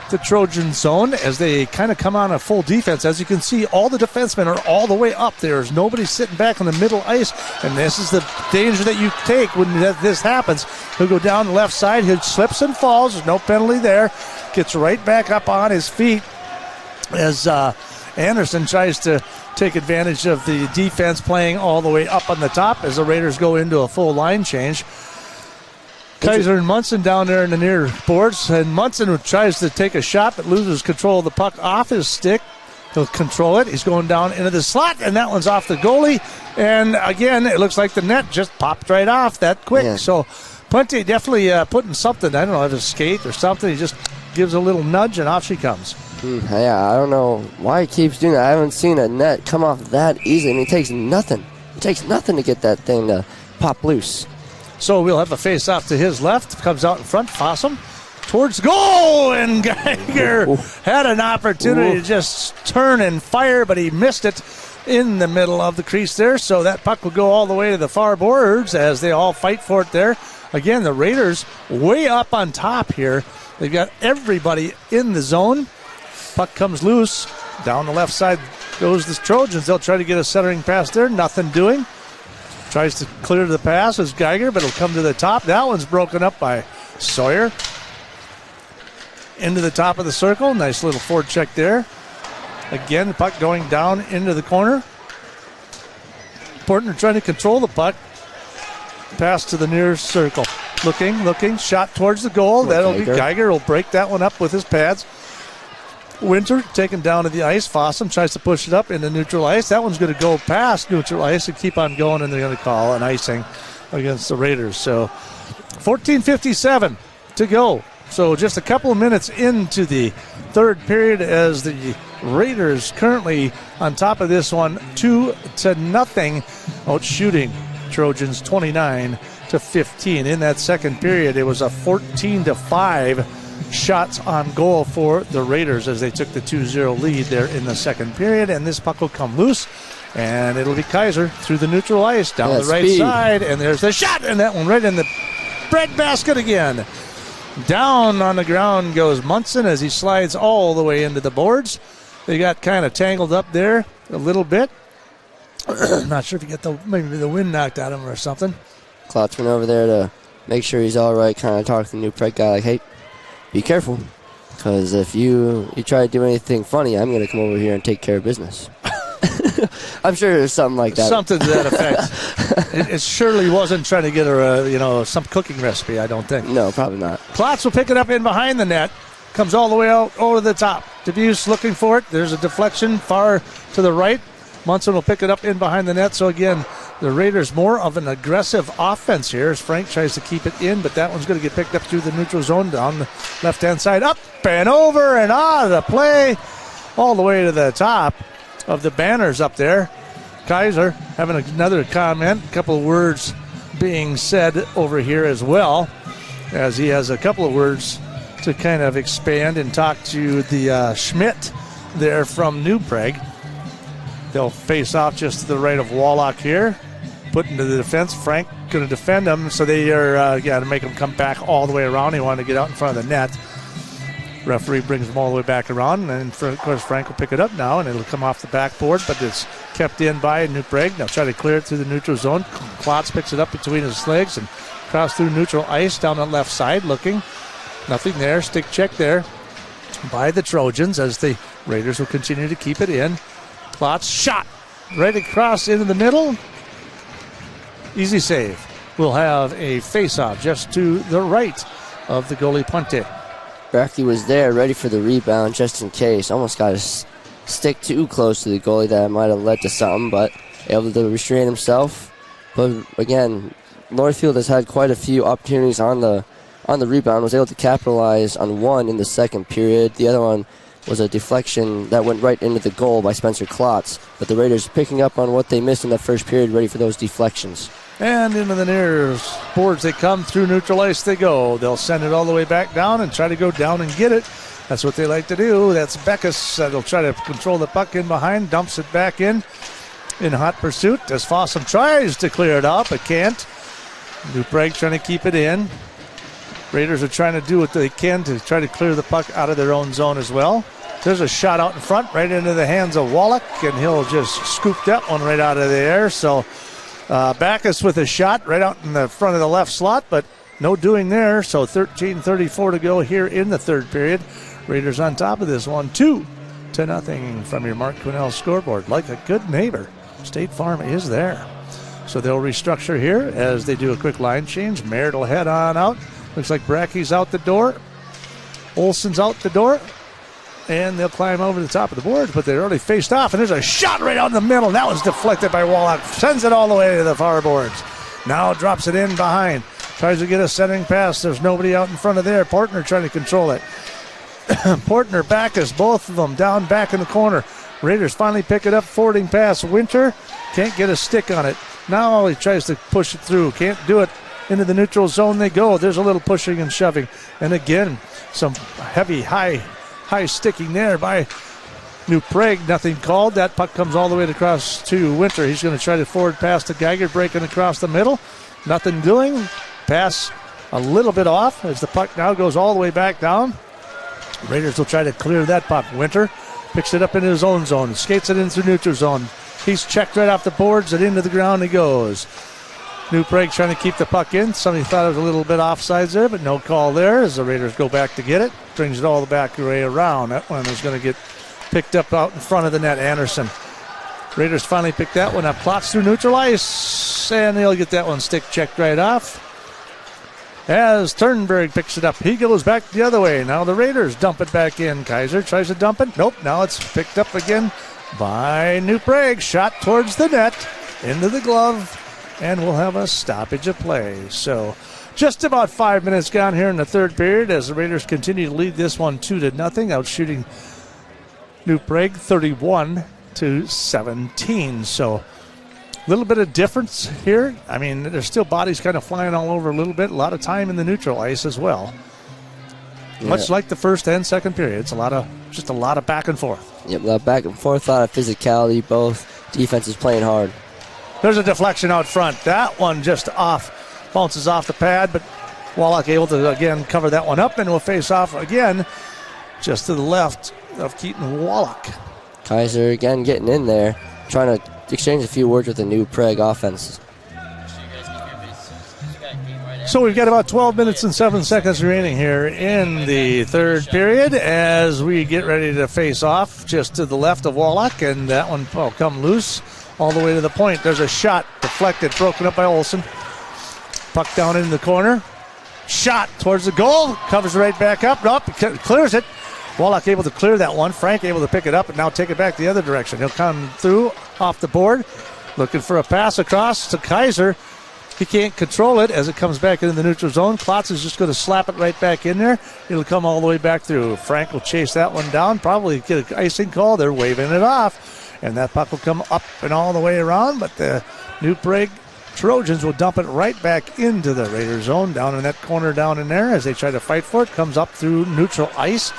the Trojan zone as they kind of come on a full defense. As you can see, all the defensemen are all the way up. There's nobody sitting back on the middle ice, and this is the danger that you take when this happens. He'll go down the left side. He slips and falls. There's no penalty there. Gets right back up on his feet as Anderson tries to take advantage of the defense playing all the way up on the top as the Raiders go into a full line change. Kaiser and Munson down there in the near boards, and Munson tries to take a shot but loses control of the puck off his stick. He'll control it. He's going down into the slot, and that one's off the goalie. And again, it looks like the net just popped right off that quick. Yeah. So Puente definitely putting something, I don't know, if it's a skate or something. He just gives a little nudge, and off she comes. Yeah, I don't know why he keeps doing that. I haven't seen a net come off that easily. I mean, it takes nothing. It takes nothing to get that thing to pop loose. So we'll have a face-off to his left. Comes out in front. Fossum towards goal. And Geiger had an opportunity to just turn and fire, but he missed it in the middle of the crease there. So that puck will go all the way to the far boards as they all fight for it there. Again, the Raiders way up on top here. They've got everybody in the zone. Puck comes loose. Down the left side goes the Trojans. They'll try to get a centering pass there. Nothing doing. Tries to clear the pass as Geiger, but it'll come to the top. That one's broken up by Sawyer. Into the top of the circle. Nice little forecheck there. Again, the puck going down into the corner. Portner trying to control the puck. Pass to the near circle. Looking. Shot towards the goal. That'll be Geiger. Will break that one up with his pads. Winter taken down to the ice. Fossum tries to push it up into neutral ice. That one's going to go past neutral ice and keep on going, and they're going to call an icing against the Raiders. So 14:57 to go. So just a couple of minutes into the third period as the Raiders currently on top of this one 2-0, out shooting Trojans 29-15. In that second period, it was a 14-5 shots on goal for the Raiders as they took the 2-0 lead there in the second period. And this puck will come loose, and it'll be Kaiser through the neutral ice down the right side. And there's the shot, and that one right in the breadbasket again. Down on the ground goes Munson as he slides all the way into the boards. They got kind of tangled up there a little bit. Not sure if you get maybe the wind knocked out of him or something. Klotz went over there to make sure he's all right, kind of talk to the new Prague guy like, hey, be careful, because if you try to do anything funny, I'm going to come over here and take care of business. I'm sure there's something like that. Something to that effect. It surely wasn't trying to get her, some cooking recipe, I don't think. No, probably not. Klotz will pick it up in behind the net. Comes all the way out over the top. DeBuse looking for it. There's a deflection far to the right. Munson will pick it up in behind the net. So again, the Raiders more of an aggressive offense here as Frank tries to keep it in, but that one's going to get picked up through the neutral zone down the left-hand side. Up and over and out of the play all the way to the top of the banners up there. Kaiser having another comment, a couple of words being said over here as well, as he has a couple of words to kind of expand and talk to the Schmidt there from New Prague. They'll face off just to the right of Wallach here. Put into the defense. Frank going to defend them, so they are to make them come back all the way around. He wanted to get out in front of the net. Referee brings them all the way back around, and of course Frank will pick it up now, and it'll come off the backboard, but it's kept in by New Prague. They'll try to clear it through the neutral zone. Klotz picks it up between his legs and cross through neutral ice down the left side, looking. Nothing there. Stick check there by the Trojans as the Raiders will continue to keep it in. Klotz shot right across into the middle. Easy save. We'll have a face-off just to the right of the goalie Puente. Bracky was there, ready for the rebound just in case. Almost got to stick too close to the goalie. That might have led to something, but able to restrain himself. But again, Northfield has had quite a few opportunities on the rebound. Was able to capitalize on one in the second period. The other one was a deflection that went right into the goal by Spencer Klotz. But the Raiders picking up on what they missed in that first period, ready for those deflections. And into the near boards they come, through neutral ice they go. They'll send it all the way back down and try to go down and get it. That's what they like to do. That's Beckus that'll try to control the puck in behind, dumps it back in hot pursuit as Fossum tries to clear it out, but can't. New Prague trying to keep it in. Raiders are trying to do what they can to try to clear the puck out of their own zone as well. There's a shot out in front, right into the hands of Wallach, and he'll just scoop that one right out of the air. So Backus with a shot right out in the front of the left slot, but no doing there. So 13:34 to go here in the third period. Raiders on top of this one, 2-0 from your Mark Quinnell scoreboard. Like a good neighbor, State Farm is there. So they'll restructure here as they do a quick line change. Merritt will head on out. Looks like Bracky's out the door. Olson's out the door. And they'll climb over the top of the boards, but they're already faced off, and there's a shot right out in the middle. That was deflected by Wallach. Sends it all the way to the far boards. Now drops it in behind. Tries to get a setting pass. There's nobody out in front of there. Portner trying to control it. Portner, Backus, both of them down back in the corner. Raiders finally pick it up, forwarding pass. Winter can't get a stick on it. Now he tries to push it through. Can't do it. Into the neutral zone they go. There's a little pushing and shoving. And again, some heavy, high sticking there by New Prague. Nothing called. That puck comes all the way across to Winter. He's going to try to forward pass to Geiger, breaking across the middle. Nothing doing. Pass a little bit off as the puck now goes all the way back down. Raiders will try to clear that puck. Winter picks it up into his own zone. Skates it in through neutral zone. He's checked right off the boards and into the ground he goes. New Prague trying to keep the puck in. Somebody thought it was a little bit offsides there, but no call there as the Raiders go back to get it. Brings it all the back way around. That one is going to get picked up out in front of the net. Anderson. Raiders finally pick that one up. Klotz through neutral ice, and they'll get that one stick checked right off. As Turnberg picks it up, he goes back the other way. Now the Raiders dump it back in. Kaiser tries to dump it. Nope, now it's picked up again by New Prague. Shot towards the net, into the glove. And we'll have a stoppage of play. So just about 5 minutes gone here in the third period as the Raiders continue to lead this one 2-0, out shooting New Prague 31-17. So a little bit of difference here. I mean, there's still bodies kind of flying all over a little bit. A lot of time in the neutral ice as well. Yeah. Much like the first and second period. It's just a lot of back and forth. Yep, a lot of back and forth, a lot of physicality. Both defenses playing hard. There's a deflection out front. That one just bounces off the pad, but Wallach able to again cover that one up, and will face off again just to the left of Keaton Wallach. Kaiser again getting in there, trying to exchange a few words with the New Prague offense. So we've got about 12 minutes and 7 seconds remaining here in the third period as we get ready to face off just to the left of Wallach, and that one will come loose all the way to the point. There's a shot deflected, broken up by Olson. Puck down in the corner. Shot towards the goal. Covers right back up. Nope, clears it. Wallach able to clear that one. Frank able to pick it up and now take it back the other direction. He'll come through off the board. Looking for a pass across to Kaiser. He can't control it as it comes back into the neutral zone. Klotz is just going to slap it right back in there. It'll come all the way back through. Frank will chase that one down, probably get an icing call. They're waving it off. And that puck will come up and all the way around, but the New Prague Trojans will dump it right back into the Raider zone, down in that corner down in there as they try to fight for it. Comes up through neutral ice.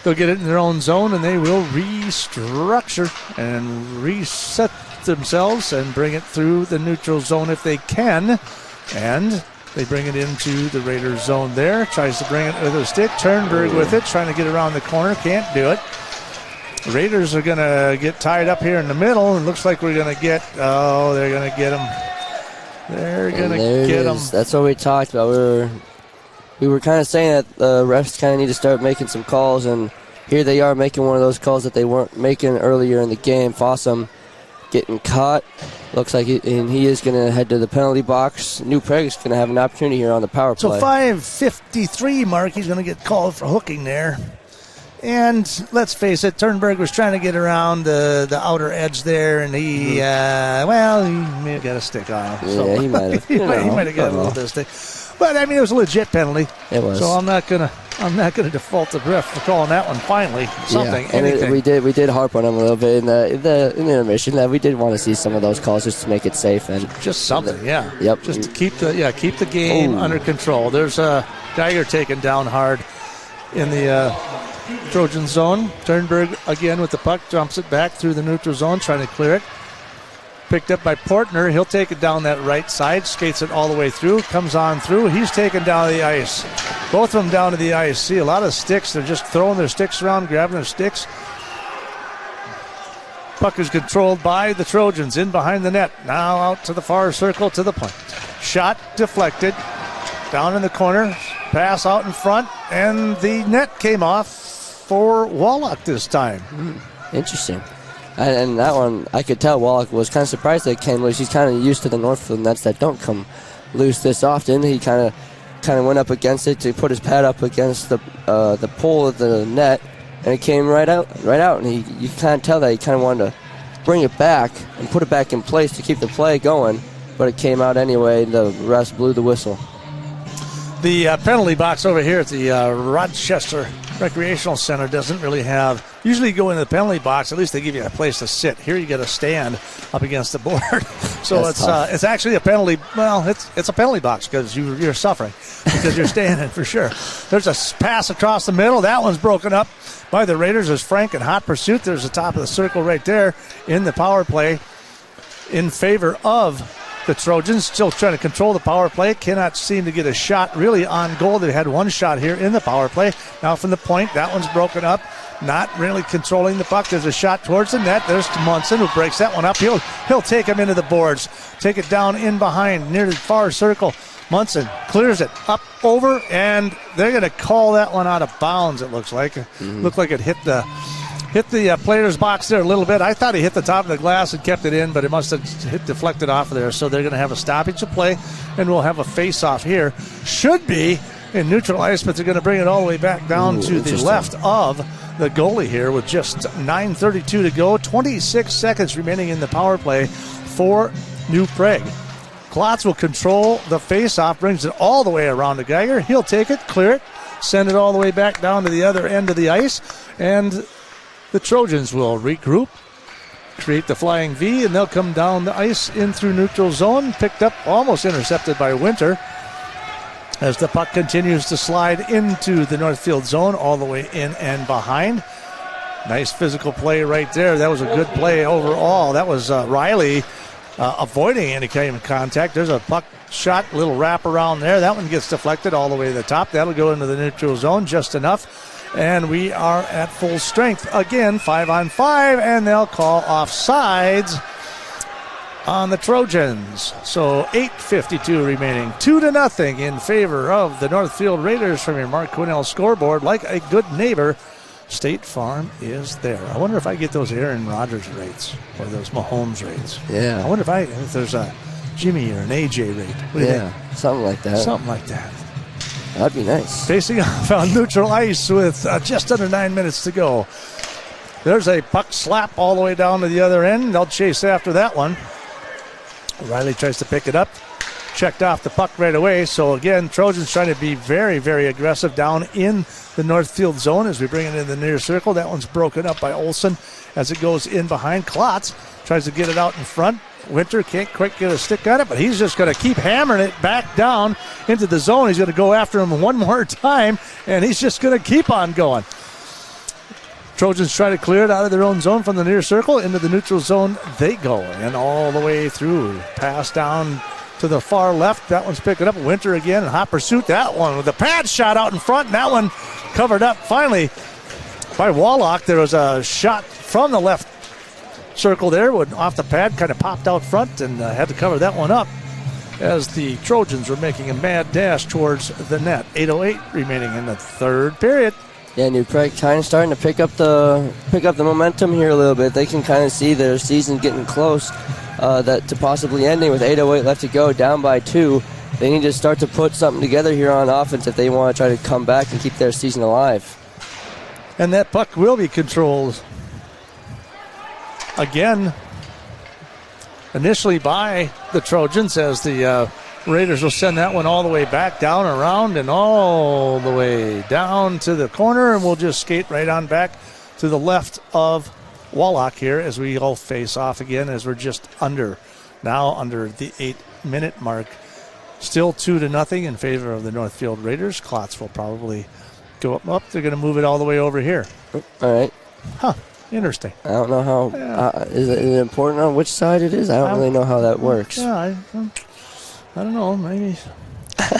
They'll get it in their own zone, and they will restructure and reset themselves and bring it through the neutral zone if they can. And they bring it into the Raiders zone there. Tries to bring it with a stick. Turnberg with it, trying to get around the corner. Can't do it. Raiders are going to get tied up here in the middle. It looks like we're going to get, they're going to get them. They're going to get them. That's what we talked about. We were kind of saying that the refs kind of need to start making some calls, and here they are making one of those calls that they weren't making earlier in the game. Fossum getting caught. Looks like he is going to head to the penalty box. New Prague is going to have an opportunity here on the power play. So 5:53 mark, he's going to get called for hooking there. And let's face it, Turnberg was trying to get around the outer edge there, and he may have got a stick on him. Yeah, he might have. he might have got a little bit of stick. But, I mean, it was a legit penalty. It was. So I'm not gonna default to ref for calling that one finally. Something, anything. We did harp on him a little bit in the intermission that we did want to see some of those calls just to make it safe and just something, yeah. Yep. Just to keep the game under control. There's Geiger taken down hard in the Trojan zone. Turnberg again with the puck, jumps it back through the neutral zone, trying to clear it. Picked up by Portner. He'll take it down that right side, skates it all the way through, comes on through. He's taken down to the ice. Both of them down to the ice. See a lot of sticks. They're just throwing their sticks around, grabbing their sticks. Puck is controlled by the Trojans in behind the net. Now out to the far circle to the point. Shot deflected. Down in the corner. Pass out in front. And the net came off for Wallach this time. Interesting. And that one, I could tell Wallach was kind of surprised that it came loose. He's kind of used to the Northfield nets that don't come loose this often. He kind of went up against it to put his pad up against the pole of the net, and it came right out. And you kind of tell that he kind of wanted to bring it back and put it back in place to keep the play going, but it came out anyway. The refs blew the whistle. The penalty box over here at the Rochester Recreational Center doesn't really have. Usually you go into the penalty box, at least they give you a place to sit. Here you got to stand up against the board. So it's actually a penalty. Well, it's a penalty box because you're suffering because you're standing for sure. There's a pass across the middle. That one's broken up by the Raiders. There's Frank in hot pursuit. There's the top of the circle right there in the power play in favor of the Trojans. Still trying to control the power play. Cannot seem to get a shot really on goal. They had one shot here in the power play. Now from the point, that one's broken up. Not really controlling the puck. There's a shot towards the net. There's Munson who breaks that one up. He'll take him into the boards. Take it down in behind near the far circle. Munson clears it up over, and they're going to call that one out of bounds, it looks like. Looked like it hit the player's box there a little bit. I thought he hit the top of the glass and kept it in, but it must have deflected off of there. So they're going to have a stoppage of play, and we'll have a face-off here. Should be in neutral ice, but they're going to bring it all the way back down to the left of the goalie here with just 9:32 to go. 26 seconds remaining in the power play for New Prague. Klotz will control the face-off, brings it all the way around to Geiger. He'll take it, clear it, send it all the way back down to the other end of the ice, and the Trojans will regroup, create the flying V, and they'll come down the ice in through neutral zone. Picked up, almost intercepted by Winter as the puck continues to slide into the Northfield zone all the way in and behind. Nice physical play right there. That was a good play overall. That was Riley avoiding any kind of contact. There's a puck shot, little wrap around there. That one gets deflected all the way to the top. That'll go into the neutral zone just enough. And we are at full strength again, 5-on-5, and they'll call offsides on the Trojans. So 8:52 remaining, 2-0 in favor of the Northfield Raiders from your Mark Quinnell scoreboard. Like a good neighbor, State Farm is there. I wonder if I get those Aaron Rodgers rates or those Mahomes rates. Yeah. I wonder if there's a Jimmy or an AJ rate. What do you think? Something like that. Something like that. That'd be nice. Facing off on neutral ice with just under 9 minutes to go. There's a puck slap all the way down to the other end. They'll chase after that one. Riley tries to pick it up. Checked off the puck right away. So again, Trojans trying to be very, very aggressive down in the Northfield zone as we bring it in the near circle. That one's broken up by Olsen as it goes in behind. Klotz tries to get it out in front. Winter can't quite get a stick on it, but he's just going to keep hammering it back down into the zone. He's going to go after him one more time, and he's just going to keep on going. Trojans try to clear it out of their own zone from the near circle. Into the neutral zone they go, and all the way through. Pass down to the far left. That one's picking up. Winter again in hot pursuit. That one with a pad shot out in front, and that one covered up finally by Wallach. There was a shot from the left circle there, off the pad, kind of popped out front and had to cover that one up as the Trojans were making a mad dash towards the net. 8:08 remaining in the third period. Yeah, New Prague kind of starting to pick up the momentum here a little bit. They can kind of see their season getting close to possibly ending with 8:08 left to go, down by 2. They need to start to put something together here on offense if they want to try to come back and keep their season alive. And that puck will be controlled again, initially by the Trojans, as the Raiders will send that one all the way back, down, around, and all the way down to the corner, and we'll just skate right on back to the left of Wallach here as we all face off again, as we're just under the 8-minute mark. Still 2-0 in favor of the Northfield Raiders. Klotz will probably go up. They're going to move it all the way over here. All right. Huh. Interesting. I don't know how. Is it important on which side it is? I don't really know how that works. Yeah, I don't know. Maybe. I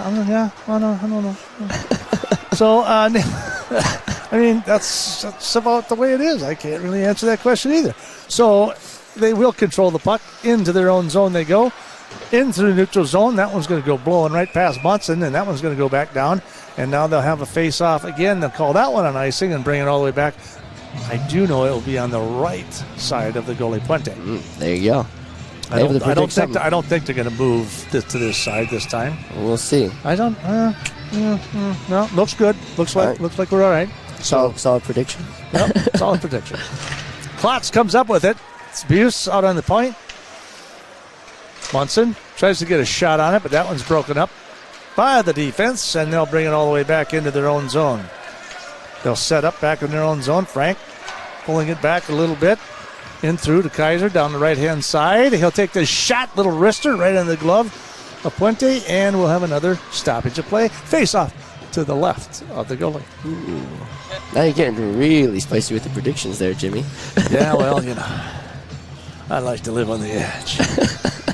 don't know. So, I mean, that's about the way it is. I can't really answer that question either. So, they will control the puck into their own zone. They go into the neutral zone. That one's going to go blowing right past Munson, and that one's going to go back down. And now they'll have a face-off again. They'll call that one on icing and bring it all the way back. I do know it will be on the right side of the goalie Puente. There you go. I don't think they're going to move this to this side this time. We'll see. I don't. No, looks good. Looks like we're all right. Solid prediction. Yep, solid prediction. Klotz comes up with it. It's Buse out on the point. Munson tries to get a shot on it, but that one's broken up by the defense, and they'll bring it all the way back into their own zone. They'll set up back in their own zone. Frank pulling it back a little bit. In through to Kaiser down the right-hand side. He'll take the shot, little wrister, right in the glove of Puente, and we'll have another stoppage of play. Face-off to the left of the goalie. Ooh. Now you're getting really spicy with the predictions there, Jimmy. Yeah, well, I like to live on the edge.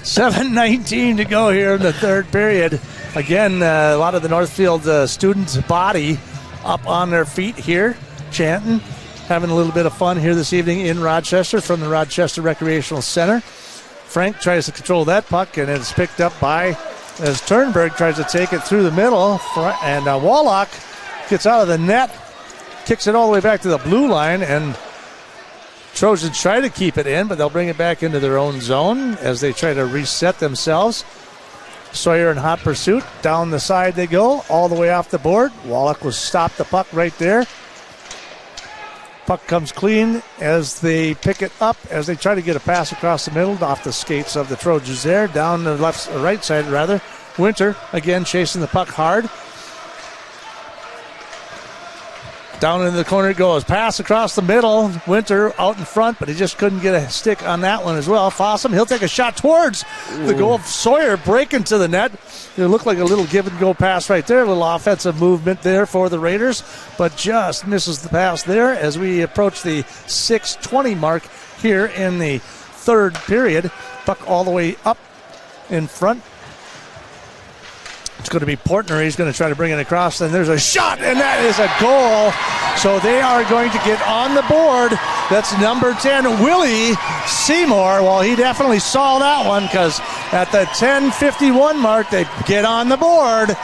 7:19 to go here in the third period. Again, a lot of the Northfield students' body up on their feet here, chanting, having a little bit of fun here this evening in Rochester from the Rochester Recreational Center. Frank tries to control that puck, and it's picked up as Turnberg tries to take it through the middle, and Wallach gets out of the net, kicks it all the way back to the blue line, and Trojans try to keep it in, but they'll bring it back into their own zone as they try to reset themselves. Sawyer in hot pursuit. Down the side they go, all the way off the board. Wallach will stop the puck right there. Puck comes clean as they pick it up, as they try to get a pass across the middle off the skates of the Trojans there. Down the right side, rather. Winter, again, chasing the puck hard. Down in the corner it goes. Pass across the middle. Winter out in front, but he just couldn't get a stick on that one as well. Fossum, he'll take a shot towards the goal of Sawyer, breaking to the net. It looked like a little give-and-go pass right there. A little offensive movement there for the Raiders, but just misses the pass there as we approach the 6:20 mark here in the third period. Puck all the way up in front. It's going to be Portner. He's going to try to bring it across, and there's a shot, and that is a goal. So they are going to get on the board. That's number 10, Willie Seymour. Well, he definitely saw that one, because at the 10:51 mark, they get on the board.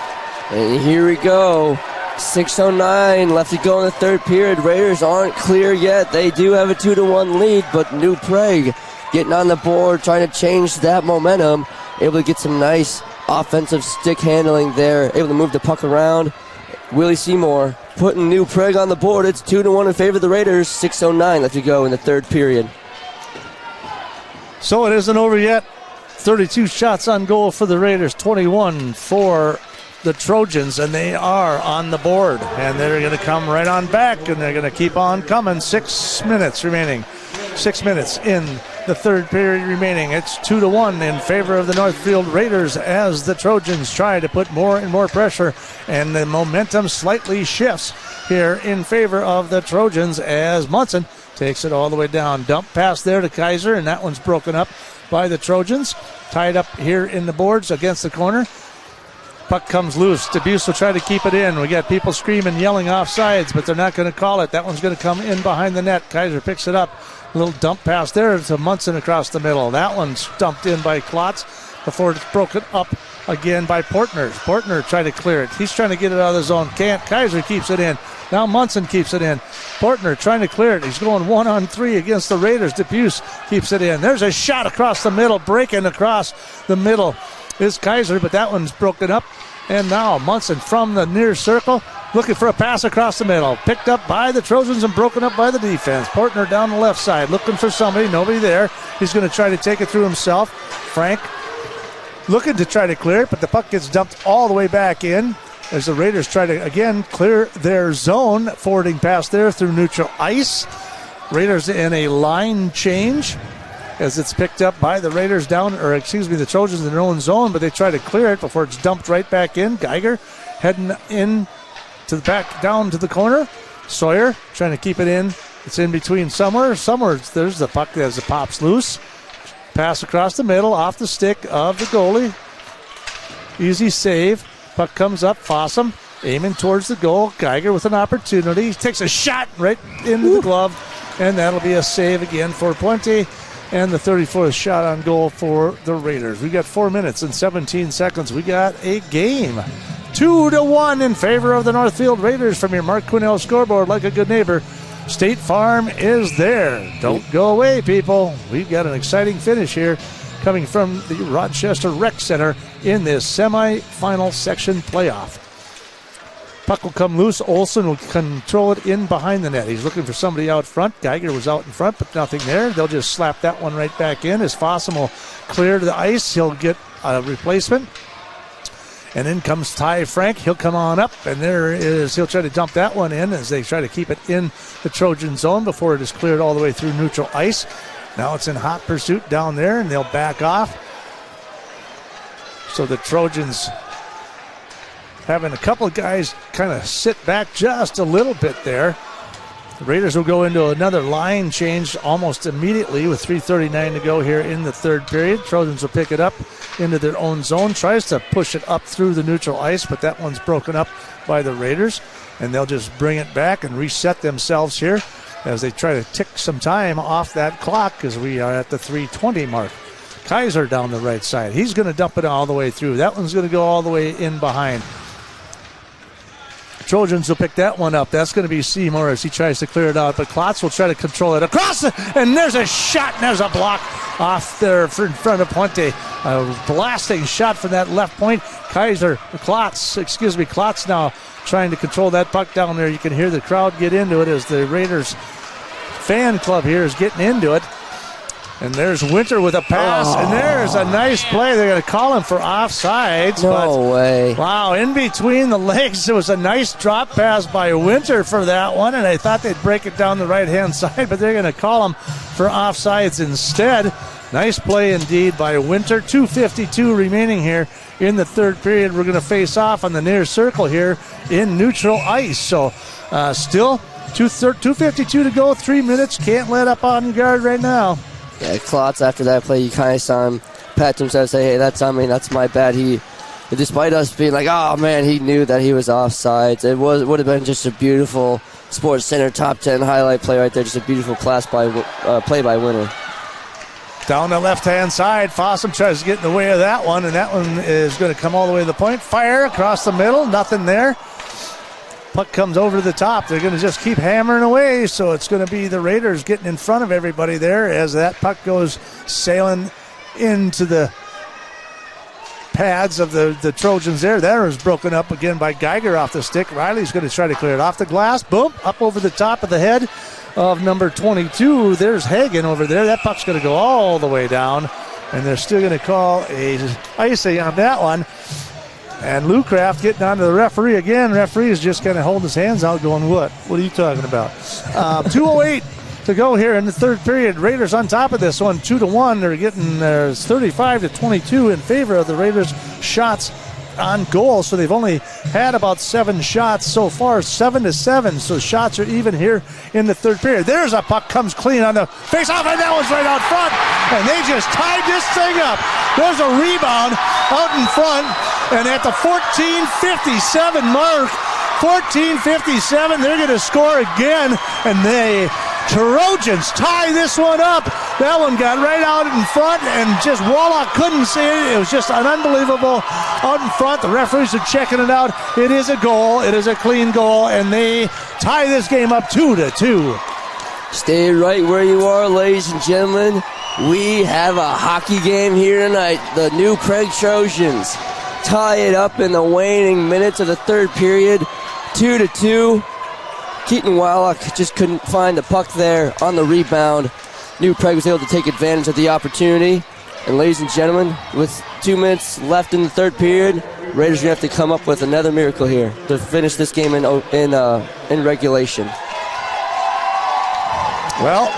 And here we go. 6:09 left to go in the third period. Raiders aren't clear yet. They do have a 2-1 lead, but New Prague getting on the board, trying to change that momentum, able to get some nice offensive stick handling there, able to move the puck around Willie Seymour putting New Prague on the board. It's 2-1 in favor of the Raiders. 6:09 left to go in the third period. So it isn't over yet. 32 shots on goal for the Raiders, 21 for the Trojans, and they are on the board. And they're going to come right on back, and they're going to keep on coming. 6 minutes remaining. 6 minutes in the third period remaining. It's 2-1 in favor of the Northfield Raiders as the Trojans try to put more and more pressure, and the momentum slightly shifts here in favor of the Trojans as Munson takes it all the way down. Dump pass there to Kaiser, and that one's broken up by the Trojans. Tied up here in the boards against the corner. Puck comes loose. DeBuse will try to keep it in. We got people screaming, yelling offsides, but they're not going to call it. That one's going to come in behind the net. Kaiser picks it up. A little dump pass there to Munson across the middle. That one's dumped in by Klotz before it's broken up again by Portner. Portner tried to clear it. He's trying to get it out of the zone. Can't. Kaiser keeps it in. Now Munson keeps it in. Portner trying to clear it. He's going 1-on-3 against the Raiders. DeBuse keeps it in. There's a shot across the middle. Breaking across the middle is Kaiser, but that one's broken up. And now Munson from the near circle looking for a pass across the middle. Picked up by the Trojans and broken up by the defense. Portner down the left side looking for somebody. Nobody there. He's going to try to take it through himself. Frank looking to try to clear it, but the puck gets dumped all the way back in as the Raiders try to, again, clear their zone. Forwarding pass there through neutral ice. Raiders in a line change as it's picked up by the Raiders the Trojans in their own zone, but they try to clear it before it's dumped right back in. Geiger heading in to the back, down to the corner. Sawyer trying to keep it in. It's in between somewhere. There's the puck as it pops loose. Pass across the middle, off the stick of the goalie. Easy save. Puck comes up. Fossum aiming towards the goal. Geiger with an opportunity. He takes a shot right into the glove, and that'll be a save again for Puente. And the 34th shot on goal for the Raiders. We got 4 minutes and 17 seconds. We got a game. 2-1 in favor of the Northfield Raiders from your Mark Quinnell scoreboard. Like a good neighbor, State Farm is there. Don't go away, people. We've got an exciting finish here coming from the Rochester Rec Center in this semifinal section playoff. Puck will come loose. Olsen will control it in behind the net. He's looking for somebody out front. Geiger was out in front, but nothing there. They'll just slap that one right back in as Fossum will clear to the ice. He'll get a replacement. And in comes Ty Frank. He'll come on up, and there is, he'll try to dump that one in as they try to keep it in the Trojan zone before it is cleared all the way through neutral ice. Now it's in hot pursuit down there, and they'll back off. So the Trojans having a couple of guys kind of sit back just a little bit there. The Raiders will go into another line change almost immediately with 3:39 to go here in the third period. Trojans will pick it up into their own zone. Tries to push it up through the neutral ice, but that one's broken up by the Raiders. And they'll just bring it back and reset themselves here as they try to tick some time off that clock as we are at the 3:20 mark. Kaiser down the right side. He's going to dump it all the way through. That one's going to go all the way in behind. Trojans will pick that one up. That's going to be Seymour as he tries to clear it out. But Klotz will try to control it across, and there's a shot, and there's a block off there in front of Puente. A blasting shot from that left point. Klotz now trying to control that puck down there. You can hear the crowd get into it as the Raiders fan club here is getting into it. And there's Winter with a pass, and there's a nice play. They're going to call him for offsides. No way. Wow, in between the legs, it was a nice drop pass by Winter for that one, and I thought they'd break it down the right-hand side, but they're going to call him for offsides instead. Nice play indeed by Winter. 2:52 remaining here in the third period. We're going to face off on the near circle here in neutral ice. So still 2:52 to go, 3 minutes. Can't let up on guard right now. Yeah, Klotz, after that play, you kind of saw him pat himself and say, hey, that's on me, that's my bad. Despite us being like, oh, man, he knew that he was offsides. It would have been just a beautiful Sports Center top 10 highlight play right there. Just a beautiful play by Winter. Down the left-hand side, Fossum tries to get in the way of that one, and that one is going to come all the way to the point. Fire across the middle, nothing there. Puck comes over to the top. They're going to just keep hammering away, so it's going to be the Raiders getting in front of everybody there as that puck goes sailing into the pads of the Trojans there. That was broken up again by Geiger off the stick. Riley's going to try to clear it off the glass. Boom, up over the top of the head of number 22. There's Hagen over there. That puck's going to go all the way down, and they're still going to call a icing on that one. And Lou Kraft getting on to the referee again. Referee is just kind of holding his hands out going, what? What are you talking about? 2:08 to go here in the third period. Raiders on top of this one, 2-1. They're getting 35-22 in favor of the Raiders' shots on goal. So they've only had about 7 shots so far, 7-7. So shots are even here in the third period. There's a puck, comes clean on the face-off, and that one's right out front. And they just tied this thing up. There's a rebound out in front, and at the 14:57 mark, 14:57, they're going to score again, and they Trojans tie this one up. That one got right out in front, and just Wallach couldn't see it. It was just an unbelievable out in front. The referees are checking it out. It is a goal. It is a clean goal, and they tie this game up 2-2. Stay right where you are, ladies and gentlemen. We have a hockey game here tonight. The New Prague Trojans tie it up in the waning minutes of the third period, 2-2. Keaton Wallach just couldn't find the puck there on the rebound. New Prague was able to take advantage of the opportunity. And ladies and gentlemen, with 2 minutes left in the third period, Raiders are going to have to come up with another miracle here to finish this game in regulation. Well,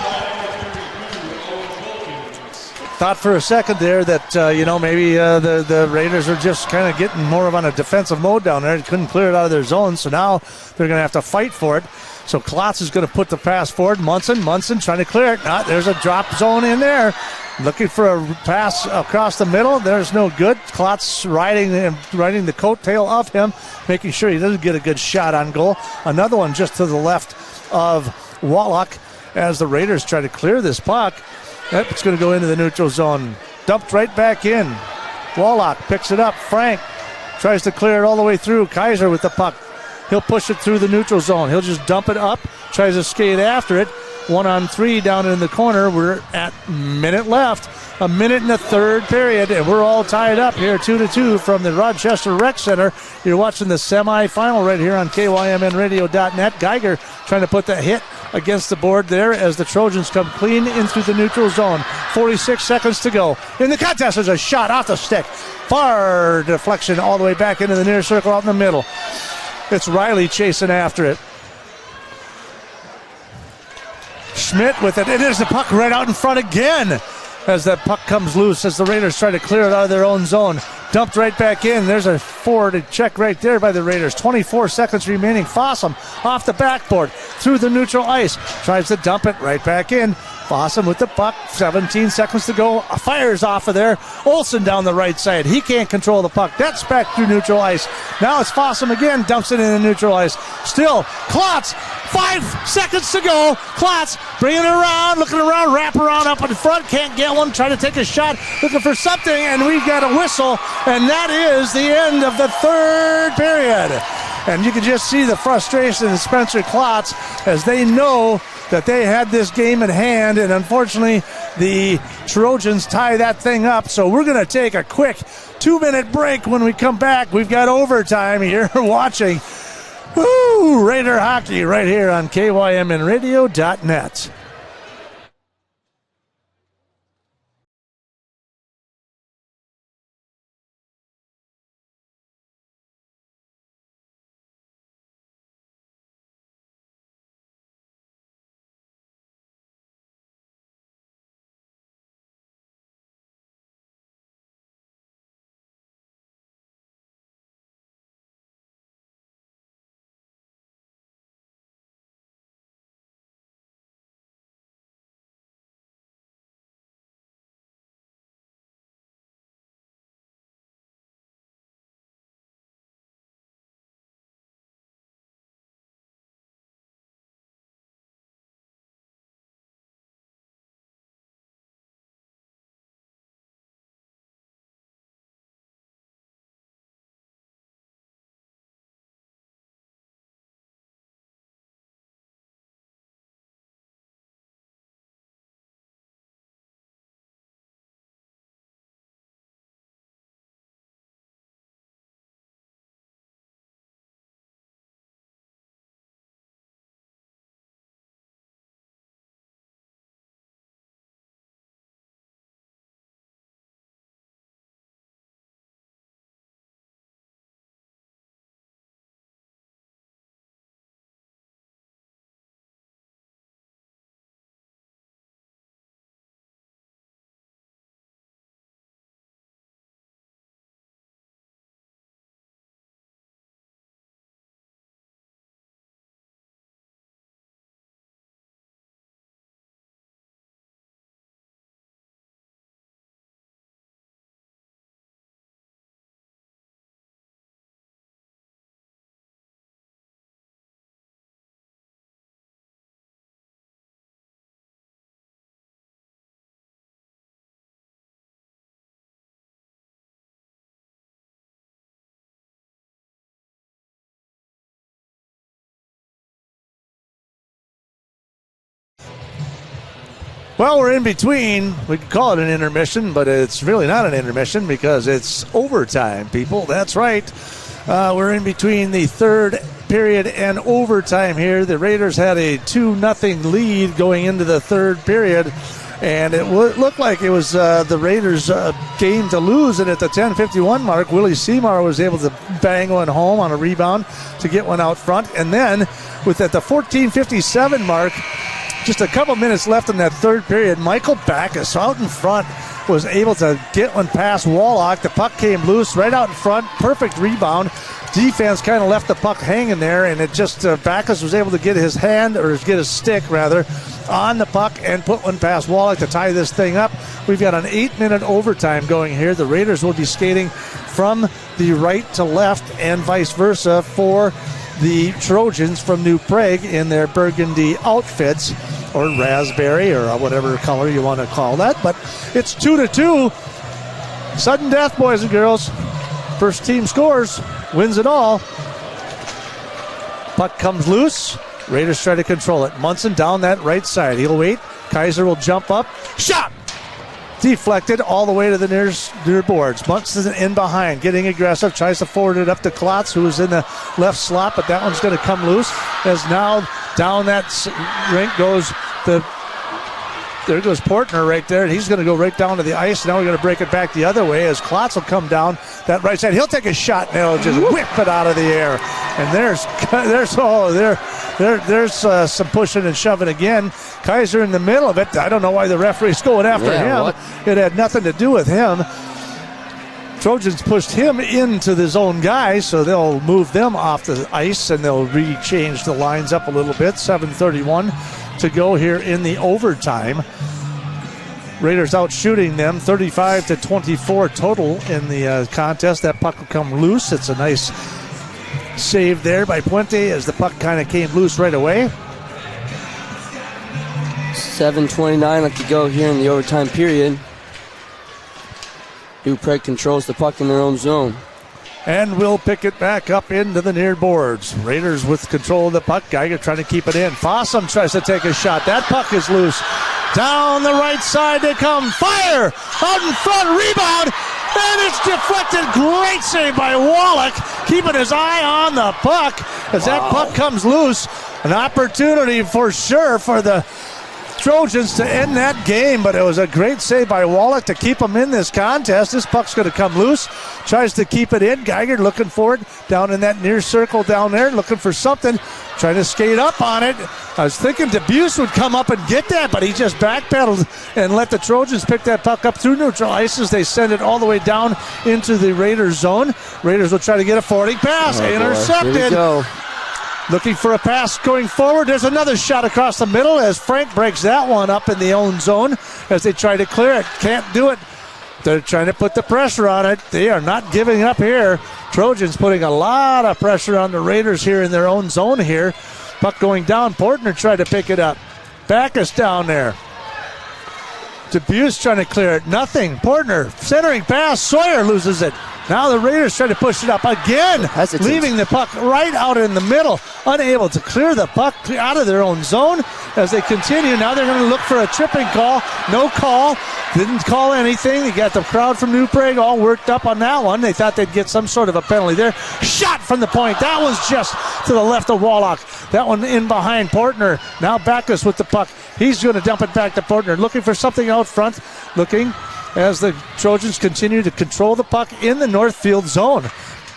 thought for a second there that, maybe the Raiders are just kind of getting more of on a defensive mode down there. They couldn't clear it out of their zone, so now they're going to have to fight for it. So Klotz is going to put the pass forward. Munson trying to clear it. There's a drop zone in there. Looking for a pass across the middle. There's no good. Klotz riding the coattail of him, making sure he doesn't get a good shot on goal. Another one just to the left of Wallach as the Raiders try to clear this puck. It's going to go into the neutral zone. Dumped right back in. Wallach picks it up. Frank tries to clear it all the way through. Kaiser with the puck. He'll push it through the neutral zone. He'll just dump it up. Tries to skate after it. 1-on-3 down in the corner. We're at minute left. A minute in the third period, and we're all tied up here 2-2 from the Rochester Rec Center. You're watching the semifinal right here on KYMNradio.net. Geiger trying to put the hit against the board there as the Trojans come clean in through the neutral zone. 46 seconds to go. In the contest, there's a shot off the stick. Far deflection all the way back into the near circle out in the middle. It's Riley chasing after it. Schmidt with it. It is the puck right out in front again as that puck comes loose as the Raiders try to clear it out of their own zone. Dumped right back in. There's a forward check right there by the Raiders. 24 seconds remaining. Fossum off the backboard through the neutral ice. Tries to dump it right back in. Fossum with the puck. 17 seconds to go. Fires off of there. Olsen down the right side. He can't control the puck. That's back through neutral ice. Now it's Fossum again. Dumps it in the neutral ice. Still, Klotz. 5 seconds to go. Klotz bringing it around, looking around, wrap around up in front. Can't get one. Trying to take a shot. Looking for something, and we've got a whistle. And that is the end of the third period. And you can just see the frustration in Spencer Klotz as they know that they had this game in hand, and unfortunately the Trojans tie that thing up. So we're going to take a quick 2-minute break. When we come back, we've got overtime here watching Raider hockey right here on KYMNradio.net. Well, we're in between. We could call it an intermission, but it's really not an intermission because it's overtime, people. That's right. We're in between the third period and overtime here. The Raiders had a 2-0 lead going into the third period, and it looked like it was the Raiders' game to lose. And at the 10:51 mark, Willie Seymour was able to bang one home on a rebound to get one out front. And then at the 14:57 mark, just a couple minutes left in that third period, Michael Backus out in front was able to get one past Wallach. The puck came loose right out in front. Perfect rebound. Defense kind of left the puck hanging there, and it just Backus was able to get his hand, or get his stick rather, on the puck and put one past Wallach to tie this thing up. We've got an 8-minute overtime going here. The Raiders will be skating from the right to left and vice versa for the Trojans from New Prague in their burgundy outfits, or raspberry, or whatever color you want to call that. But it's 2-2. Sudden death, boys and girls. First team scores, wins it all. Puck comes loose. Raiders try to control it. Munson down that right side. He'll wait. Kaiser will jump up. Shot! Deflected all the way to the near boards. Munson in behind, getting aggressive, tries to forward it up to Klotz, who is in the left slot, but that one's going to come loose. As now down that rink goes there goes Portner right there, and he's going to go right down to the ice. Now we're going to break it back the other way as Klotz will come down that right side. He'll take a shot, and he'll just whip it out of the air. And there's some pushing and shoving again. Kaiser in the middle of it. I don't know why the referee's going after him. What? It had nothing to do with him. Trojans pushed him into the zone guys, so they'll move them off the ice, and they'll rechange the lines up a little bit. 7:31 to go here in the overtime. Raiders out shooting them 35-24 total in the contest. That puck will come loose. It's a nice save there by Puente as the puck kind of came loose right away. 7:29 left to go here in the overtime period. New Prague controls the puck in their own zone. And we'll pick it back up into the near boards. Raiders with control of the puck. Geiger trying to keep it in. Fossum tries to take a shot. That puck is loose. Down the right side they come. Fire! Out in front, rebound! And it's deflected. Great save by Wallach, keeping his eye on the puck as that puck comes loose. An opportunity for sure for the Trojans to end that game, but it was a great save by Wallach to keep him in this contest. This puck's going to come loose. Tries to keep it in. Geiger looking for it down in that near circle down there, looking for something. Trying to skate up on it. I was thinking DeBuse would come up and get that, but he just backpedaled and let the Trojans pick that puck up through neutral ice as they send it all the way down into the Raiders zone. Raiders will try to get a forwarding pass. Intercepted. Here we go. Looking for a pass going forward. There's another shot across the middle as Frank breaks that one up in the own zone as they try to clear it. Can't do it. They're trying to put the pressure on it. They are not giving up here. Trojans putting a lot of pressure on the Raiders here in their own zone here. Puck going down. Portner tried to pick it up. Backus down there. DeBuse trying to clear it. Nothing. Portner centering pass. Sawyer loses it. Now the Raiders try to push it up again, leaving the puck right out in the middle, unable to clear the puck out of their own zone as they continue. Now they're going to look for a tripping call. No call. Didn't call anything. They got the crowd from New Prague all worked up on that one. They thought they'd get some sort of a penalty there. Shot from the point. That one's just to the left of Wallach. That one in behind Portner. Now Backus with the puck. He's going to dump it back to Portner. Looking for something out front. Looking as the Trojans continue to control the puck in the Northfield zone.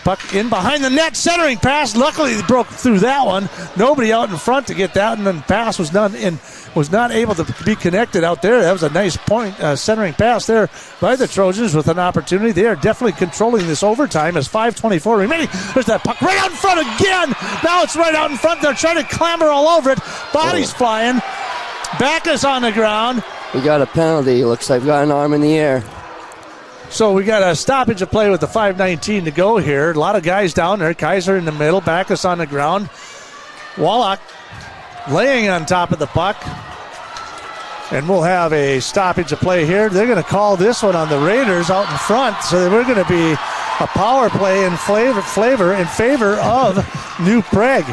Puck in behind the net, centering pass. Luckily, they broke through that one. Nobody out in front to get that, and then pass was not able to be connected out there. That was a nice point, centering pass there by the Trojans with an opportunity. They are definitely controlling this overtime as 5:24 remaining. There's that puck right out in front again. Now it's right out in front. They're trying to clamber all over it. Bodies flying. Backus on the ground. We got a penalty. Looks like we got an arm in the air. So we got a stoppage of play with the 5:19 to go here. A lot of guys down there. Kaiser in the middle. Backus on the ground. Wallach laying on top of the puck. And we'll have a stoppage of play here. They're going to call this one on the Raiders out in front. So we're going to be a power play in favor of New Prague.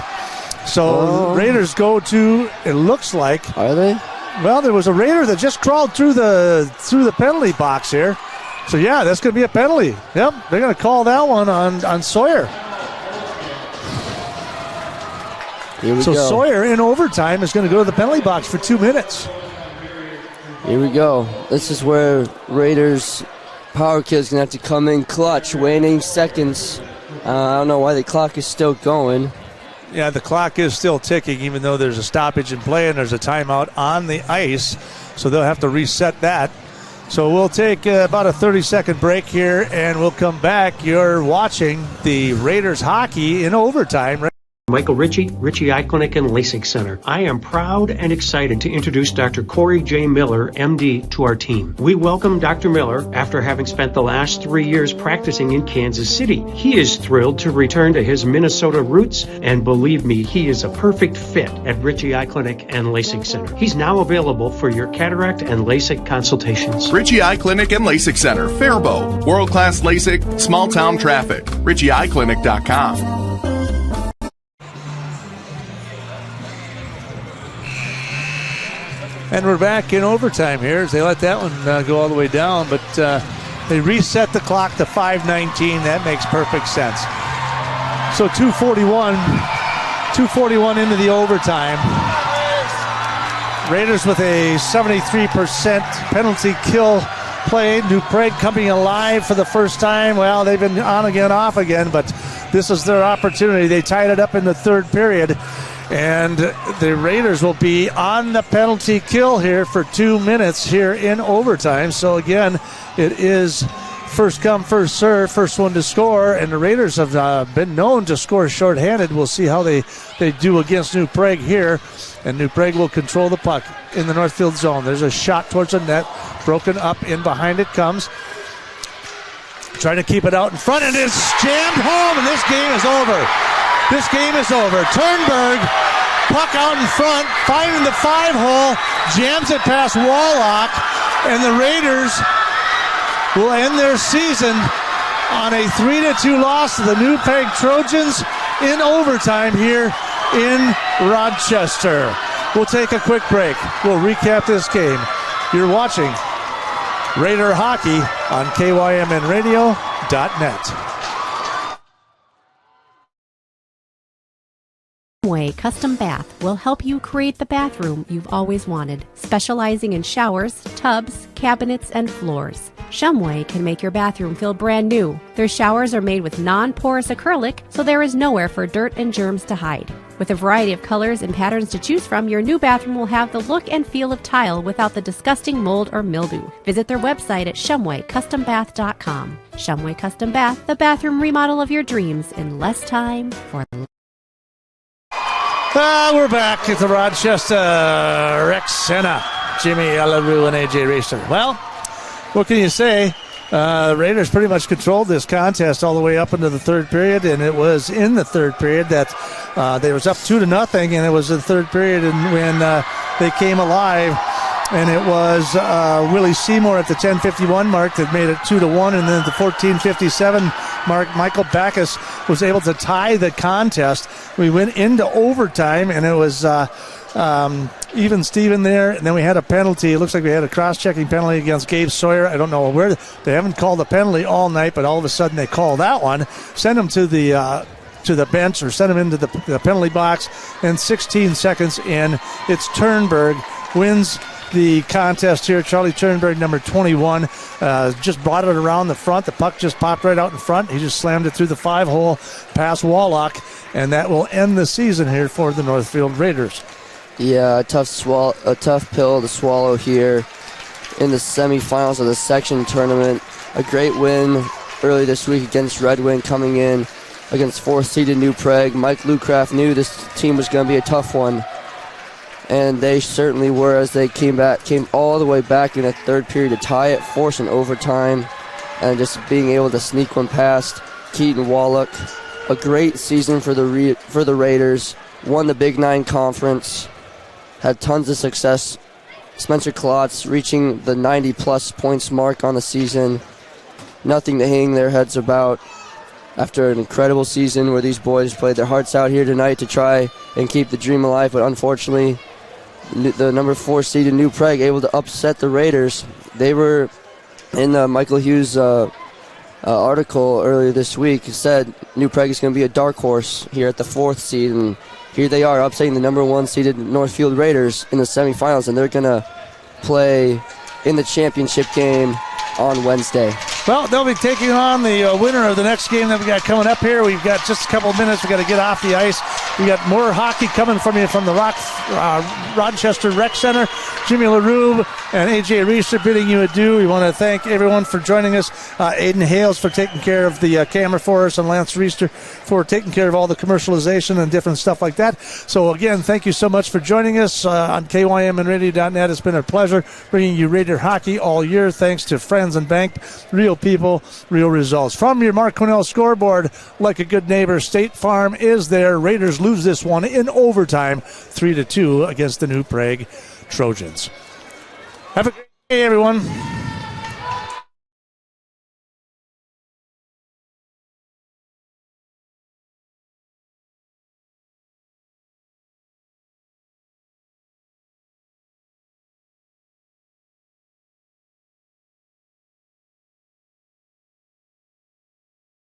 So Raiders go to, it looks like. Are they? Well, there was a Raider that just crawled through the penalty box here. So, yeah, that's going to be a penalty. Yep, they're going to call that one on Sawyer. So go. Sawyer in overtime is going to go to the penalty box for 2 minutes. Here we go. This is where Raiders power kid's going to have to come in clutch, waning seconds. I don't know why the clock is still going. Yeah, the clock is still ticking, even though there's a stoppage in play and there's a timeout on the ice. So they'll have to reset that. So we'll take about a 30-second break here, and we'll come back. You're watching the Raiders hockey in overtime. Michael Ritchie Eye Clinic and LASIK Center. I am proud and excited to introduce Dr. Corey J. Miller, MD, to our team. We welcome Dr. Miller after having spent the last 3 years practicing in Kansas City. He is thrilled to return to his Minnesota roots, and believe me, he is a perfect fit at Ritchie Eye Clinic and LASIK Center. He's now available for your cataract and LASIK consultations. Ritchie Eye Clinic and LASIK Center, Faribault. World-class LASIK, small-town traffic. RitchieEyeClinic.com. And we're back in overtime here as they let that one go all the way down, but they reset the clock to 5:19. That makes perfect sense. So 2:41 into the overtime. Raiders with a 73% penalty kill play. New Prague coming alive for the first time. Well, they've been on again, off again, but this is their opportunity. They tied it up in the third period. And the Raiders will be on the penalty kill here for 2 minutes here in overtime. So, again, it is first come, first serve, first one to score. And the Raiders have been known to score shorthanded. We'll see how they do against New Prague here. And New Prague will control the puck in the Northfield zone. There's a shot towards the net. Broken up, in behind it comes. Trying to keep it out in front, and it's jammed home, and this game is over. This game is over. Turnberg, puck out in front, finding the 5-hole, jams it past Wallach, and the Raiders will end their season on a 3-2 loss to the New Prague Trojans in overtime here in Rochester. We'll take a quick break. We'll recap this game. You're watching Raider Hockey on KYMNradio.net. Shumway Custom Bath will help you create the bathroom you've always wanted, specializing in showers, tubs, cabinets, and floors. Shumway can make your bathroom feel brand new. Their showers are made with non-porous acrylic, so there is nowhere for dirt and germs to hide. With a variety of colors and patterns to choose from, your new bathroom will have the look and feel of tile without the disgusting mold or mildew. Visit their website at shumwaycustombath.com. Shumway Custom Bath, the bathroom remodel of your dreams in less time for less. We're back at the Rochester Rec Center. Jimmy LaRue and AJ Racer. Well, what can you say? Raiders pretty much controlled this contest all the way up into the third period, and it was in the third period that they was up 2-0, and it was the third period when they came alive, and it was Willie Seymour at the 10:51 mark that made it 2-1, and then at the 14:57 mark, Michael Backus was able to tie the contest. We went into overtime, and it was even Steven there, and then we had a penalty. It looks like we had a cross-checking penalty against Gabe Sawyer. I don't know where. They haven't called a penalty all night, but all of a sudden they call that one. Send him to the bench, or send him into the penalty box, and 16 seconds in, it's Turnberg wins the contest here. Charlie Turnberg, number 21, just brought it around the front. The puck just popped right out in front. He just slammed it through the 5-hole past Wallach, and that will end the season here for the Northfield Raiders. Yeah, a tough pill to swallow here in the semifinals of the section tournament. A great win early this week against Red Wing, coming in against 4th-seeded New Prague. Mike Lucraft knew this team was going to be a tough one, and they certainly were, as they came all the way back in the third period to tie it, forcing overtime, and just being able to sneak one past Keaton Wallach. A great season for the Raiders. Won the Big Nine Conference. Had tons of success. Spencer Klotz reaching the 90-plus points mark on the season. Nothing to hang their heads about after an incredible season where these boys played their hearts out here tonight to try and keep the dream alive, but unfortunately the number 4 seeded New Prague able to upset the Raiders. They were in Michael Hughes' article earlier this week. He said New Prague is going to be a dark horse here at the 4th seed, and here they are upsetting the number 1 seeded Northfield Raiders in the semifinals, and they're going to play in the championship game on Wednesday. Well, they'll be taking on the winner of the next game that we got coming up here. We've got just a couple of minutes. We've got to get off the ice. We got more hockey coming from you from the Rochester Rec Center. Jimmy LaRue and A.J. Reister bidding you adieu. We want to thank everyone for joining us. Aiden Hales for taking care of the camera for us, and Lance Reister for taking care of all the commercialization and different stuff like that. So, again, thank you so much for joining us on KYMNradio.net. It's been a pleasure bringing you Raider hockey all year. Thanks to Friends and Bank. Real people, real results. From your Mark Quinnell scoreboard, like a good neighbor, State Farm is there. Raiders lose this one in overtime, 3-2 against the New Prague Trojans. Have a great day, everyone.